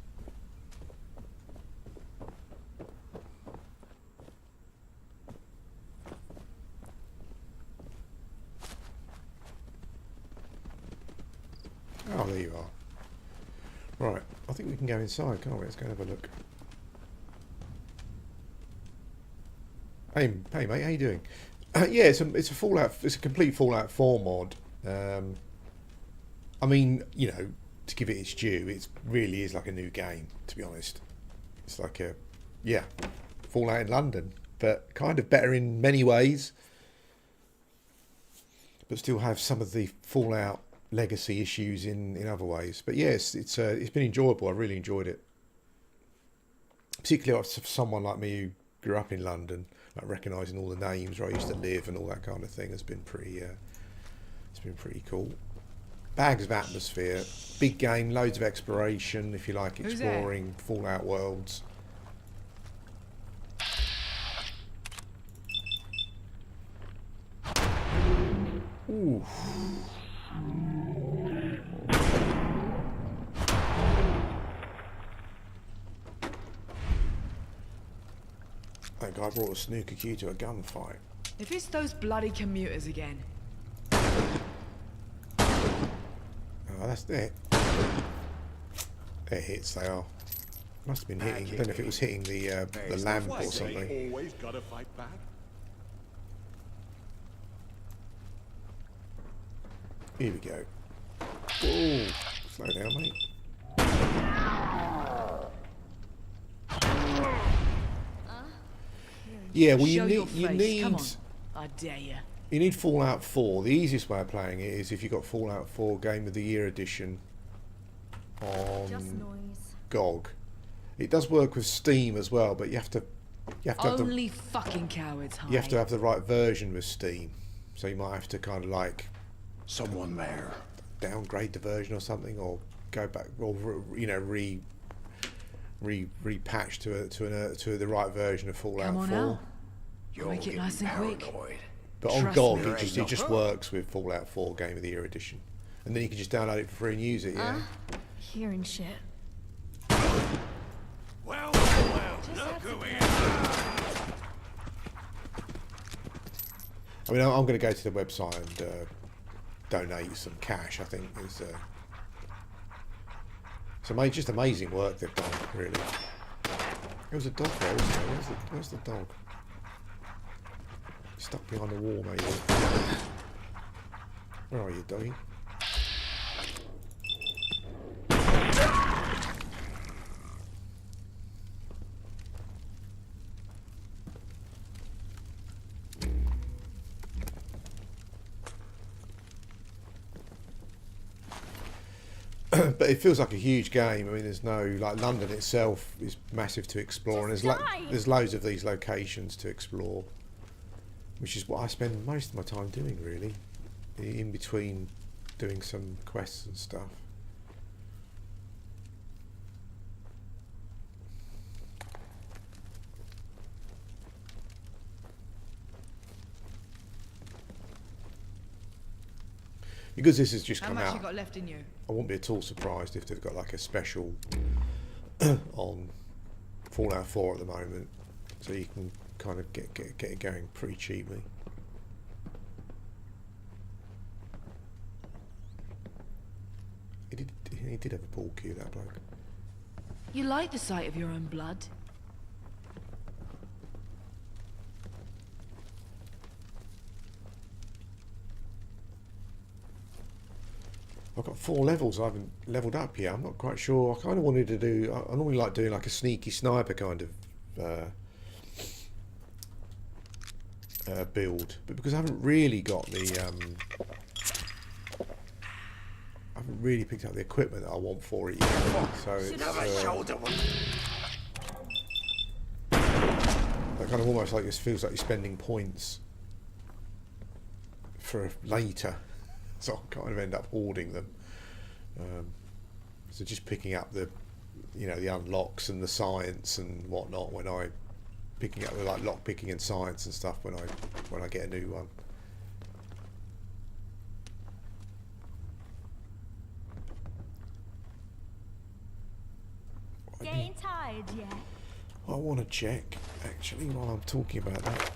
Oh, there you are. Right, I think we can go inside, can't we? Let's go and have a look. Hey mate, how you doing? Yeah, it's a Fallout. It's a complete Fallout 4 mod. I mean, you know, to give it its due, it really is like a new game. To be honest, it's like a Fallout in London, but kind of better in many ways, but still have some of the Fallout legacy issues in other ways. But yes, it's been enjoyable. I really enjoyed it, particularly for someone like me who grew up in London. Like recognising all the names where I used to live and all that kind of thing has been pretty. It's been pretty cool. Bags of atmosphere, big game, loads of exploration. If you like exploring Fallout worlds. Ooh. That guy brought a snooker cue to a gunfight.
If it's those bloody commuters again.
Oh, that's it. They're hits, they are. Must have been hitting. I don't know if it was hitting the lamp or something.
Always gotta fight back.
Here we go. Whoa, slow down, mate. Yeah, well, you need.
Come on. I dare you.
You need Fallout 4. The easiest way of playing it is if you've got Fallout 4 Game of the Year edition on GOG. It does work with Steam as well, but you have to
Only fucking cowards hide.
You have to have the right version with Steam. So you might have to kind of like
someone there
downgrade the version or something, or go back, or you know, repatch to the right version of Fallout 4.
Come on
4.
Out. You'll make it nice and quick.
But on GOG, it just works with Fallout 4 Game of the Year edition, and then you can just download it for free and use it. Yeah.
Hearing shit.
Well, look who we are.
I mean, I'm going to go to the website and donate some cash. I think is just amazing work they've done. Really. There was a dog there, wasn't there? Where's the dog? Stuck behind the wall, maybe. Where are you, doggy? But it feels like a huge game. I mean, there's no, like, London itself is massive to explore, and there's loads of these locations to explore, which is what I spend most of my time doing, really, in between doing some quests and stuff. Because this has just come out,
How much you got left in you?
I won't be at all surprised if they've got like a special on Fallout 4 at the moment, so you can kind of get it going pretty cheaply. He did have a ball cue, that bloke.
You like the sight of your own blood?
I've got 4 levels I haven't leveled up yet. I'm not quite sure. I kind of wanted to do... I normally like doing like a sneaky sniper kind of build, but because I haven't really got the... I haven't really picked up the equipment that I want for it yet. So it's... that kind of almost like this feels like you're spending points for later. So I kind of end up hoarding them. So just picking up the, you know, the unlocks and the science and whatnot when I picking up the like lock picking and science and stuff when I get a new one.
Getting tired yet?
I want to check actually while I'm talking about that.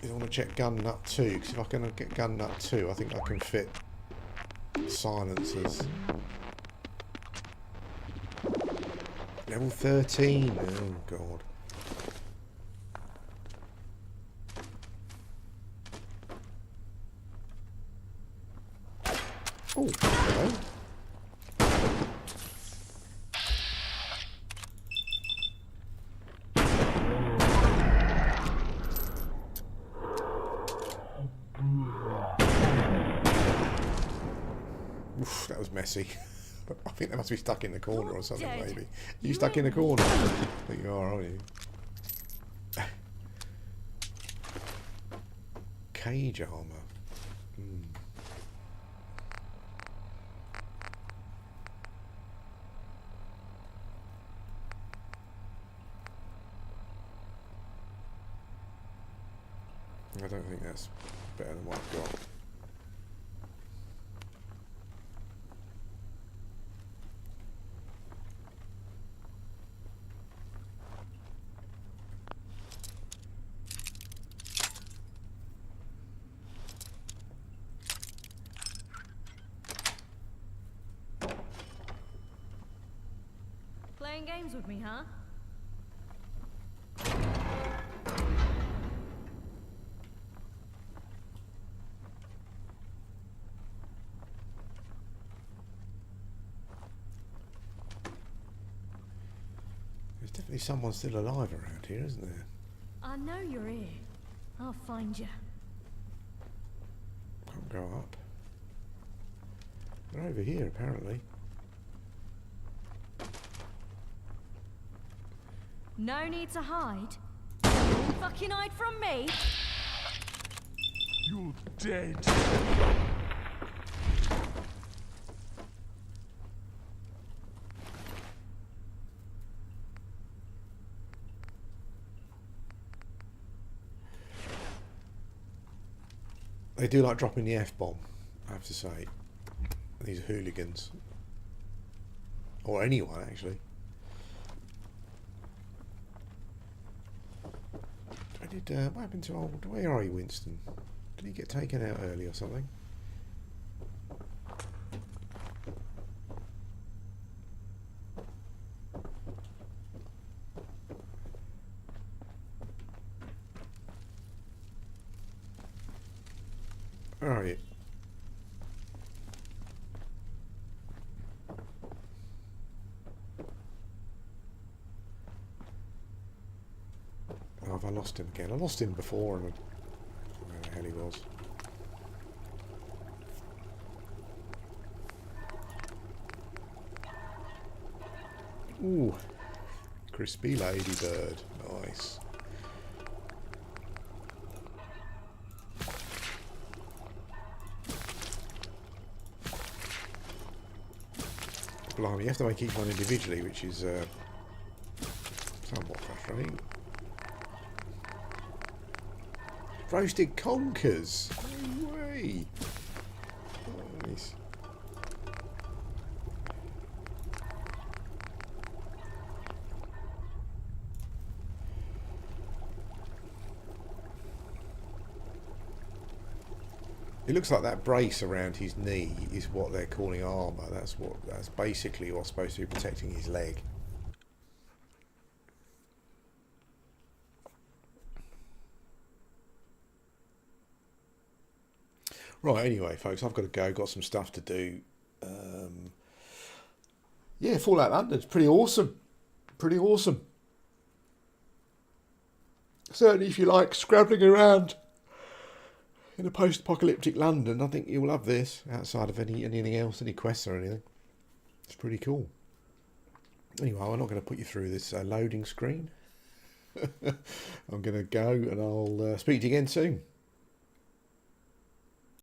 I want to check gun nut 2, because if I can get gun nut 2, I think I can fit silencers. Level 13. Oh god. Oh, hello. Oof, that was messy. I think they must be stuck in the corner or something, maybe. Are you stuck in the corner? I think you are, aren't you? Cage armour. I don't think that's better than what I've got.
Playing games with me, huh?
There's definitely someone still alive around here, isn't there?
I know you're here. I'll find you.
Can't go up. They're over here, apparently.
No need to hide. You won't fucking hide from me.
You're dead.
They do like dropping the F-bomb, I have to say. These hooligans. Or anyone, actually. What happened to old... Where are you, Winston? Did he get taken out early or something? Where are you? have I lost him again? I lost him before, and where the hell he was. Ooh, crispy ladybird, nice. Blimey, you have to make each one individually, which is somewhat frustrating. Roasted conkers! No way! Nice. It looks like that brace around his knee is what they're calling armour. That's basically what's supposed to be protecting his leg. Right, anyway, folks, I've got to go. Got some stuff to do. Yeah, Fallout London's pretty awesome. Pretty awesome. Certainly if you like scrabbling around in a post-apocalyptic London, I think you'll love this, outside of anything else, any quests or anything. It's pretty cool. Anyway, I'm not going to put you through this loading screen. I'm going to go, and I'll speak to you again soon.